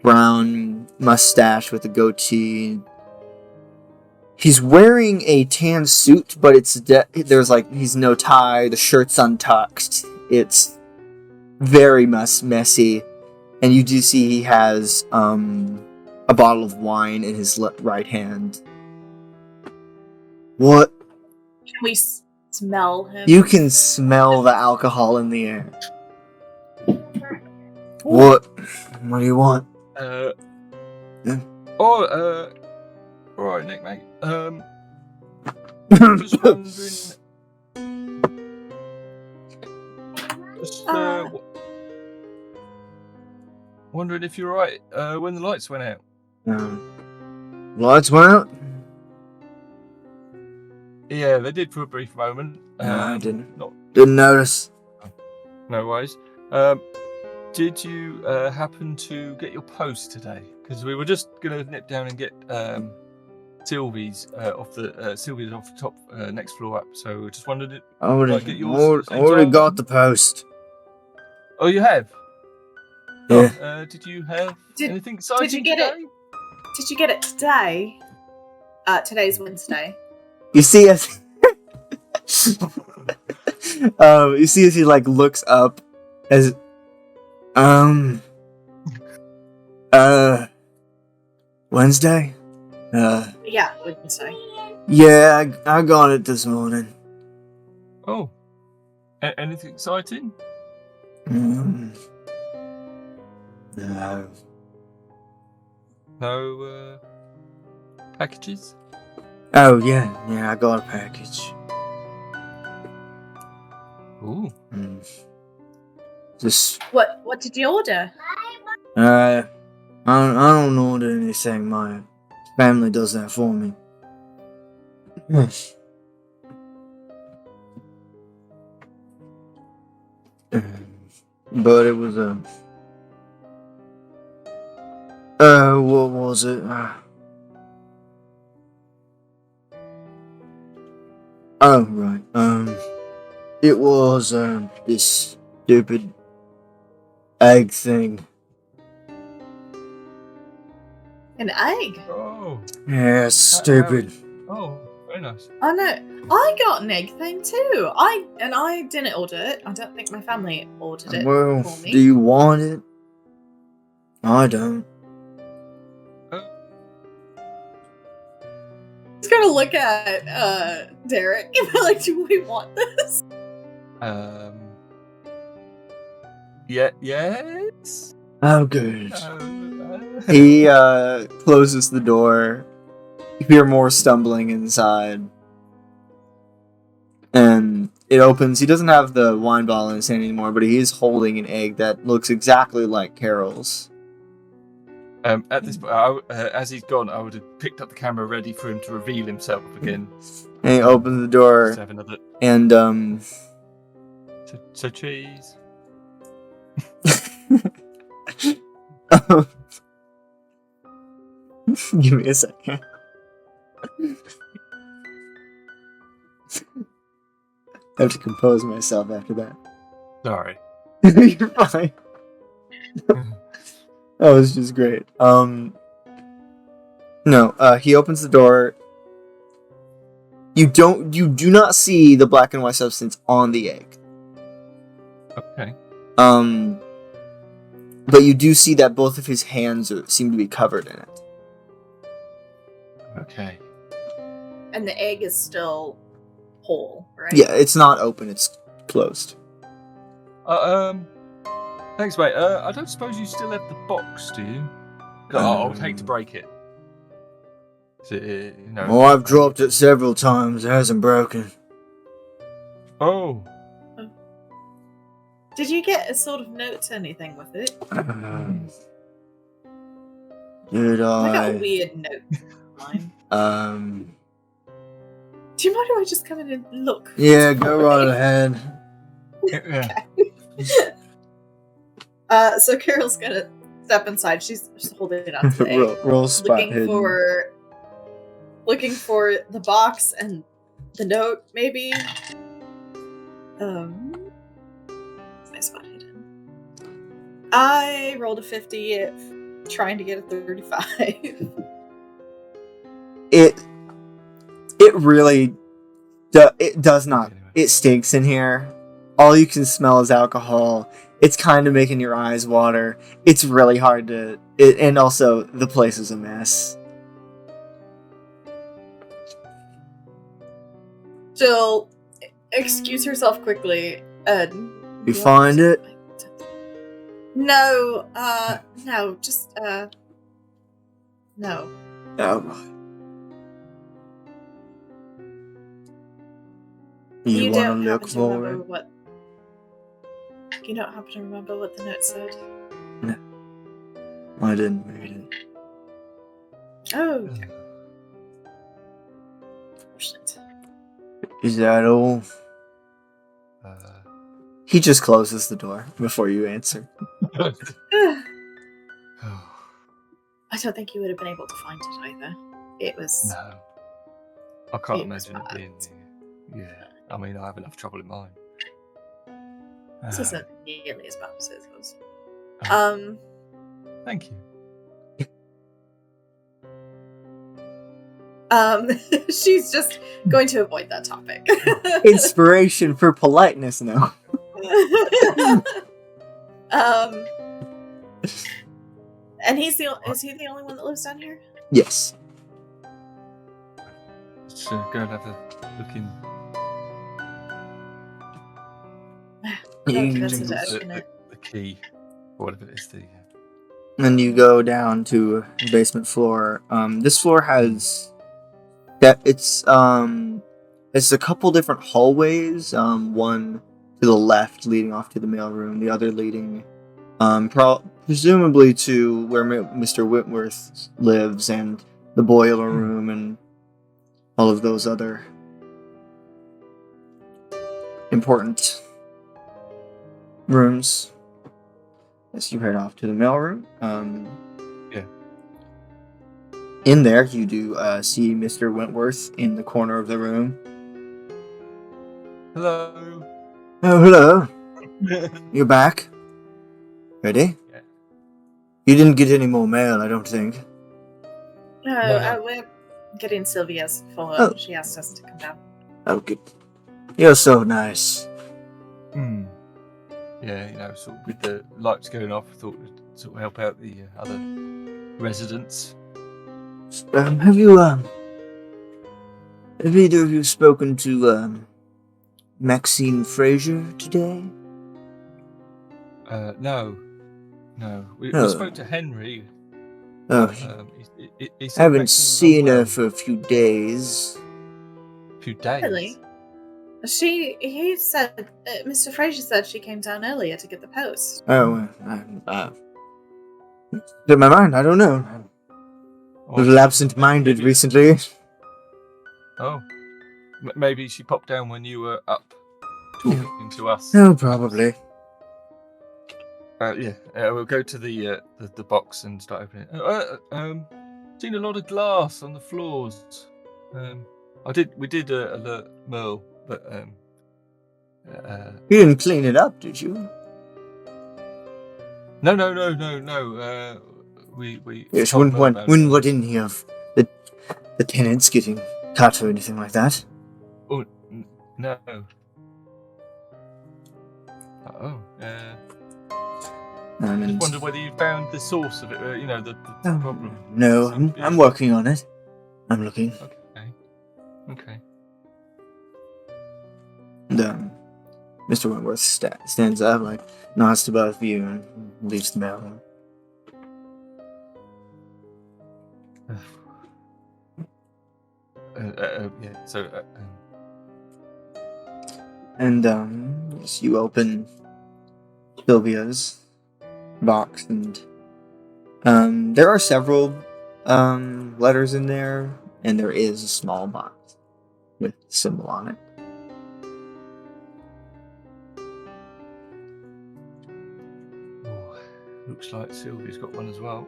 brown mustache with a goatee. He's wearing a tan suit, but he's no tie. The shirt's untucked. It's very messy, and you do see he has a bottle of wine in his right hand. What? Can we smell him? You can smell the alcohol in the air. What? What do you want? Yeah. Alright, Nick, mate. Just wondering if you're right. When the lights went out. Lights went out? Yeah, they did for a brief moment. No, I didn't. Didn't notice. No worries. Did you happen to get your post today? Because we were just gonna nip down and get Sylvie's off the top next floor up. So we just wondered. I already time? got the post. Oh, you have. Yeah. Oh, did you have anything exciting? Did you get today? Did you get it today? Today's Wednesday. You see as you see as he like looks up as Wednesday? Yeah, Wednesday. Yeah, I got it this morning. Oh, anything exciting? No. No packages? Oh, yeah, I got a package. Ooh. Just, What did you order? I don't order anything. My family does that for me. But it was what was it? Oh, right. It was, this stupid egg thing. An egg? Oh. Yeah, stupid. Oh, very nice. Oh no, I got an egg thing too. I didn't order it. I don't think my family ordered it Well, for me. do you want it? I don't. Just gonna look at Derek and be like, "Do we want this?" Yeah. Yes. Oh, good. He closes the door. You hear more stumbling inside. And it opens. He doesn't have the wine bottle in his hand anymore, but he is holding an egg that looks exactly like Carol's. At this point, as he's gone, I would have picked up the camera ready for him to reveal himself again. And he opens the door. Just have another. And So cheese. give me a second. I have to compose myself after that. Sorry. You're fine. That was just great. No, he opens the door. You do not see the black and white substance on the egg. Okay. But you do see that both of his hands seem to be covered in it. Okay. And the egg is still whole, right? Yeah, it's not open, it's closed. Thanks, mate. I don't suppose you still have the box, do you? I'll take to break it. Oh, I've dropped it several times. It hasn't broken. Oh. Did you get a sort of note to anything with it? Did I got a I? weird note. Mine. Do you mind if I just come in and look? Yeah, go right ahead. Yeah. So Carol's gonna step inside. She's just holding it on to the egg. roll spot hidden. Looking for the box and the note, maybe. My spot hidden. I rolled a 50, trying to get a 35. It really it does not. It stinks in here. All you can smell is alcohol. It's kind of making your eyes water. It's really hard to... and also, the place is a mess. She'll excuse herself quickly. You find it? No, just, no. Oh. You want to don't look happen to for remember it? what... You don't happen to remember what the note said? No. I didn't read it. Oh, okay. Unfortunate. Is that all? He just closes the door before you answer. I don't think you would have been able to find it either. It was... No. I can't It was imagine it being... Yeah. I mean, I have enough trouble in mine. This isn't nearly as bad as it was. Thank you. She's just going to avoid that topic. Inspiration for politeness now. And is he the only one that lives down here? Yes. Let's go and have a look in. Don't You- visit it, open it. The key, or whatever it is. And you go down to the basement floor. This floor has it's a couple different hallways. One to the left leading off to the mailroom, the other leading presumably to where Mr. Whitworth lives, and the boiler room and all of those other important rooms. As you head off to the mailroom, Yeah. in there you do see Mr. Wentworth in the corner of the room. Hello. Oh, hello. You're back? Ready? Yeah. You didn't get any more mail, I don't think. No, we're getting Sylvia's follow-up. Oh. She asked us to come down. Oh, good. You're so nice. Yeah, sort of with the lights going off, I thought it would sort of help out the other residents. Have either of you spoken to Maxine Fraser today? No. We Oh. spoke to Henry. Oh, He said I haven't Maxine was seen her unwell. for a few days. A few days. Really? He said, Mr. Fraser said she came down earlier to get the post. Oh, in my mind, I don't know. Oh, A little absent-minded maybe- recently. Oh. Maybe she popped down when you were up talking to us. Oh, probably. We'll go to the box and start opening it. Seen a lot of glass on the floors. We did alert Merle, but You didn't clean it up, did you? no. We Yes, told wouldn't Merle about wouldn't it. want any of the tenants getting cut or anything like that. Oh, no. Just And wondered whether you found the source of it. The problem. no, Seemed to be- I'm working on it. I'm looking. Okay. And Mr. Wentworth stands up, like nods to both of you, and leaves the mail. Yeah. So. And as you open Sylvia's box, and there are several letters in there, and there is a small box with a symbol on it. Oh, looks like Sylvia's got one as well.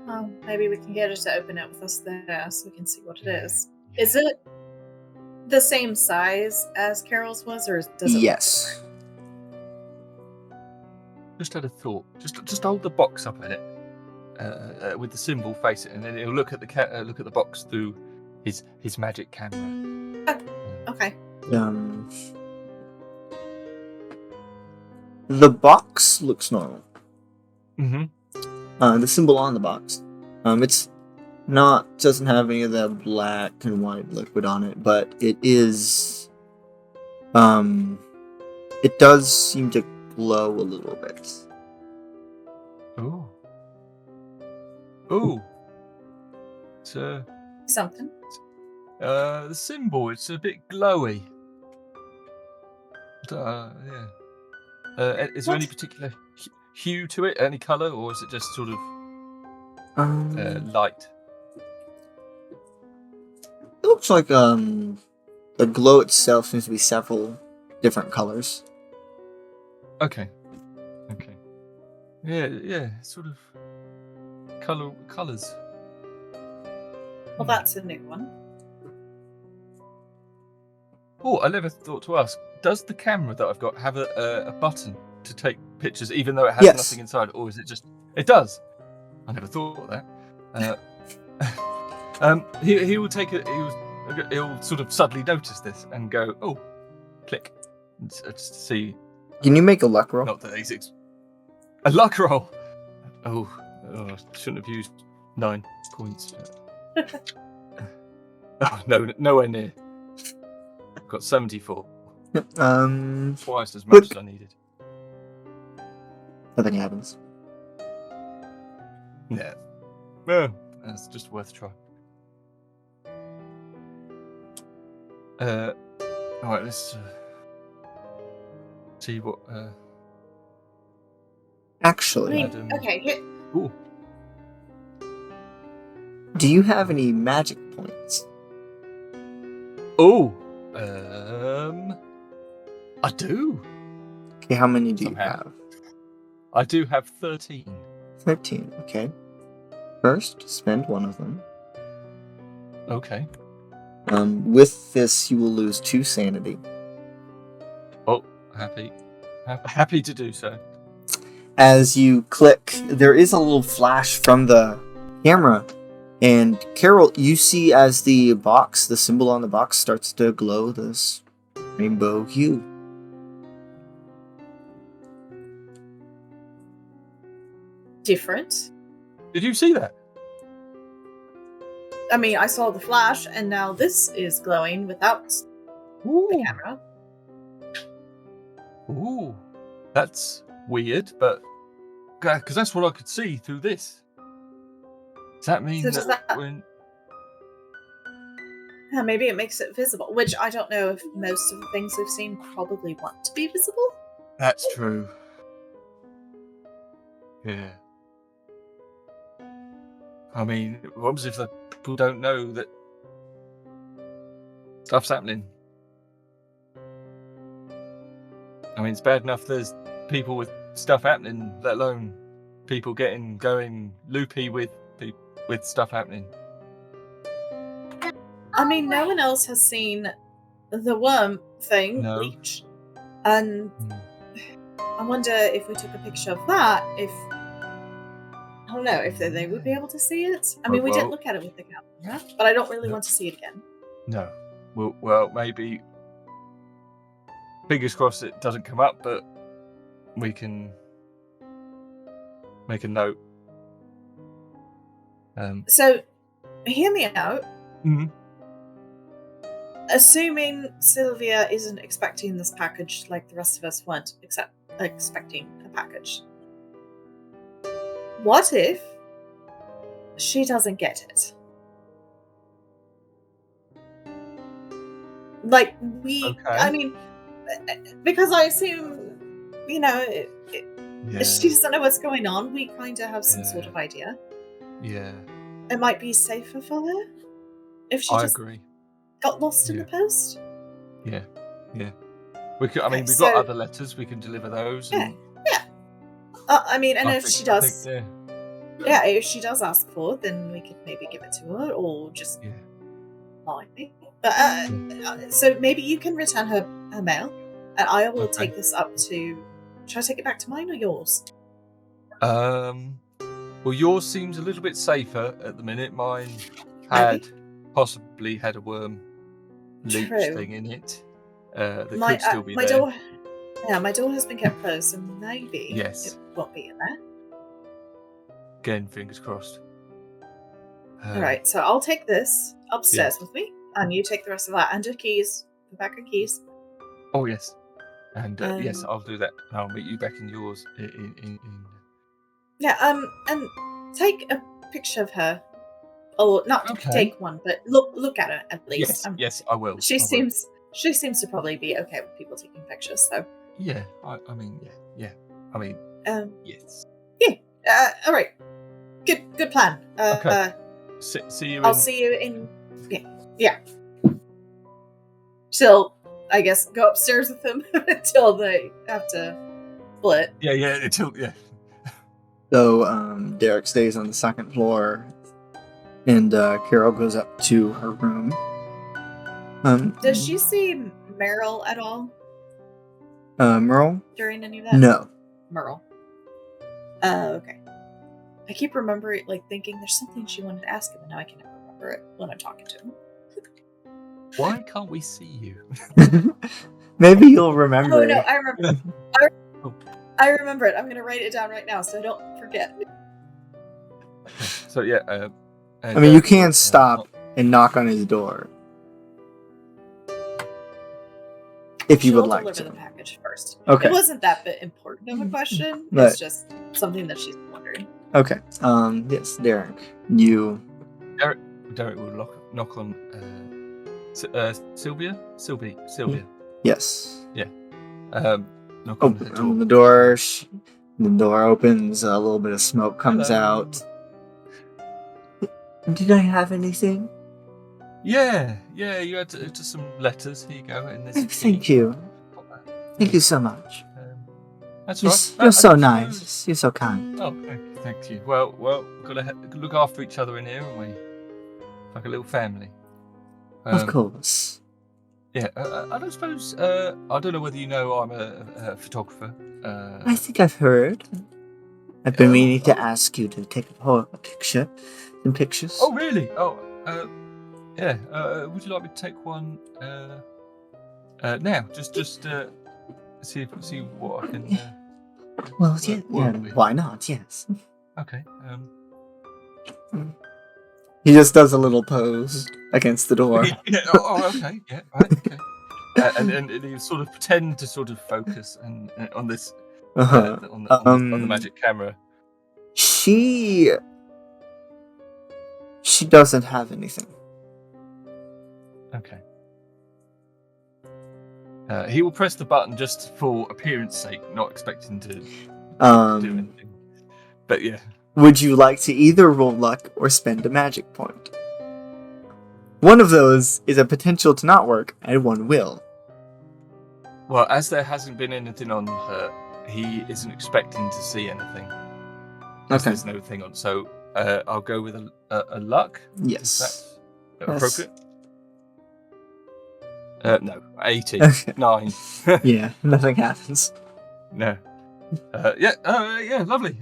Well, maybe we can get her to open it with us there so we can see what it is. Yeah. Is it the same size as Carol's was, or does it Yes. Just had a thought. Just hold the box up at it with the symbol, face it, and then he'll look at the box through his magic camera. Okay. The box looks normal. Mm-hmm. The symbol on the box. Doesn't have any of the black and white liquid on it, but it is, it does seem to glow a little bit. Ooh. It's Something. the symbol. It's a bit glowy. Yeah. Is there any particular hue to it? Any color, or is it just sort of light? It looks like the glow itself seems to be several different colors. Okay. Yeah, sort of colors. Well, that's a new one. Oh, I never thought to ask. Does the camera that I've got have a button to take pictures, even though it has Yes. nothing inside, or is it just? It does. I never thought of that. He will take it. He'll sort of suddenly notice this and go, "Oh, click," and just to see. Can you make a luck roll? Not that he's a luck roll. Oh, I shouldn't have used 9 points. Oh, no, nowhere near. I've got 74. Yep. Twice as much as I needed. Nothing happens. Yeah. Well, that's just worth a try. Alright, let's see what Actually, Adam. Okay. Ooh. do you have any magic points? Oh, I do. Okay, how many do Somehow. you have? I do have 13. 13, okay. First, spend one of them. Okay. With this, you will lose 2 sanity. Oh, happy to do so. As you click, there is a little flash from the camera. And Carol, you see as the symbol on the box starts to glow this rainbow hue. Different. Did you see that? I mean, I saw the flash, and now this is glowing without the camera. Ooh, that's weird, but because that's what I could see through this. Does that mean So does that- when? Yeah, maybe it makes it visible, which I don't know if most of the things we've seen probably want to be visible. That's true. Yeah. I mean, what happens if the people don't know that stuff's happening? I mean, it's bad enough there's people with stuff happening, let alone people going loopy with stuff happening. I mean, no one else has seen the worm thing No. bleach, and I wonder if we took a picture of that, if I don't know if they would be able to see it. I mean, we didn't look at it with the camera, but I don't really want to see it again. No. Well, maybe. Fingers crossed it doesn't come up, but we can make a note. So, hear me out. Mhm. Assuming Sylvia isn't expecting this package like the rest of us weren't expecting a package. What if she doesn't get it? Like, I mean, because I assume, she doesn't know what's going on. We kind of have some sort of idea. Yeah. It might be safer for her if she agree. got lost in the post. Yeah. We could, I mean, we've so- got other letters. We can deliver those. Yeah. And I mean, and if she does, I think, if she does ask for it, then we could maybe give it to her, or just lie. But so maybe you can return her mail, and I will take this up to. Should I take it back to mine or yours? Well, yours seems a little bit safer at the minute. Mine possibly had a worm leech thing in it. That could still be my there. door. Yeah, my door has been kept closed, so maybe Yes. it won't be in there. Again, fingers crossed. All right, so I'll take this upstairs with me, and you take the rest of that and your keys, the back of keys. Oh yes, and yes, I'll do that. I'll meet you back in yours. Yeah, and take a picture of her, or not take one, but look at her at least. Yes, I will. She seems to probably be okay with people taking pictures, so. Yeah, I mean, yeah. I mean, yes. Yeah. All right. Good plan. Okay. See you. I'll see you in. Yeah. She'll, I guess, go upstairs with them until they have to split. Yeah. So Derek stays on the second floor, and Carol goes up to her room. Does she see Meryl at all Merle? during any of that? No. Meryl. Okay. I keep remembering, thinking there's something she wanted to ask him, and now I can't remember it when I'm talking to him. Why can't we see you? Maybe you'll remember. Oh no, I remember. I remember it. I'm going to write it down right now so I don't forget. So yeah, I mean, you can stop and knock on his door. If you She'll would like deliver to. the package first. Okay. It wasn't that bit important of a question. Right. It's just something that she's wondering. Okay. Yes, Derek. You. Derek will knock on Sylvia. Yes. Knock on her door. Open the door. The door opens. A little bit of smoke comes Hello. out. Did I have anything? Yeah. You had just some letters. Here you go. And there's a Thank key. you. Thank you so much. That's You're, right. you're so I suppose- nice. You're so kind. Oh, thank you. Well, we've got to look after each other in here, haven't we? Like a little family. Of course. Yeah, I don't suppose. I don't know whether you know I'm a photographer. I think I've heard. I've been meaning to ask you to take a picture. Some pictures. Oh, really? Oh, yeah. Would you like me to take one now? Just see what I can. Well, yeah. with. Why not? Yes. Okay. He just does a little pose against the door. Yeah, okay. Yeah. Right. Okay. And he sort of pretend to sort of focus and on this on the magic camera. She doesn't have anything. Okay. He will press the button just for appearance sake, not expecting to do anything. But yeah. Would you like to either roll luck or spend a magic point? One of those is a potential to not work, and one will. Well, as there hasn't been anything on her, he isn't expecting to see anything. Okay. There's no thing on. So I'll go with a luck. Yes. That's appropriate. No, 80. Okay. 9. Yeah, nothing happens. No. Yeah, lovely.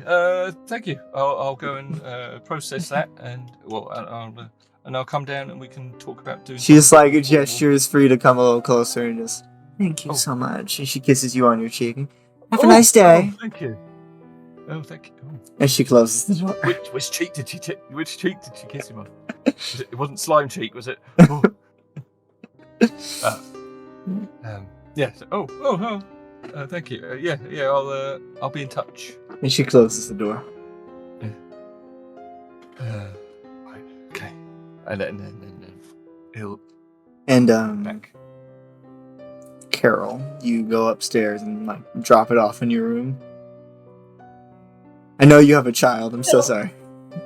Thank you. I'll go and process that, and I'll come down and we can talk about doing. She just something like gestures for you to come a little closer and just thank you Oh. so much. And she kisses you on your cheek. Have a nice day. Oh, thank you. Oh, thank you. Oh. And she closes the door. Which cheek did she kiss him on? It wasn't slime cheek, was it? Oh. Yeah. Thank you. I'll be in touch. And she closes the door. Right, okay. And then he'll And back. Carol, you go upstairs and like drop it off in your room. I know you have a child. I'm so sorry.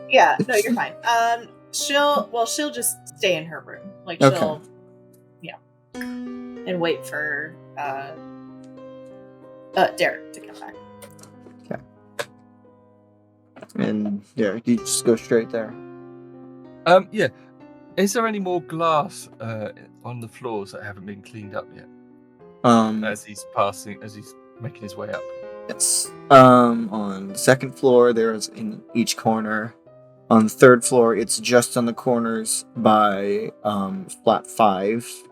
Yeah, no, you're fine. She'll just stay in her room. Like Okay. she'll and wait for Derek to come back. And Derek, you just go straight there. Yeah. Is there any more glass on the floors that haven't been cleaned up yet? As he's making his way up. Yes. On the second floor, there's in each corner. On the third floor, it's just on the corners by flat 5.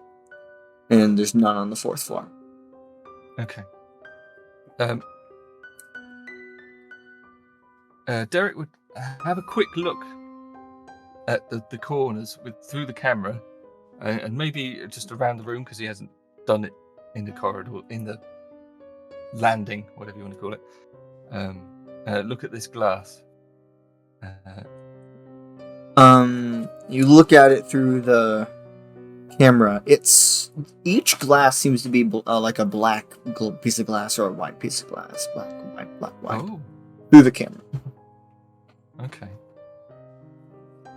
And there's none on the fourth floor. Okay. Derek would have a quick look at the corners through the camera, and maybe just around the room because he hasn't done it in the corridor, in the landing, whatever you want to call it. Look at this glass. You look at it through the camera. Each glass seems to be like a black piece of glass or a white piece of glass. Black, white. Oh, Through the camera. okay.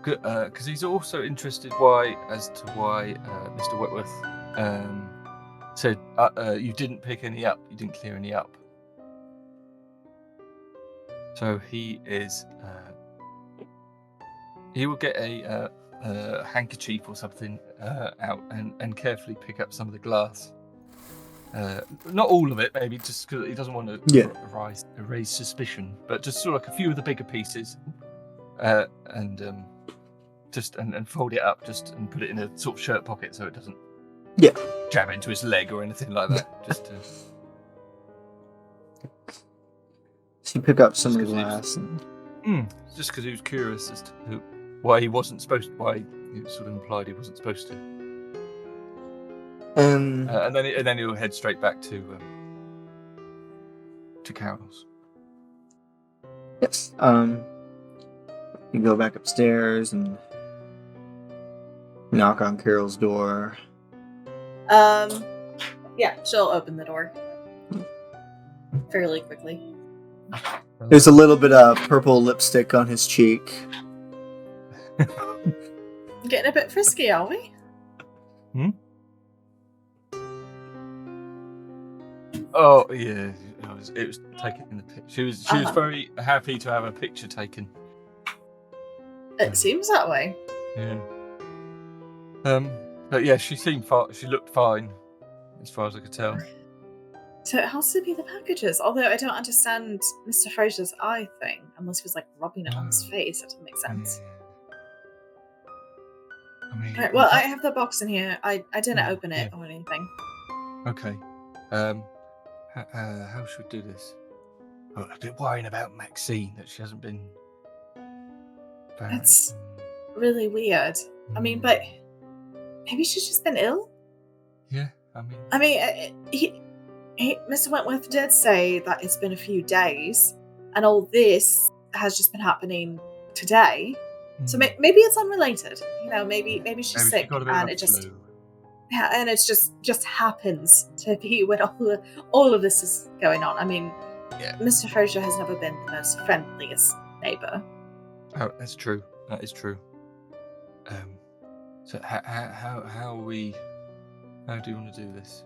Good, because he's also interested why Mr. Wentworth said you didn't pick any up, you didn't clear any up. So he will get a handkerchief or something out and carefully pick up some of the glass. Not all of it, maybe, just because he doesn't want to raise suspicion, but just sort of like a few of the bigger pieces, and fold it up and put it in a sort of shirt pocket so it doesn't jab into his leg or anything like that. Just to... So you pick up some of the glass. Just because he was curious as to why he wasn't supposed to. Why it was sort of implied he wasn't supposed to. And And then he'll head straight back to Carol's. yes, you go back upstairs and knock on Carol's door. Yeah, she'll open the door fairly quickly. There's a little bit of purple lipstick on his cheek. Getting a bit frisky, are we? Oh yeah, it was taken in the picture. She was very happy to have a picture taken. It seems that way. Yeah. But yeah, she seemed she looked fine, as far as I could tell. So it has to be the packages. Although I don't understand Mr. Fraser's eye thing, unless he was like rubbing it on his face. That doesn't make sense. I mean, Right, well, I have the box in here. I didn't open it or anything. Okay. How should we do this? I'm a bit worrying about Maxine, that she hasn't been back. It's really weird. I mean, but maybe she's just been ill? Yeah, I mean, Mr. Wentworth did say that it's been a few days, and all this has just been happening today. So maybe it's unrelated. You know, maybe she's sick, and it just and it just happens to be when all of this is going on. I mean, Mr. Fraser has never been the most friendliest neighbor. Oh, that's true. That is true. So how do you want to do this?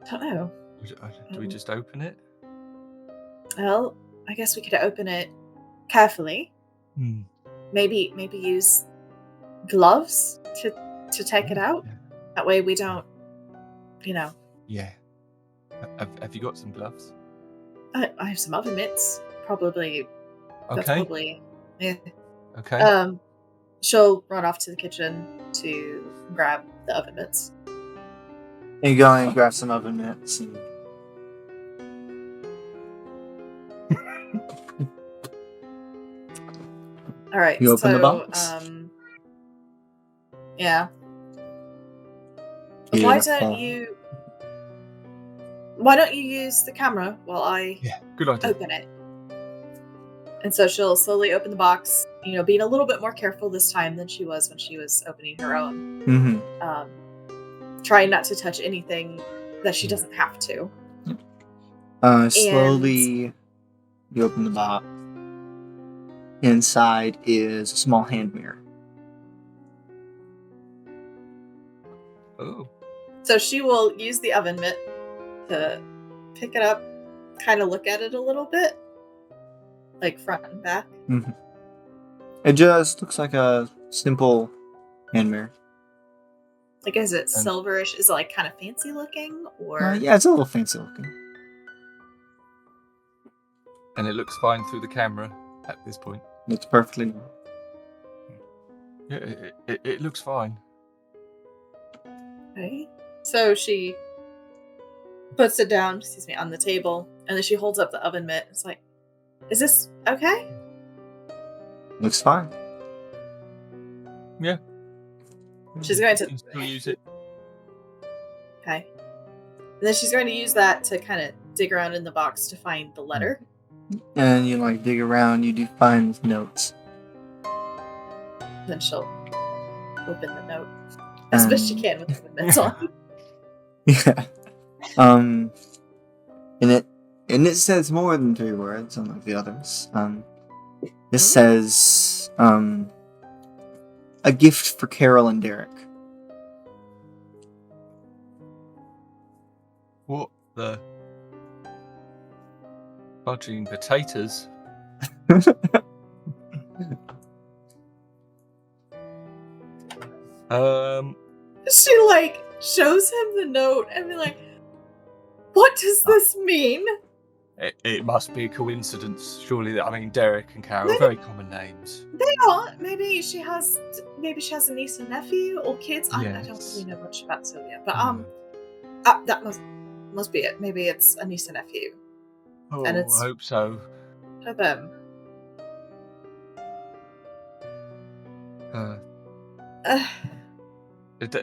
Don't know. Do we just open it? Well, I guess we could open it carefully. Maybe use gloves to take it out. That way we don't, Yeah. Have you got some gloves? I have some oven mitts. Probably. Okay. That's probably. Yeah. Okay. She'll run off to the kitchen to grab the oven mitts. And you go and grab some oven mitts. And... All right. You open the box. Yeah. Beautiful. Why don't you use the camera while I good idea. open it? And so she'll slowly open the box, being a little bit more careful this time than she was when she was opening her own. Mm-hmm. Trying not to touch anything that she doesn't have to. Slowly, you open the box. Inside is a small hand mirror. Oh. So she will use the oven mitt to pick it up, kind of look at it a little bit, like front and back. Mm-hmm. It just looks like a simple hand mirror. Like, is it silverish? Is it like kind of fancy looking, or? Yeah, it's a little fancy looking. And it looks fine through the camera at this point. It's perfectly. Yeah, it looks fine. Okay. So she puts it down, on the table, and then she holds up the oven mitt. It's like, is this okay? Looks fine. Yeah. She's going to still use it. Okay. And then she's going to use that to kind of dig around in the box to find the letter. And you dig around, you do find notes. Then she'll open the note as best she can with the oven mitts on. Yeah. And it says more than 3 words, unlike the others. This says, a gift for Carol and Derek. What the fudging potatoes? She shows him the note and be like, what does this mean? It must be a coincidence, surely. Derek and Carol are very common names. They are. Maybe she has a niece and nephew or kids. I don't really know much about Sylvia, but that must be it. Maybe it's a niece and nephew. Oh, and it's I hope so. for them.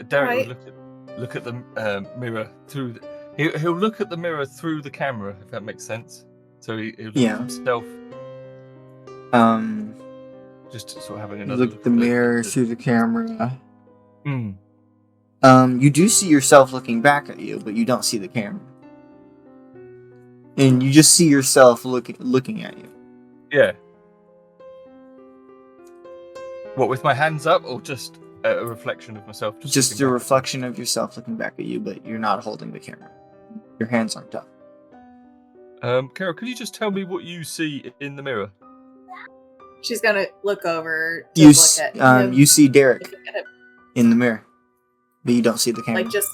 Derek Right. would look at the mirror through. He'll look at the mirror through the camera, if that makes sense. So he'll look Yeah. at himself, Um, just sort of having you another look at the mirror through the camera. Mm. You do see yourself looking back at you, but you don't see the camera. And you just see yourself looking at you. Yeah. What, with my hands up, or just a reflection of myself? Just looking a back? reflection of yourself looking back at you, but you're not holding the camera. Your hands aren't up. Carol, can you just tell me what you see in the mirror? She's gonna look over to You look at him. you see Derek Looking at him, in the mirror, but you don't see the camera. like just.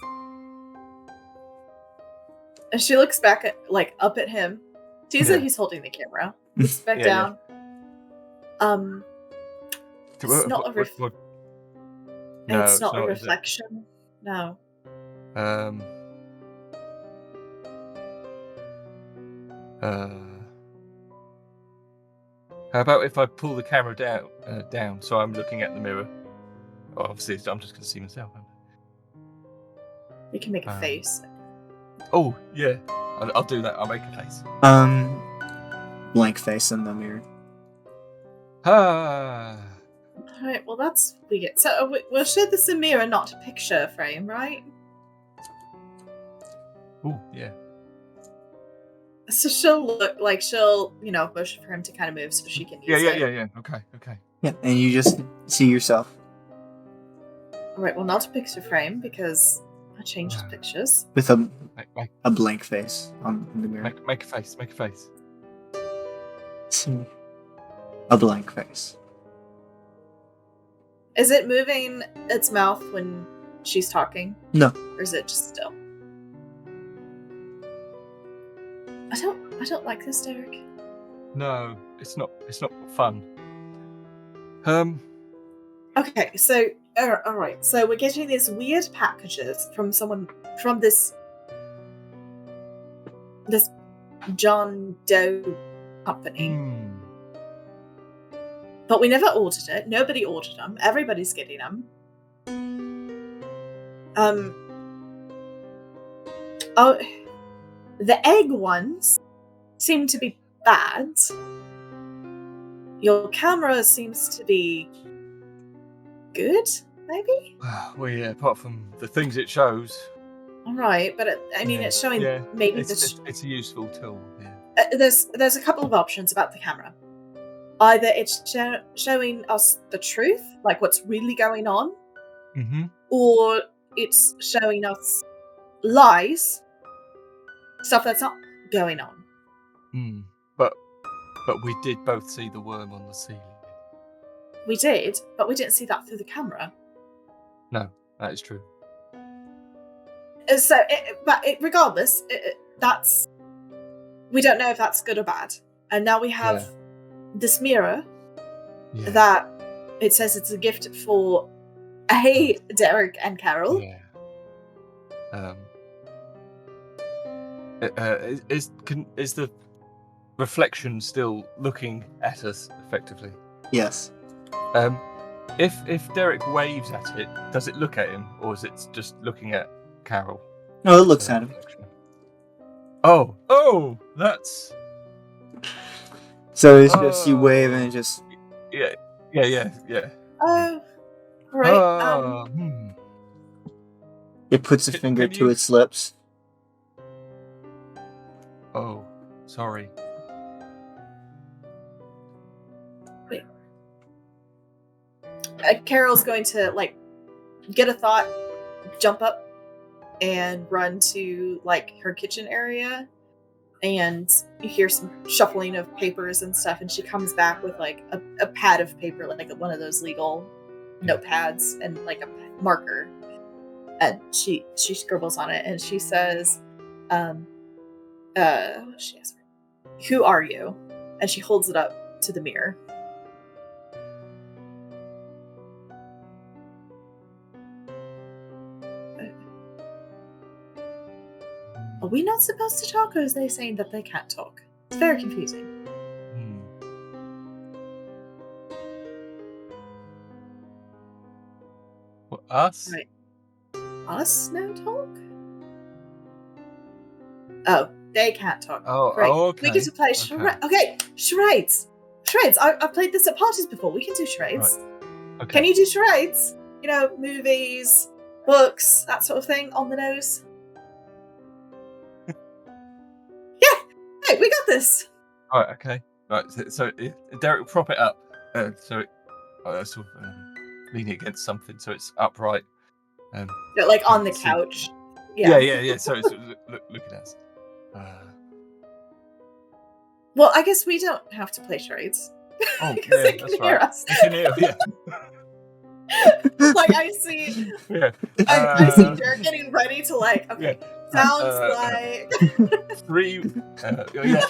And she looks back at up at him. Sees that he's holding the camera. Looks back Yeah, down. It's not a No, it's not a is it? reflection. No. How about if I pull the camera down so I'm looking at the mirror? Oh, obviously, I'm just going to see myself. You can make a face. Oh, yeah. I'll do that. I'll make a face. Blank face in the mirror. Ah. Alright, well that's weird. So we'll show this a mirror, not a picture frame, right? Oh, yeah. So she'll look she'll, motion for him to kind of move so she can use it. Yeah. Okay. Yeah, and you just see yourself Alright, well not a picture frame because I changed pictures. with a blank face on the mirror. Make a face. Make a face. See. A blank face. Is it moving its mouth when she's talking? No. Or is it just still? I don't like this, Derek. No, it's not fun. Okay, so all right. So we're getting these weird packages from this John Doe company. But we never ordered it. Nobody ordered them. Everybody's getting them. Oh, the egg ones seem to be bad. Your camera seems to be good, maybe? Well, yeah, apart from the things it shows. Alright, but it's showing maybe it's a useful tool, yeah. There's a couple of options about the camera. Either it's showing us the truth, like what's really going on, or it's showing us lies, stuff that's not going on. But we did both see the worm on the ceiling. We did, but we didn't see that through the camera. No, that is true. So, regardless, that's we don't know if that's good or bad. And now we have this mirror that it says it's a gift for Derek and Carol. Yeah. Is the reflection still looking at us effectively? Yes. If Derek waves at it, does it look at him, or is it just looking at Carol? No, it looks at him. Oh, that's. So it's just you wave and it just. Yeah. Oh, right. It puts a finger to its lips. Oh, sorry. Wait. Carol's going to get a thought, jump up, and run to her kitchen area, and you hear some shuffling of papers and stuff, and she comes back with a pad of paper, one of those legal notepads, and a marker, and she scribbles on it, and she says, she asks, "Who are you?" And she holds it up to the mirror. Are we not supposed to talk, or is they saying that they can't talk? It's very confusing. us. Right. Us no talk? Oh, they can't talk. Oh, Great. oh, okay. We get to play Okay. charades. Okay, charades. Charades. I've played this at parties before. We can do charades. Okay. Can you do charades? You know, movies, books, that sort of thing, on the nose. Yeah. Hey, we got this. Right. Okay. Right. So Derek, prop it up. Sort of leaning against something, so it's upright. No, like on the See. couch. Yeah. So it's look at us. Well, I guess we don't have to play charades. Oh, Because yeah, they can that's hear right. us. They can hear, yeah. Like I see Yeah. I see Derek getting ready to like, okay, sounds like 3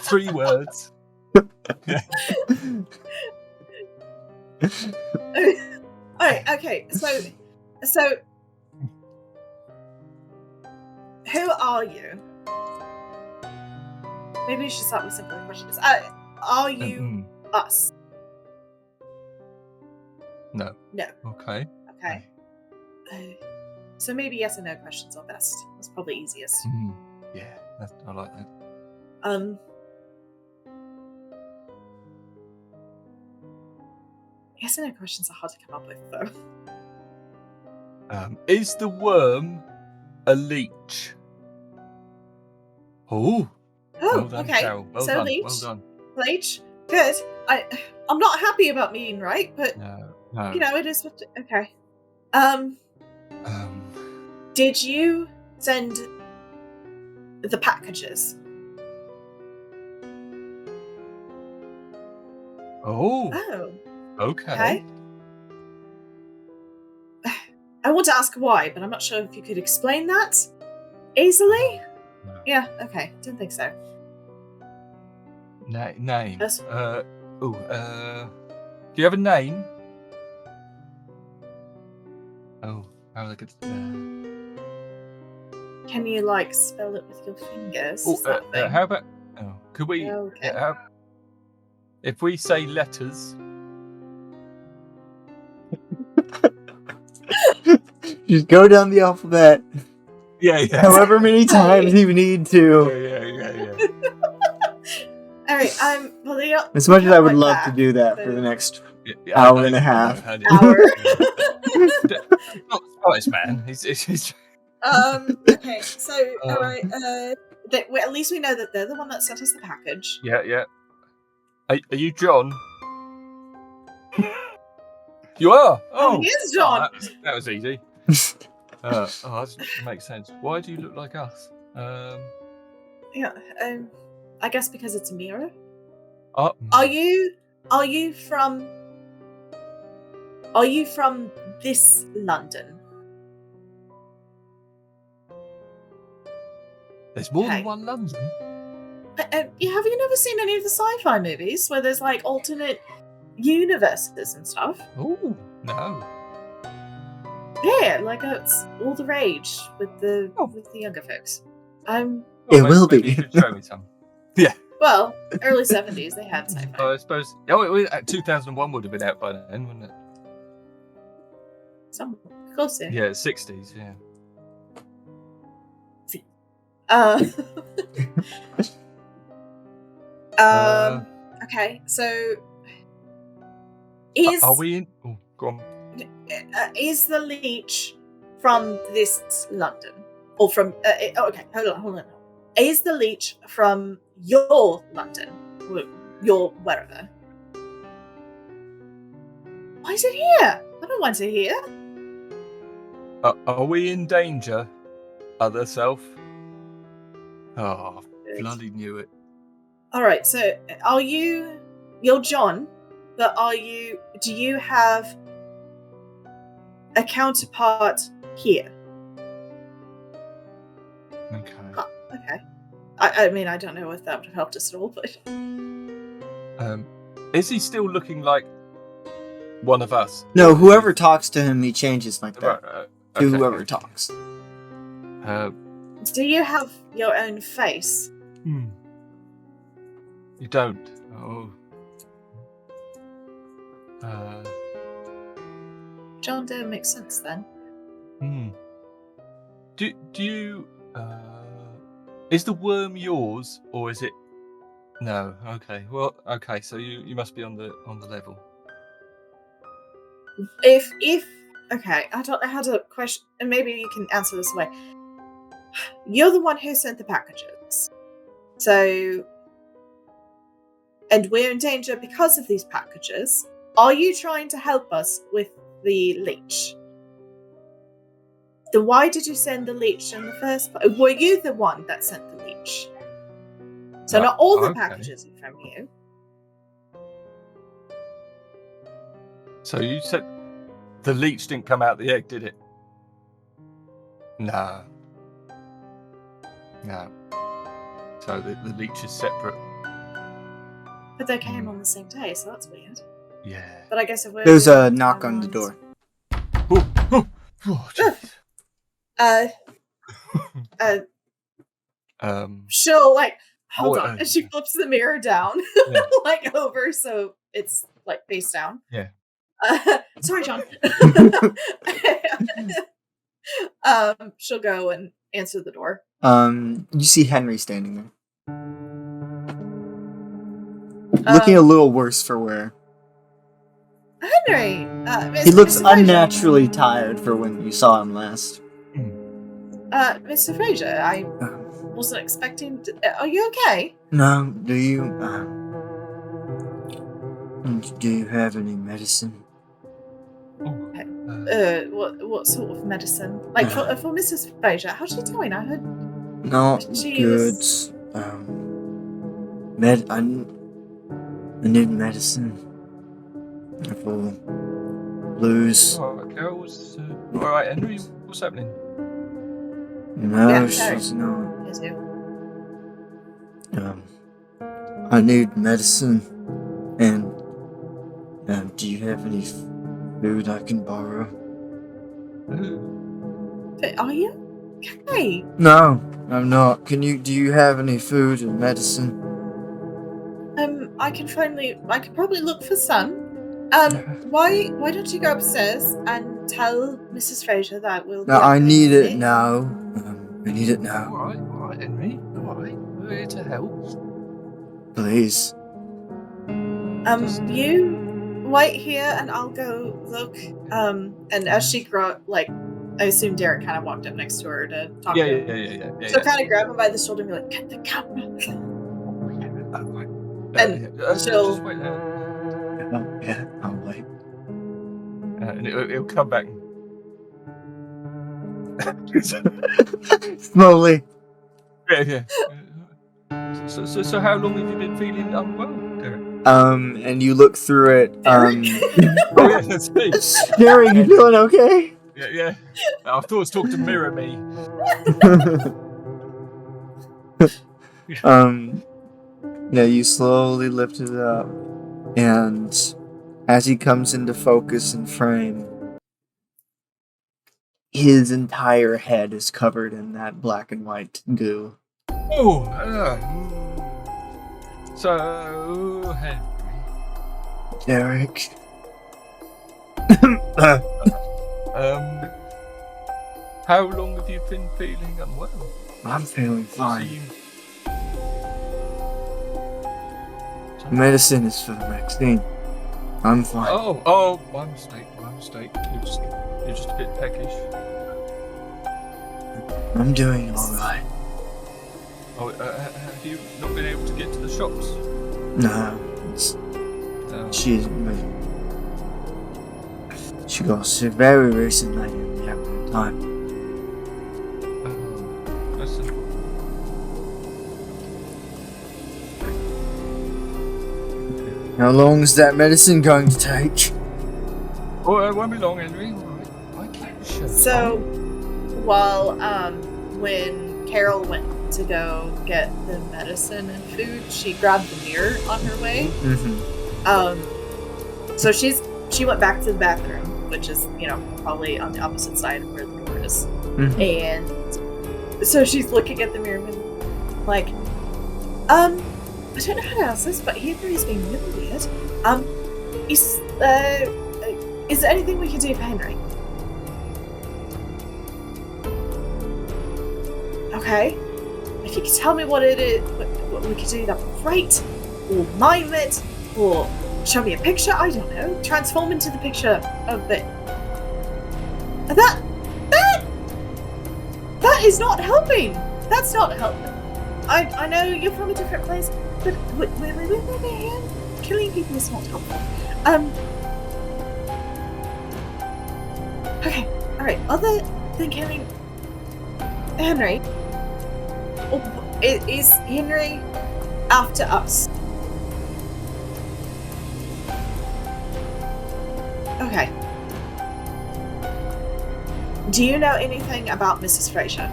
3 words. Yeah. Alright, okay, so who are you? Maybe we should start with simpler questions. Are you us? No. No. Okay. Okay. So maybe yes and no questions are best. That's probably easiest. Yeah, I like that. Yes and no questions are hard to come up with, though. Is the worm a leech? Oh. Well done, okay. Carol. Well So done. leech. Well done. Leech. Good. I'm not happy about being right, but No. you know it is. Okay. Did you send the packages? Oh. Oh. Okay. I want to ask why, but I'm not sure if you could explain that easily. No. Yeah. Okay. Didn't think so. Name. Yes. Do you have a name? Oh, how was I good? Can you like spell it with your fingers? Oh, That thing? how about? Oh, could we? Okay. If we say letters. Just go down the alphabet. Yeah. However many times you need to. Yeah. All right. Well, they don't. As much as I would love back, to do that so- for the next Yeah, hour and a half. Hour. Not Scottish man. He's Okay. So, all right. At least we know that they're the one that sent us the package. Yeah. Are you John? You are. Oh, he is John. That was easy. That makes sense. Why do you look like us? Yeah. I guess because it's a mirror. Oh, Are you from this London? there's more Okay. than one London. Have you never seen any of the sci-fi movies where there's like alternate universes and stuff? Oh no. Yeah, like it's all the rage with the younger folks. It will maybe be. you should show me some. Yeah. Well, early 70s they had sci-fi. I suppose. Oh, 2001 would have been out by then, wouldn't it? Some closer. Yeah, 60s. Yeah. Okay, so is Are we in? Oh, go on. is the leech from this London or from? Okay, hold on. Is the leech from your London, your wherever? Why is it here? I don't want it here. Are we in danger? Other self. Oh, bloody knew it. All right, so you're John, but do you have a counterpart here? Okay. Oh, okay. I mean, I don't know if that would have helped us at all, but Is he still looking like one of us? No, whoever talks to him, he changes like that. Right, To okay. whoever talks. do you have your own face? You don't. Oh. John Doe makes sense then. Do you? Is the worm yours, or is it? No. Okay. Well. Okay. So you must be on the level. If okay, I don't know how to question, and maybe you can answer this way. You're the one who sent the packages, so, and we're in danger because of these packages. Are you trying to help us with the leech? Then why did you send the leech in the first place? Were you the one that sent the leech? So not all the packages are from you. So you said the leech didn't come out the egg, did it? No. So the leech is separate. But they came on the same day, so that's weird. Yeah. But I guess if we're There's a knock on the door. Oh, jeez. She'll hold on, and she flips the mirror down, over, so it's face down. Yeah. Sorry, John. She'll go and answer the door. You see Henry standing there, looking a little worse for wear. Henry, he looks Mr. unnaturally tired for when you saw him last. Mr. Fraser, I wasn't expecting. Are you okay? No. Do you have any medicine? What sort of medicine? For Mrs. Fraser, how's she doing? I heard. Not good. I need medicine for blues. Alright, Carol's alright, Henry, what's happening? No, she's not. Is you? I need medicine, and do you have any food I can borrow? Are you okay? No, I'm not. Do you have any food and medicine? I can probably look for some. Why don't you go upstairs and tell Mrs. Fraser that we'll. No, I need it now. I need it now. All right, Henry. All right, we're here to help. Please. You wait here, and I'll go look. And as she I assume Derek kind of walked up next to her to talk to him. Yeah. So kind of grab him by the shoulder and be like, "Get the camera." And she'll. Just wait there. Yeah, I'll wait. And it'll come back. Slowly. Yeah. So how long have you been feeling unwell, Derek? And you look through it. That's me. Derek, you feeling okay? Yeah. I thought it was talking to Mirror Me. Yeah, you slowly lift it up, and as he comes into focus and frame, his entire head is covered in that black and white goo. Oh, so Henry. Derek. How long have you been feeling unwell? I'm feeling fine. Medicine is for the vaccine. I'm fine. Oh, my mistake. You're just a bit peckish. I'm doing alright. Oh, have you not been able to get to the shops? No, she got sick very recently and we haven't had time. Listen. How long is that medicine going to take? Oh, it won't be long, Henry. I keep the show. So, while when Carol went to go get the medicine and food, she grabbed the mirror on her way. Mm-hmm. So she went back to the bathroom, which is probably on the opposite side of where the door is, and so she's looking at the mirror and like, I don't know how to ask this, but Henry's being really weird. Is there anything we can do for Henry? Okay. If you could tell me what it is, what we could do, that'd be great. Or mime it, or show me a picture. I don't know. Transform into the picture of it. That is not helping. That's not helping. I know you're from a different place, but wait. Killing people is not helpful. Okay. All right. Other than killing Henry, is Henry after us? Okay. Do you know anything about Mrs. Fraser?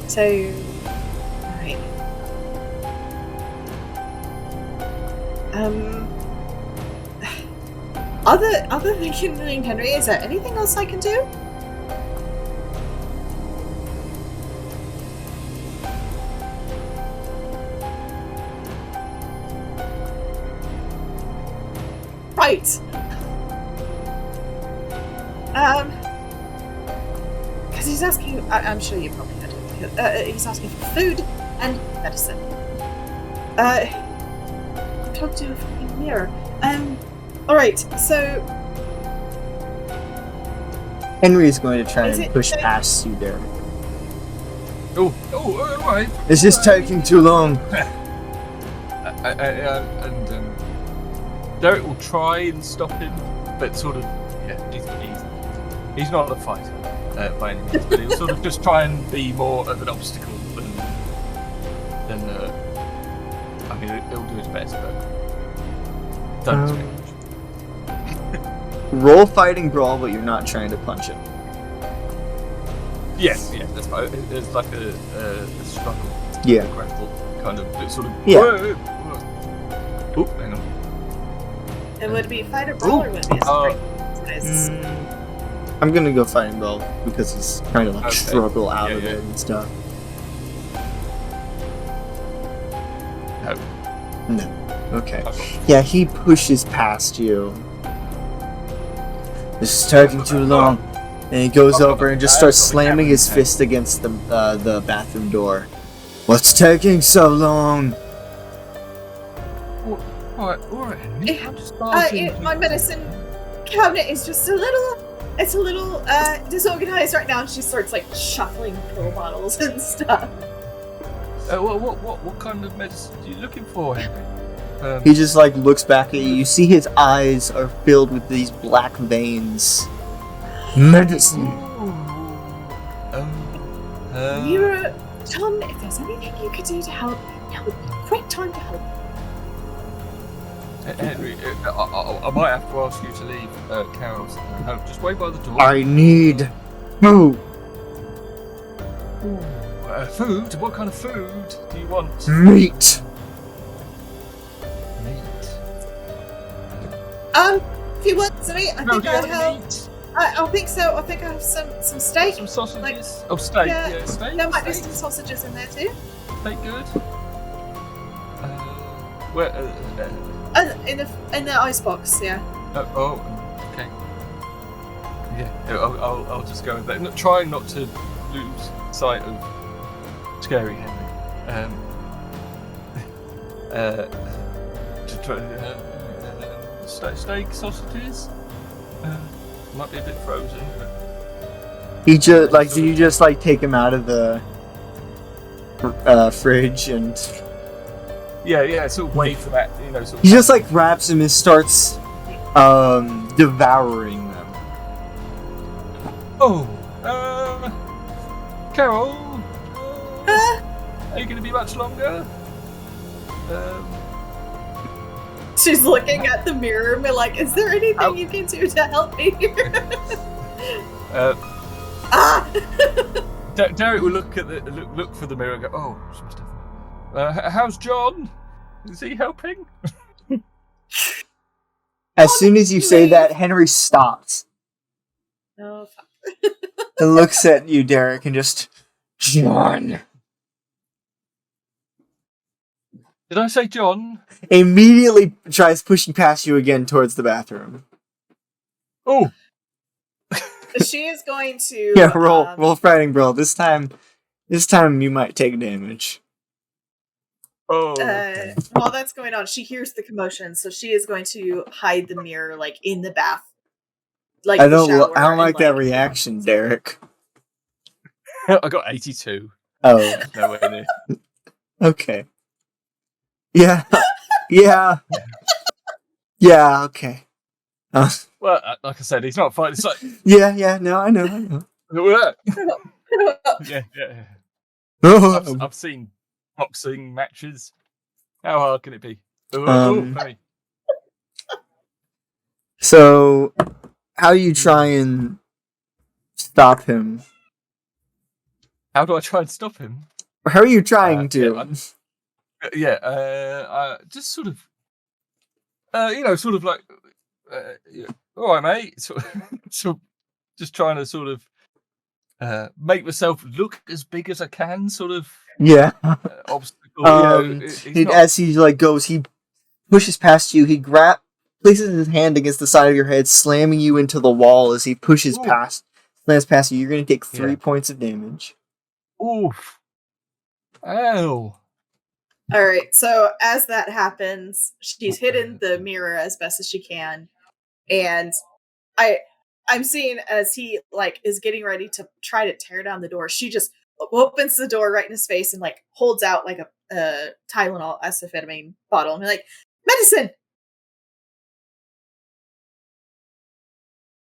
So, alright. Other than killing Henry, is there anything else I can do? Right. Because he's asking. I'm sure you probably heard it. He's asking for food and medicine. Talk to a fucking mirror. All right. So Henry is going to try and push past you there. All right. It's just taking too long. Derek will try and stop him, but sort of, he's not a fighter by any means, but he'll sort of just try and be more of an obstacle than I mean, he'll do his best, but don't expect much. Roll fighting brawl, but you're not trying to punch him. Yes, that's fine. It's like a struggle. Yeah. Grapple, kind of, sort of. Yeah. Oh, hang on. it would be fighter brawl or would it be a strength? I'm gonna go fighting brawl because he's trying to like struggle out of it and stuff. No. Okay. Yeah, he pushes past you. This is taking too long. And he goes over and just starts slamming his fist against the bathroom door. What's taking so long? All right, Henry. My medicine cabinet is just a little disorganized right now. She starts like shuffling pill bottles and stuff. What kind of medicine are you looking for, Henry? He just like looks back at you. You see his eyes are filled with these black veins. Medicine. Mira, Tom, if there's anything you could do to help, now would be a great time to help. Henry, I might have to ask you to leave Carol's home. Just wait by the door. I need food. Food? What kind of food do you want? Meat. If you want some meat, I think I have. Meat? I think so. I think I have some steak. Some sausages? Like, steak. yeah, Steak. There might be some sausages in there too. Steak good? Where? In the icebox, yeah. Okay. Yeah, I'll just go with that. Trying not to lose sight of Scary Henry. To try steak, sausages. Might be a bit frozen, but He just like do you just like take him out of the fridge and yeah, sort of wait for that, sort of. he just like grabs him and starts devouring them. Carol, are you going to be much longer? She's looking at the mirror and be like, is there anything you can do to help me here? Derek will look at look for the mirror and go, oh, some stuff. How's John? Is he helping? As soon as you say that, Henry stops Oh, fuck. and looks at you, Derek, and just John. Did I say John? Immediately tries pushing past you again towards the bathroom. Oh, She is going to. Yeah, roll fighting, bro. This time you might take damage. okay. While that's going on, she hears the commotion, so she is going to hide the mirror like in the bath, like I the don't shower. I don't and, like that reaction, Derek. I got 82. Oh, Nowhere near. okay. Yeah, yeah, yeah. Okay. Well, like I said, he's not fighting. It's like, yeah. No, I know. yeah. Oh, I've seen boxing matches. How hard can it be? Um, Funny. so, how do you try and stop him? How do I try and stop him? How are you trying to? Just sort of, sort of like, all right, mate. So just trying to sort of make myself look as big as I can, sort of Yeah. obstacle. As he goes, he pushes past you. He places his hand against the side of your head, slamming you into the wall as he slams past you. You're going to take 3 points of damage. Oof. Ow. All right. So as that happens, she's hidden the mirror as best as she can, and I'm seeing as he is getting ready to try to tear down the door. She just opens the door right in his face and holds out a Tylenol acetaminophen bottle and medicine.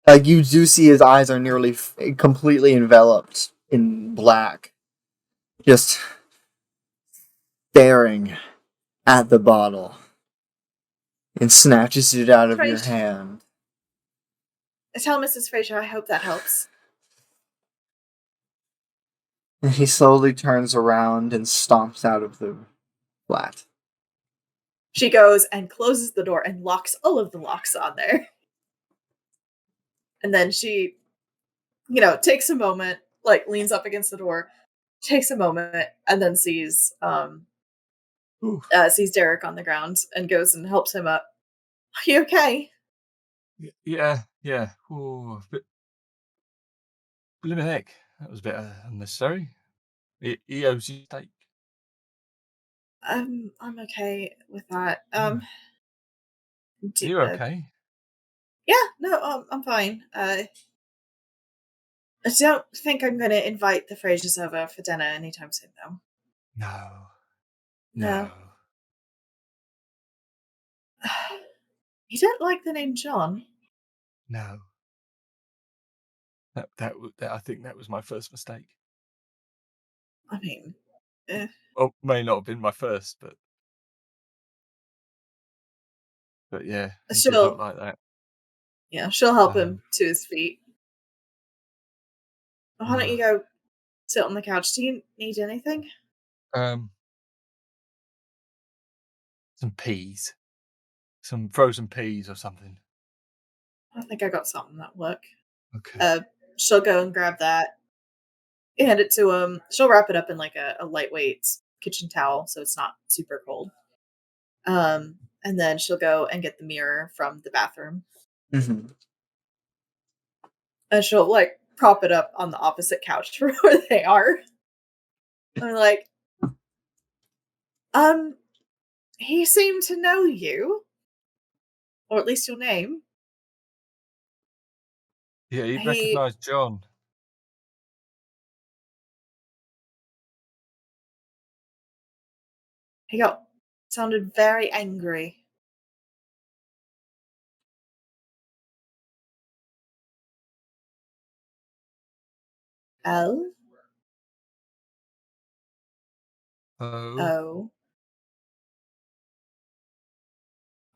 You do see his eyes are nearly completely enveloped in black, just staring at the bottle, and snatches it out of your hand. Tell Mrs. Fraser I hope that helps. And he slowly turns around and stomps out of the flat. She goes and closes the door and locks all of the locks on there. And then she, takes a moment, leans up against the door, takes a moment, and then sees Derek on the ground and goes and helps him up. Are you okay? Yeah. Oh, blimey heck, that was a bit unnecessary. He owes you steak. I'm okay with that. You're okay. Yeah, no, I'm fine. I don't think I'm going to invite the Frasers over for dinner anytime soon, though. No. You don't like the name John? No. I think that was my first mistake. I mean, May not have been my first, but yeah, he did look like that. Yeah, she'll help him to his feet. Why don't you go sit on the couch? Do you need anything? Some peas. Some frozen peas or something. I think I got something that'll work. Okay. She'll go and grab that, hand it to him. She'll wrap it up in a lightweight kitchen towel so it's not super cold. And then she'll go and get the mirror from the bathroom. Mm-hmm. And she'll prop it up on the opposite couch from where they are. I'm he seemed to know you. Or at least your name. Yeah, he recognised John. He sounded very angry. L? O?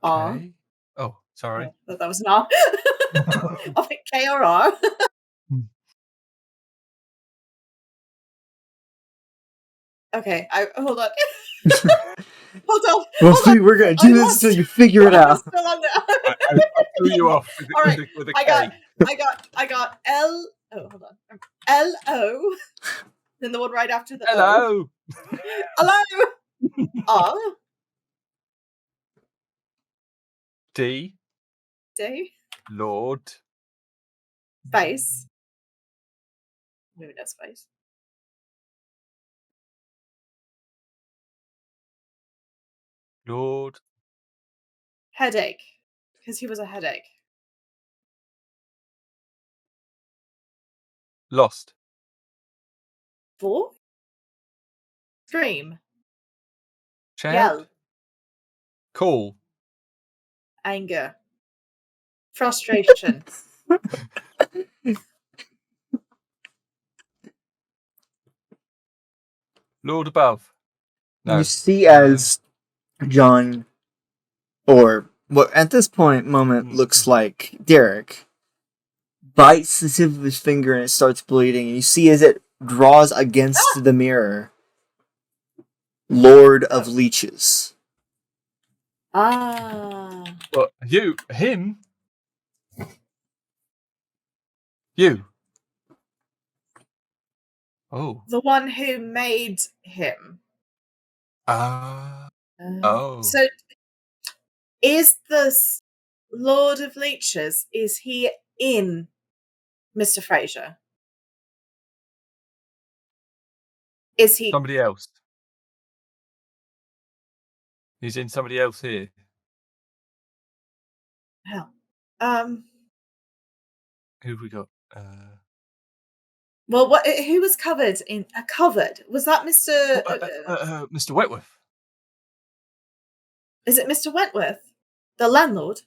R? Okay. Oh, sorry. Oh, that was an R. I think K or R. Okay, hold on. Hold on. We're gonna do this until you figure it out. I threw you off with a K. I got L. Oh, hold on. L-O. Then the one right after the Hello. O. Hello. R. D. D. Lord. face. Maybe no space. Lord. Headache. Because he was a headache. Lost. 4? Scream. Shout. Yell. Call. Anger. Frustration. Lord above. No. You see as John, or what at this moment looks like Derek, bites the tip of his finger and it starts bleeding. And you see as it draws against the mirror, Lord of Leeches. Ah. What? You? Him? You? Oh. The one who made him. Oh. So, is the Lord of Leeches, is he in Mr. Fraser? Is he? Somebody else. He's in somebody else here. Hell. Who have we got? Well, what? Who was covered in a covered? Was that Mr. Mr. Wetworth. Is it Mr. Wentworth, the landlord?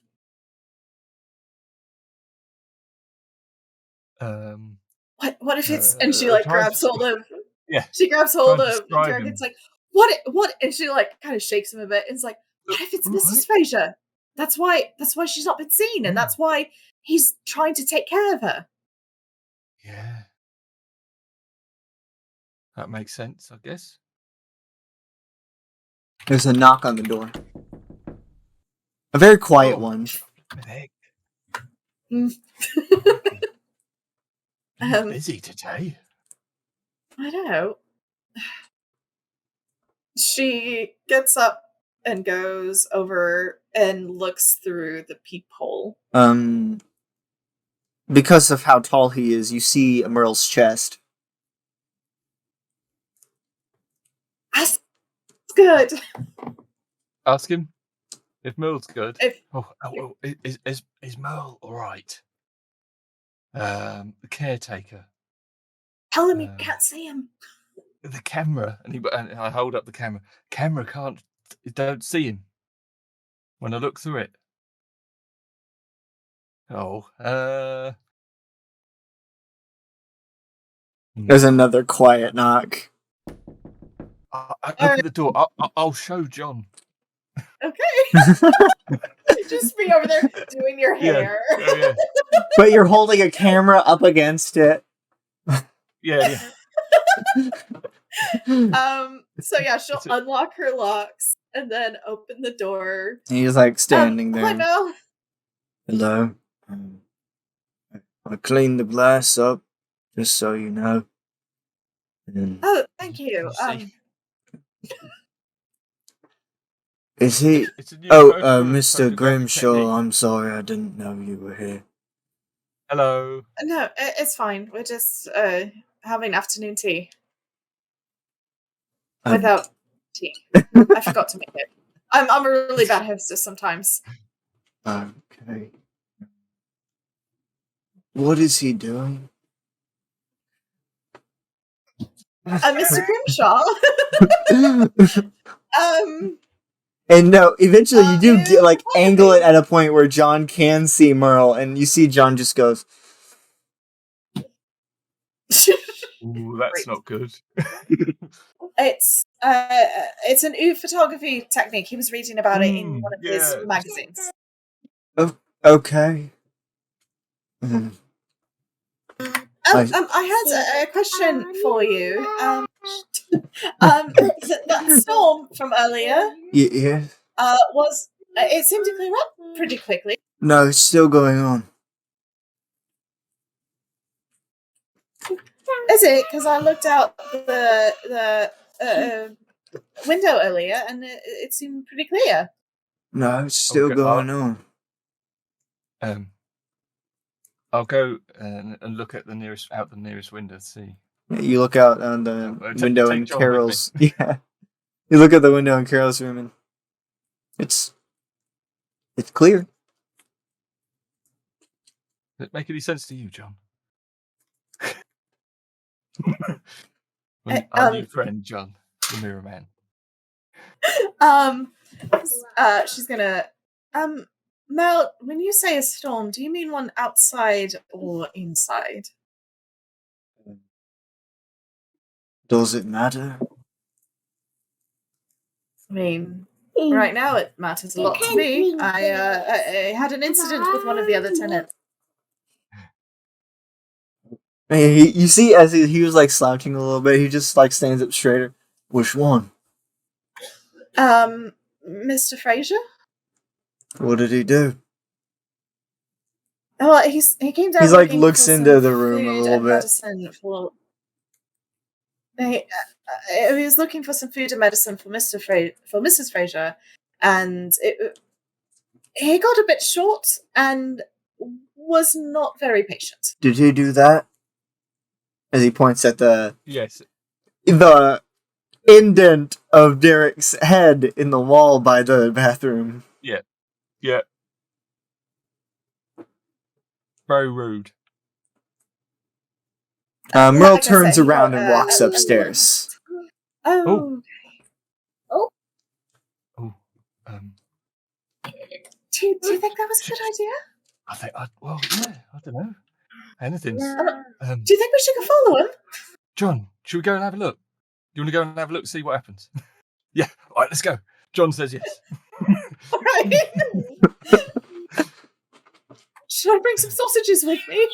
What if it's and she like grabs hold of she grabs hold of Derek. It's like what and she like kind of shakes him a bit and it's like, what if it's Mrs. Fraser? That's why she's not been seen and that's why he's trying to take care of her. Yeah. That makes sense, I guess. There's a knock on the door. A very quiet one. Busy today. I don't know. She gets up and goes over and looks through the peephole. Because of how tall he is, you see Merle's chest. That's good. Ask him if Merle's good. Is Merle all right? The caretaker. Tell him you can't see him. The camera, and I hold up the camera. Camera don't see him when I look through it. There's another quiet knock. I open the door. I'll show John. Okay. Just be over there doing your hair. Yeah. But you're holding a camera up against it. Yeah. So yeah, she'll unlock her locks and then open the door. He's like standing there. Hi, Mel. Hello. I cleaned the glass up, just so you know. Oh, thank you. Is he? Mr. Grimshaw, I'm sorry, I didn't know you were here. Hello. No, it's fine. We're just having afternoon tea. Without tea. I forgot to make it. I'm a really bad hostess sometimes. Okay. What is he doing? Mr. Grimshaw. And no, eventually you do get like angle it at a point where John can see Merle, and you see John just goes. Ooh, that's not good. It's an oud photography technique. He was reading about it in one of his magazines. Oh, okay. I had a question for you. That storm from earlier. Yeah. Was it seemed to clear up pretty quickly. No, it's still going on. Is it? Because I looked out the window earlier and it seemed pretty clear. No, it's still going on. I'll go and look at the nearest window to see. You look out on the window take in John with me. Carol's. Yeah. You look at the window in Carol's room and it's clear. Does it make any sense to you, John? Our new friend, John, the Mirror Man. She's gonna Mel, when you say a storm, do you mean one outside or inside? Does it matter? I mean, right now it matters a lot to me. I had an incident with one of the other tenants. You see, as he was like slouching a little bit, he just like stands up straighter. Which one? Mr. Fraser? What did he do? Well, he came down. He's like looking looks for into some the room a food little and bit. medicine for. He was looking for some food and medicine for Mrs. Fraser, and he got a bit short and was not very patient. Did he do that? As he points at the indent of Derek's head in the wall by the bathroom. Yeah. Very rude. Merle turns around and walks upstairs. Oh. Do you think that was a good idea? I don't know. Anything. Do you think we should go follow him? John, should we go and have a look? Do you want to go and have a look, see what happens? Yeah, all right, let's go. John says yes. All right. Should I bring some sausages with me?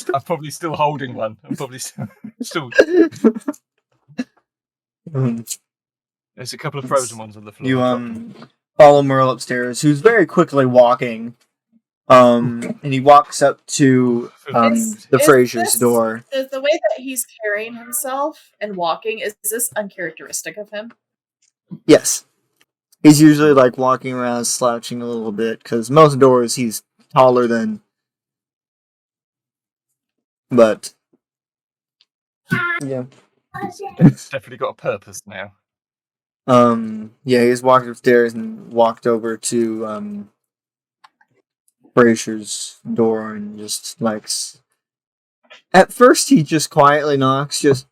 I'm probably still holding one. I'm probably still. There's a couple of frozen ones on the floor. You follow Merle upstairs, who's very quickly walking. And he walks up to the Fraser's door. The way that he's carrying himself and walking, is this uncharacteristic of him? Yes. He's usually like walking around slouching a little bit, because most doors he's taller than. But yeah. It's definitely got a purpose now. Yeah, he's walked upstairs and walked over to Fraser's door and just like at first he just quietly knocks, just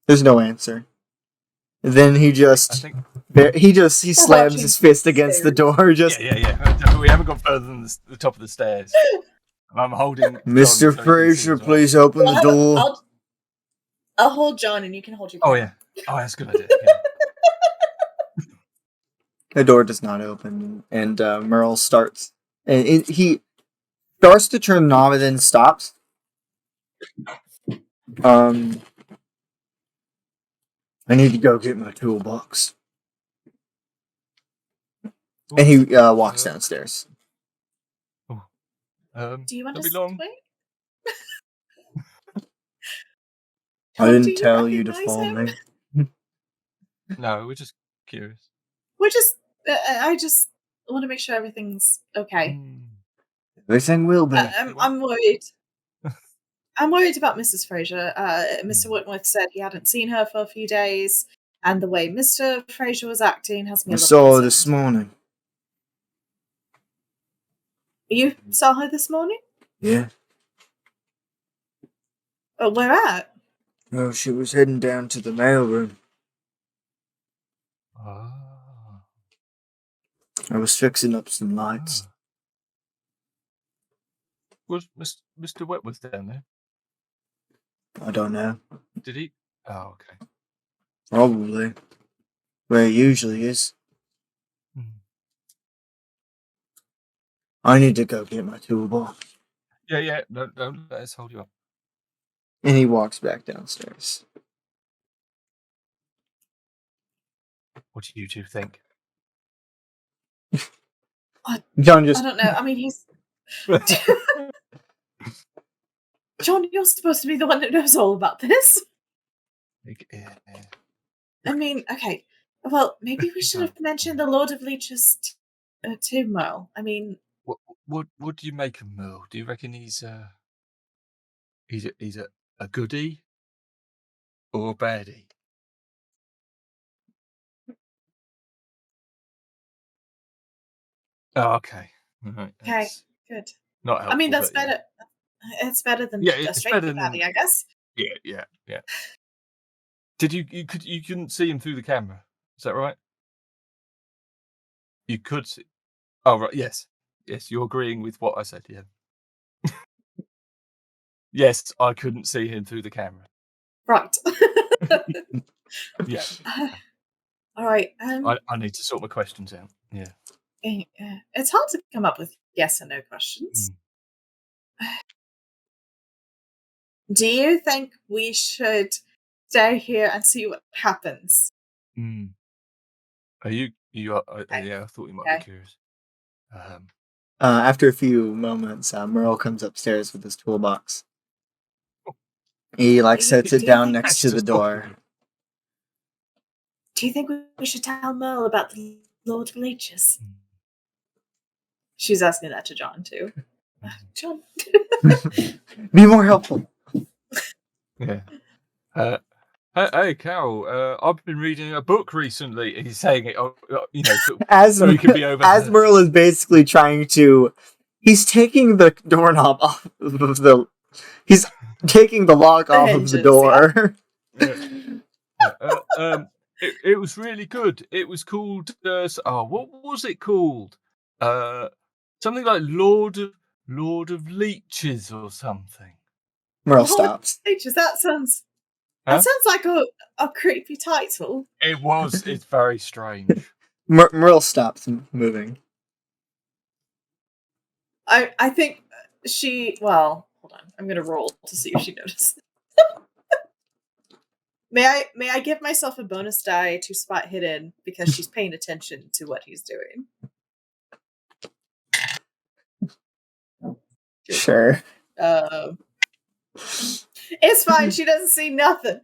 there's no answer. Then he just he slams his fist against the door. Just yeah. We haven't got further than the top of the stairs. I'm holding Mr. Fraser, please open the door. I'll hold John and you can hold your. Oh yeah. Oh, that's a good idea. Yeah. The door does not open, and Merle starts, and he starts to turn the knob and then stops. I need to go get my toolbox. And he walks downstairs. Do you want to long? wait? I didn't tell you to follow me. No, we're just curious. I just want to make sure everything's okay. Everything will be. I'm worried. I'm worried about Mrs. Fraser. Mr. Whitworth said he hadn't seen her for a few days, and the way Mr. Fraser was acting has me. I saw her this morning. You saw her this morning? Yeah. Where at? Well, she was heading down to the mailroom. I was fixing up some lights. Was Mr. Whitworth down there? I don't know. Did he? Oh, okay. Probably. Where he usually is. I need to go get my toolbox. Yeah. Don't let us hold you up. And he walks back downstairs. What do you two think? John just... I don't know. I mean, he's... John, you're supposed to be the one that knows all about this. I mean, okay. Well, maybe we should have mentioned the Lord of Leech's To Merle. I mean, What do you make of Merle? Do you reckon he's a goodie or a baddie? Oh, okay. Right, okay, that's good. not helpful. I mean, that's but yeah. better. It's better than Yeah, a it's straight better baddie, than I guess. yeah. Did you couldn't see him through the camera? Is that right? You could see. Oh, right. Yes. You're agreeing with what I said. Yeah. Yes, I couldn't see him through the camera. Right. Yeah. All right. I need to sort my questions out. Yeah. It's hard to come up with yes or no questions. Do you think we should stay here and see what happens? Are you? Yeah, I thought you might be Okay. curious. After a few moments, Merle comes upstairs with his toolbox. He sets it down next to the door. Do you think we should tell Merle about the Lord of Leeches? She's asking that to John too. John. Be more helpful. Yeah. Hey, Carol. I've been reading a book recently. He's saying it, As so he could be over. As Merle is basically trying to, he's taking the doorknob off of the. He's taking the lock off hinges, of the door. Yeah. It was really good. It was called. What was it called? Something like Lord of Leeches or something. Merle stops. Leeches. That sounds like a creepy title. It was. It's very strange. Merle stops moving. I think she. Well, hold on. I'm gonna roll to see if she noticed. May I give myself a bonus die to spot hidden because she's paying attention to what he's doing? Sure. It's fine. She doesn't see nothing.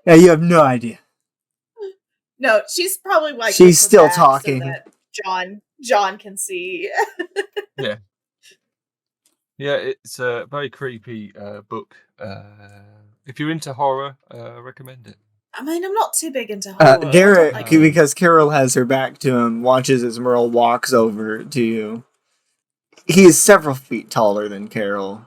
Yeah, you have no idea. No, she's probably like she's still so talking. that John can see. Yeah. Yeah, it's a very creepy book. If you're into horror, recommend it. I mean, I'm not too big into horror. Garrett, because Carol has her back to him, watches as Merle walks over to you. He is several feet taller than Carol.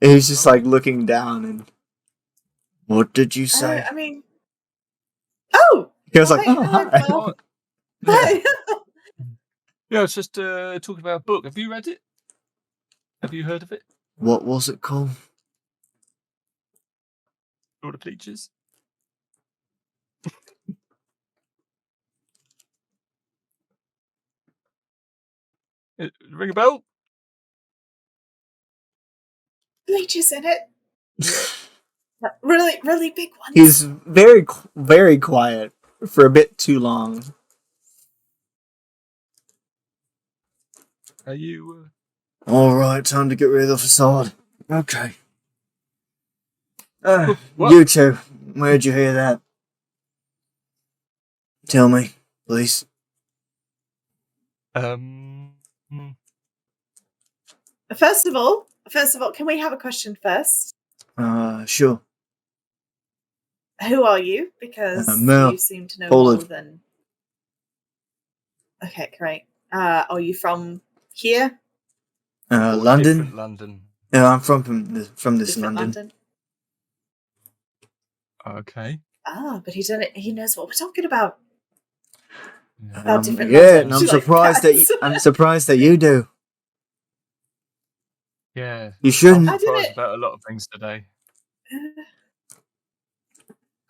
He's just looking down and. What did you say? I mean, oh, he was hi. Hi. Yeah, it's just talking about a book. Have you read it? Have you heard of it? What was it called? Lord of Leeches. Ring a bell? Leeches in it. Really, really big ones. He's very, very quiet for a bit too long. Are you? All right, time to get rid of the facade. Okay. You two, where'd you hear that? Tell me, please. First of all, can we have a question first? Sure. Who are you? Because Mel. you seem to know more than. Okay, great. Are you from here? London. London. No, I'm from this London. Okay. But he knows what we're talking about. Yeah, and I'm surprised that you do. Yeah. You shouldn't. I'm surprised about a lot of things today.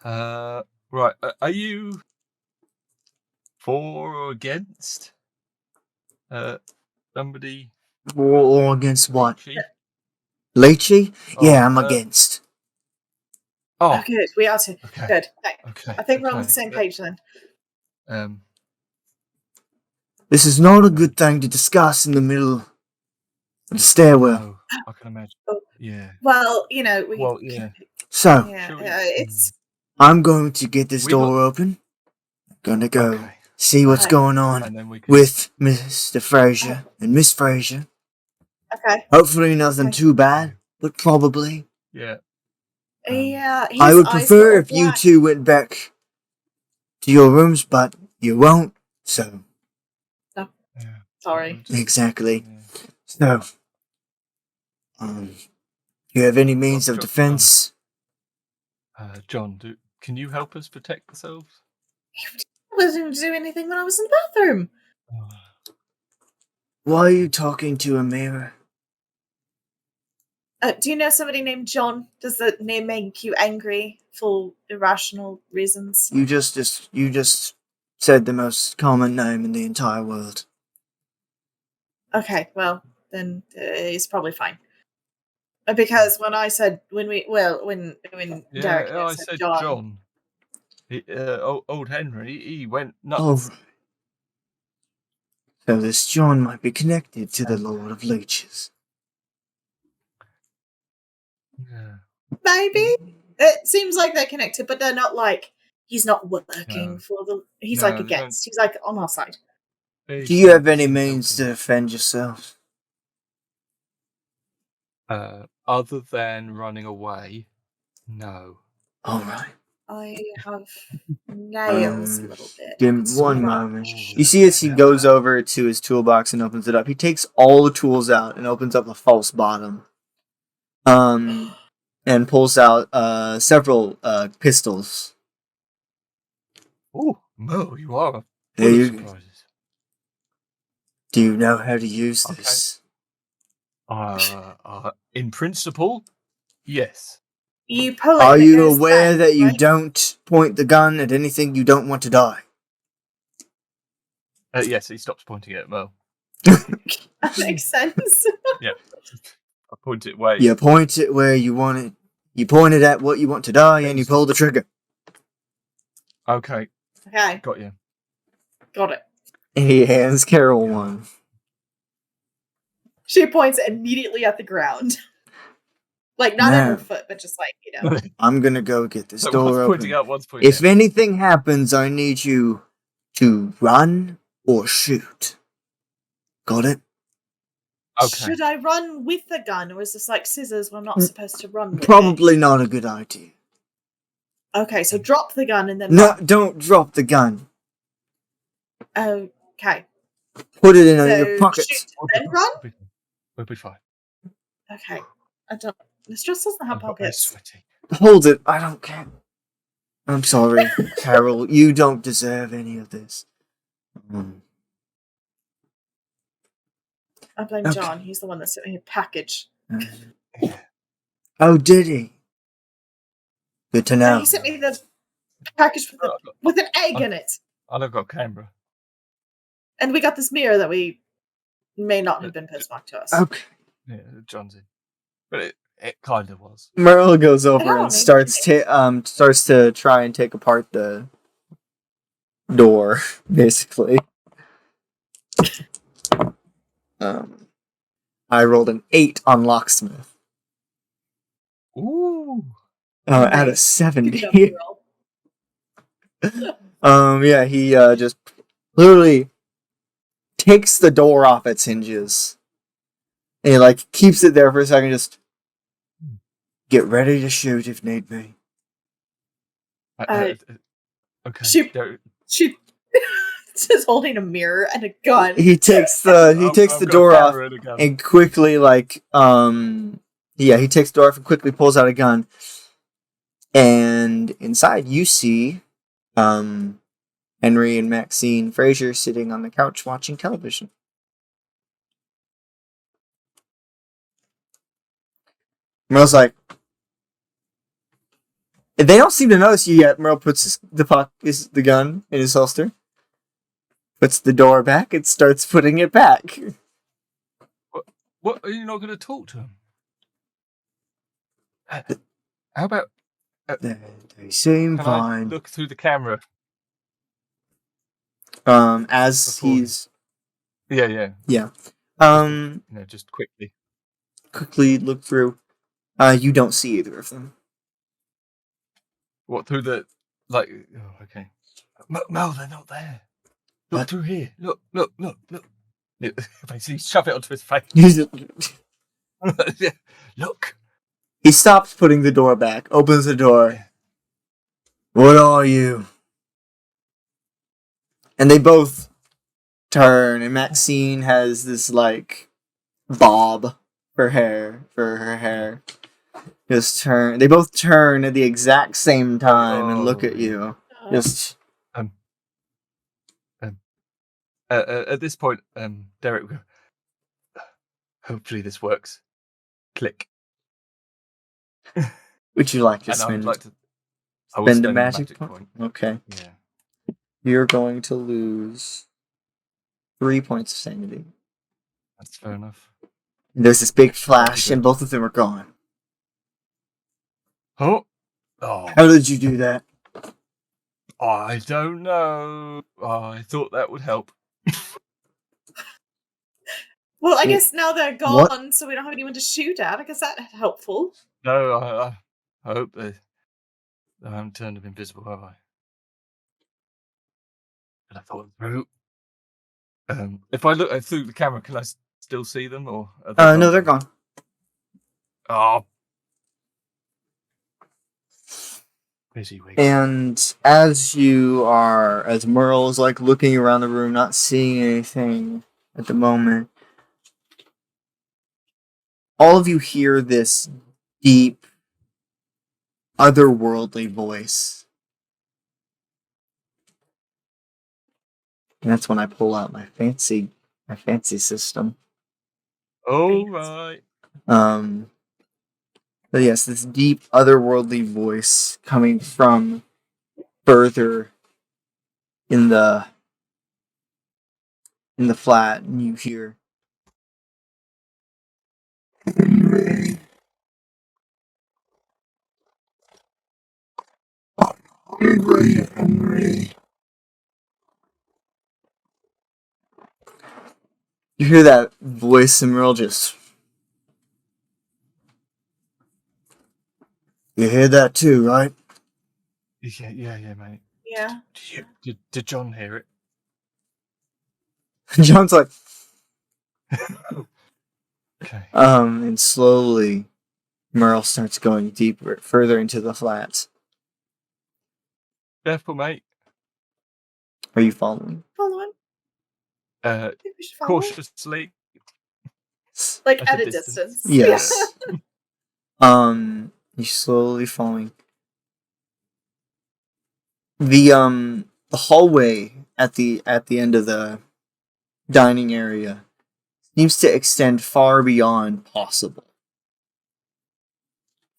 Right. Are you for or against somebody? Or against what? Lychee? Yeah, I'm against. Oh, good. We are too. Okay. Good. Okay. I think we're on the same page then. This is not a good thing to discuss in the middle of the stairwell. No, I can imagine. Yeah. Well, we. Well, yeah. So. Yeah, it's. I'm going to get this We door open. Gonna go Okay. see what's Right. going on And then we can. with Mr. Fraser and Miss Fraser. Okay. Hopefully nothing Okay. too bad, but probably. Yeah. Yeah, I his would eyes prefer got if you black. two went back to your rooms, but you won't, so... Yeah. Sorry. Exactly. Yeah. So... you have any means of John- defense? John, can you help us protect ourselves? I wasn't do anything when I was in the bathroom. Why are you talking to a mirror? Do you know somebody named John? Does the name make you angry for irrational reasons? You just said the most common name in the entire world. Okay, well, then he's probably fine. Because when I said, when Derek I said said John. John. Old Henry, he went nuts. Oh, right. So this John might be connected to the Lord of Leeches. Yeah. Maybe. It seems like they're connected, but they're not like, he's not working No. for the, he's No, like they against, he's like on our side. Do you have any means to defend yourself? Other than running away, no. Alright. I have nails a little bit. Give I me could one scratch. moment. You see as he goes over to his toolbox and opens it up, he takes all the tools out and opens up a false bottom. And pulls out several pistols. Oh, Mo, you are Hey, full of you, surprises. do you know how to use Okay. this? In principle, yes. You pull it. Are and it you goes aware bang, that you right? don't point the gun at anything you don't want to die? Yes, he stops pointing at Mo. That makes sense. Yeah. I point it away. You point it where you want it. You point it at what you want to die, and you pull the trigger. Okay, Okay, got you. got it. He hands Carol one. She points immediately at the ground. Like, not at her Now, foot, but just like, I'm gonna go get this So door one's pointing open. up, one's pointing If down. anything happens, I need you to run or shoot. Got it? Okay. Should I run with the gun, or is this like scissors? We're not supposed to run with Probably not a good idea. it? Okay, so drop the gun and then No, run. don't drop the gun. Okay. Put it in So your pockets. shoot and then run? We'll be fine. Okay. I don't. This just doesn't have I'm very pockets. sweaty. Hold it. I don't care. I'm sorry, Carol. You don't deserve any of this. I blame Okay. John. He's the one that sent me a package. Oh, did he? Good to know. He sent me the package with an egg in it. I've got Canberra. And we got this mirror that we may not have been postmarked to us. Okay. Yeah, John's in. But it kind of was. Merle goes over don't and need starts to try and take apart the door, basically. I rolled an 8 on locksmith. Ooh. Out of Nice. 70. Give it up, girl. Yeah, he just literally takes the door off its hinges. And he like keeps it there for a second, just get ready to shoot if need be. Okay. She is holding a mirror and a gun. He takes the door off and quickly he takes the door off and quickly pulls out a gun. And inside you see Henry and Maxine Fraser sitting on the couch watching television. Merle's like, they don't seem to notice you yet. Merle puts the gun in his holster, puts the door back, and starts putting it back. What? Are you not going to talk to him? How about... They seem Can fine. I look through the camera? As Before he's... Yeah. Just quickly. Quickly look through. You don't see either of them. What, through the, like, oh, okay. Mel, they're not there. Look What? through here. Look. Basically, shove it onto his face. Yeah. Look. He stops putting the door back, opens the door. What are you? And they both turn, and Maxine has this, like, bob for her hair. Just turn. They both turn at the exact same time and look at you. Just. At this point, Derek will go, hopefully this works. Click. Would you like to And I would spend, like to. I will spend a spend magic point? Okay. Yeah. You're going to lose 3 points of sanity. That's fair enough. And there's this big flash, and both of them are gone. Oh. How did you do that? I don't know. I thought that would help. Well, I guess now they're gone, What? so we don't have anyone to shoot at. I guess that's helpful. No, I hope I haven't turned them invisible, have I? But I thought through. If I look through the camera, can I still see them, or are they No, they're gone. Oh. Busy week. And as Merle's like looking around the room, not seeing anything at the moment, all of you hear this deep, otherworldly voice. And that's when I pull out my fancy system. All right. But yes, this deep, otherworldly voice coming from further in the flat, and you hear, Henry. Henry. You hear that voice, and Merle just. You hear that too, right? Yeah, mate. Yeah. Did John hear it? John's like, Okay. and slowly, Merle starts going deeper, further into the flats. Careful, mate. Are you following? Following? I think we should follow. Cautiously. Like at a distance. Yes. You're slowly following. The hallway at the end of the dining area seems to extend far beyond possible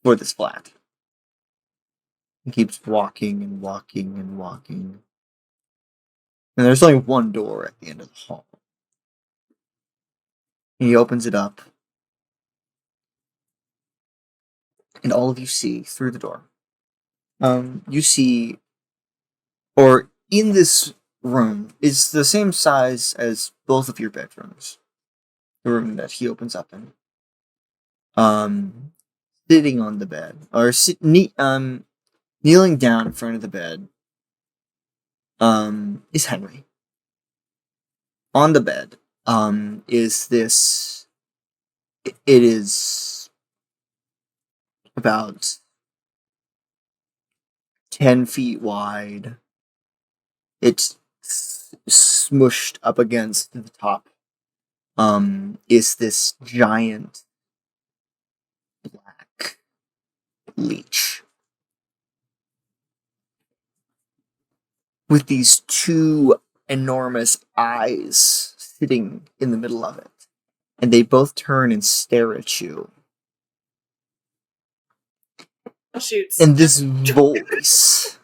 for this flat. He keeps walking and walking and walking. And there's only one door at the end of the hall. He opens it up. And all of you see through the door. You see, or in this room, is the same size as both of your bedrooms. The room that he opens up in. Sitting on the bed, or kneeling down in front of the bed, is Henry. On the bed, is this. It is about 10 feet wide. It's smushed up against the top. Is this giant black leech with these two enormous eyes sitting in the middle of it, and they both turn and stare at you. Oh, shoot. And this voice.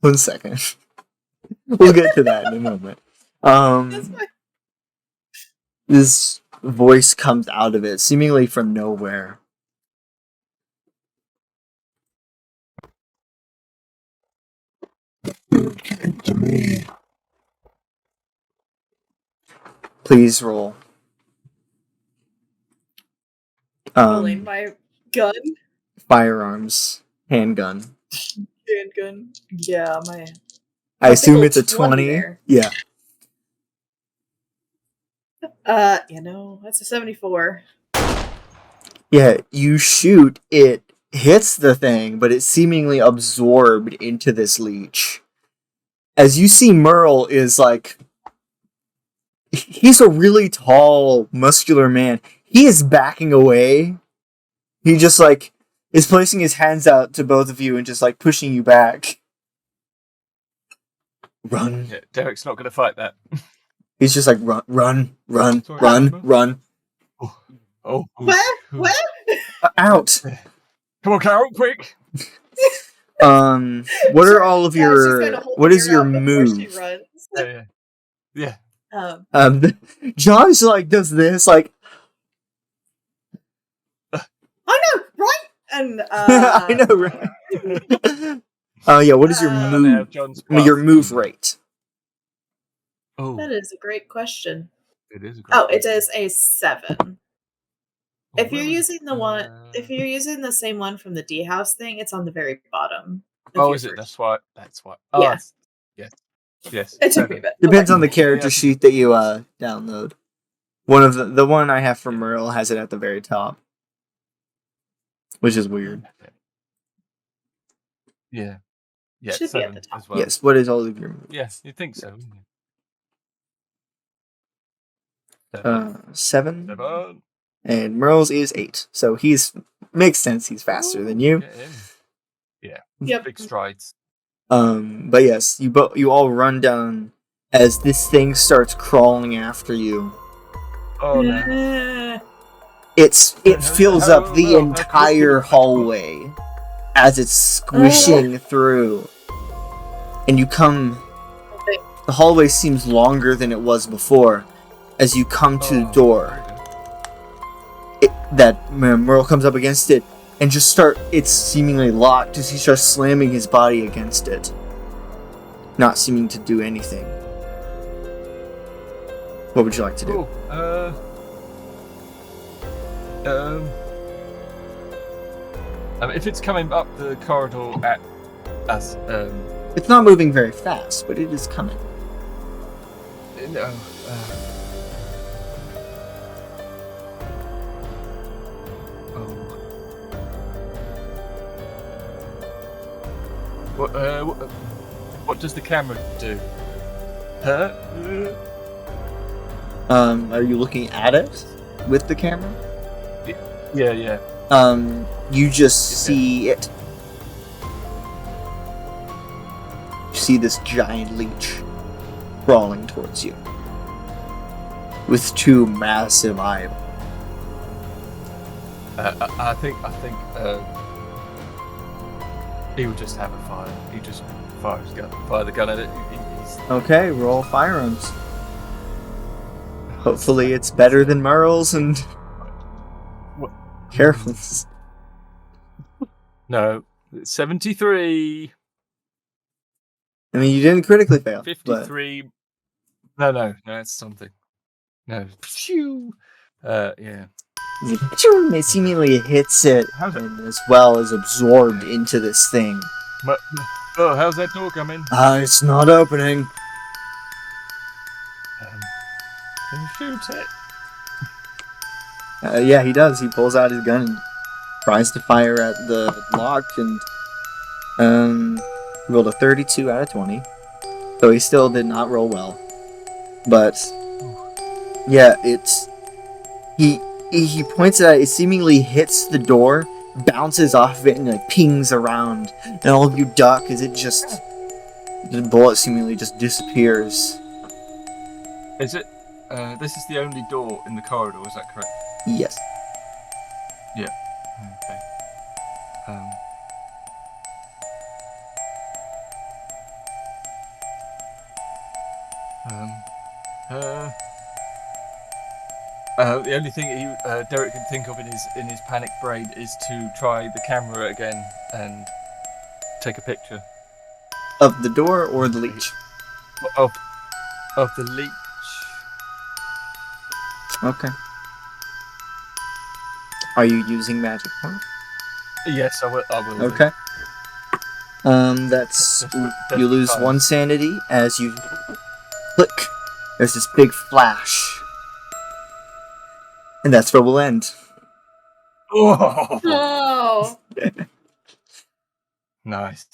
1 second. We'll get to that in a moment. This voice comes out of it, seemingly from nowhere. You came to me. Please roll. Rolling my gun. firearms handgun. Handgun. Yeah, my. I assume it's a 20 20. there. Yeah. That's a 74. Yeah, you shoot, it hits the thing, but it's seemingly absorbed into this leech. As you see, Merle is like... He's a really tall, muscular man. He is backing away. He just, like, is placing his hands out to both of you and just, like, pushing you back. Run. Yeah, Derek's not going to fight that. He's just like, run. Sorry, Run. Oh. Where? Out. Come on, Carol, quick. What are all of your... What is your move? Yeah. John's like, does this, like... Oh no, right? And I know, right? Yeah, what is your move? Your move rate. Oh, that is a great question. it is a great It is a 7. If you're where was using the one, if you're using the same one from the D house thing, it's on the very bottom. Oh, is it? That's why. Oh, Yeah. Yes. It took me a bit. Depends on the character sheet that you download. One of the one I have from Merle has it at the very top, which is weird. Yeah. Should be at the top. As well. Yes. What is all of your moves? Yes, you think so. 7. 7. And Merle's is 8. So makes sense. He's faster than you. Yeah. Yep. Big strides. But yes, you all run down as this thing starts crawling after you. Oh no. It fills up the entire hallway as it's squishing through. And you come... The hallway seems longer than it was before. As you come to the door, Merle comes up against it and it's seemingly locked as he starts slamming his body against it, not seeming to do anything. What would you like to do? If it's coming up the corridor at us, it's not moving very fast, but it is coming. No. What does the camera do? Are you looking at it with the camera? Yeah. You just see it. You see this giant leech crawling towards you with 2 massive eyeballs. I think he would just have a fire. He just fire the gun at it. Okay, roll firearms. Hopefully it's better than Merle's and Carolyn's. No, 73. I mean, you didn't critically fail. 53. But... No, it's something. No. Yeah. It seemingly hits it and as well as absorbed into this thing. How's that door coming? It's not opening. Can you shoot it? Yeah, he does. He pulls out his gun and tries to fire at the lock and rolled a 32 out of 20. So he still did not roll well. But yeah, he points it at it, seemingly hits the door, bounces off of it, and like pings around. And all of you duck as the bullet seemingly just disappears. Is it? This is the only door in the corridor, is that correct? Yes. Yeah. Okay. The only thing Derek can think of in his panic brain is to try the camera again and take a picture Of the door or the leech? of the leech. Okay. Are you using magic points? Yes, I will. Do. Okay. That's you lose 1 sanity as you click. There's this big flash, and that's where we'll end. Oh, Oh. nice.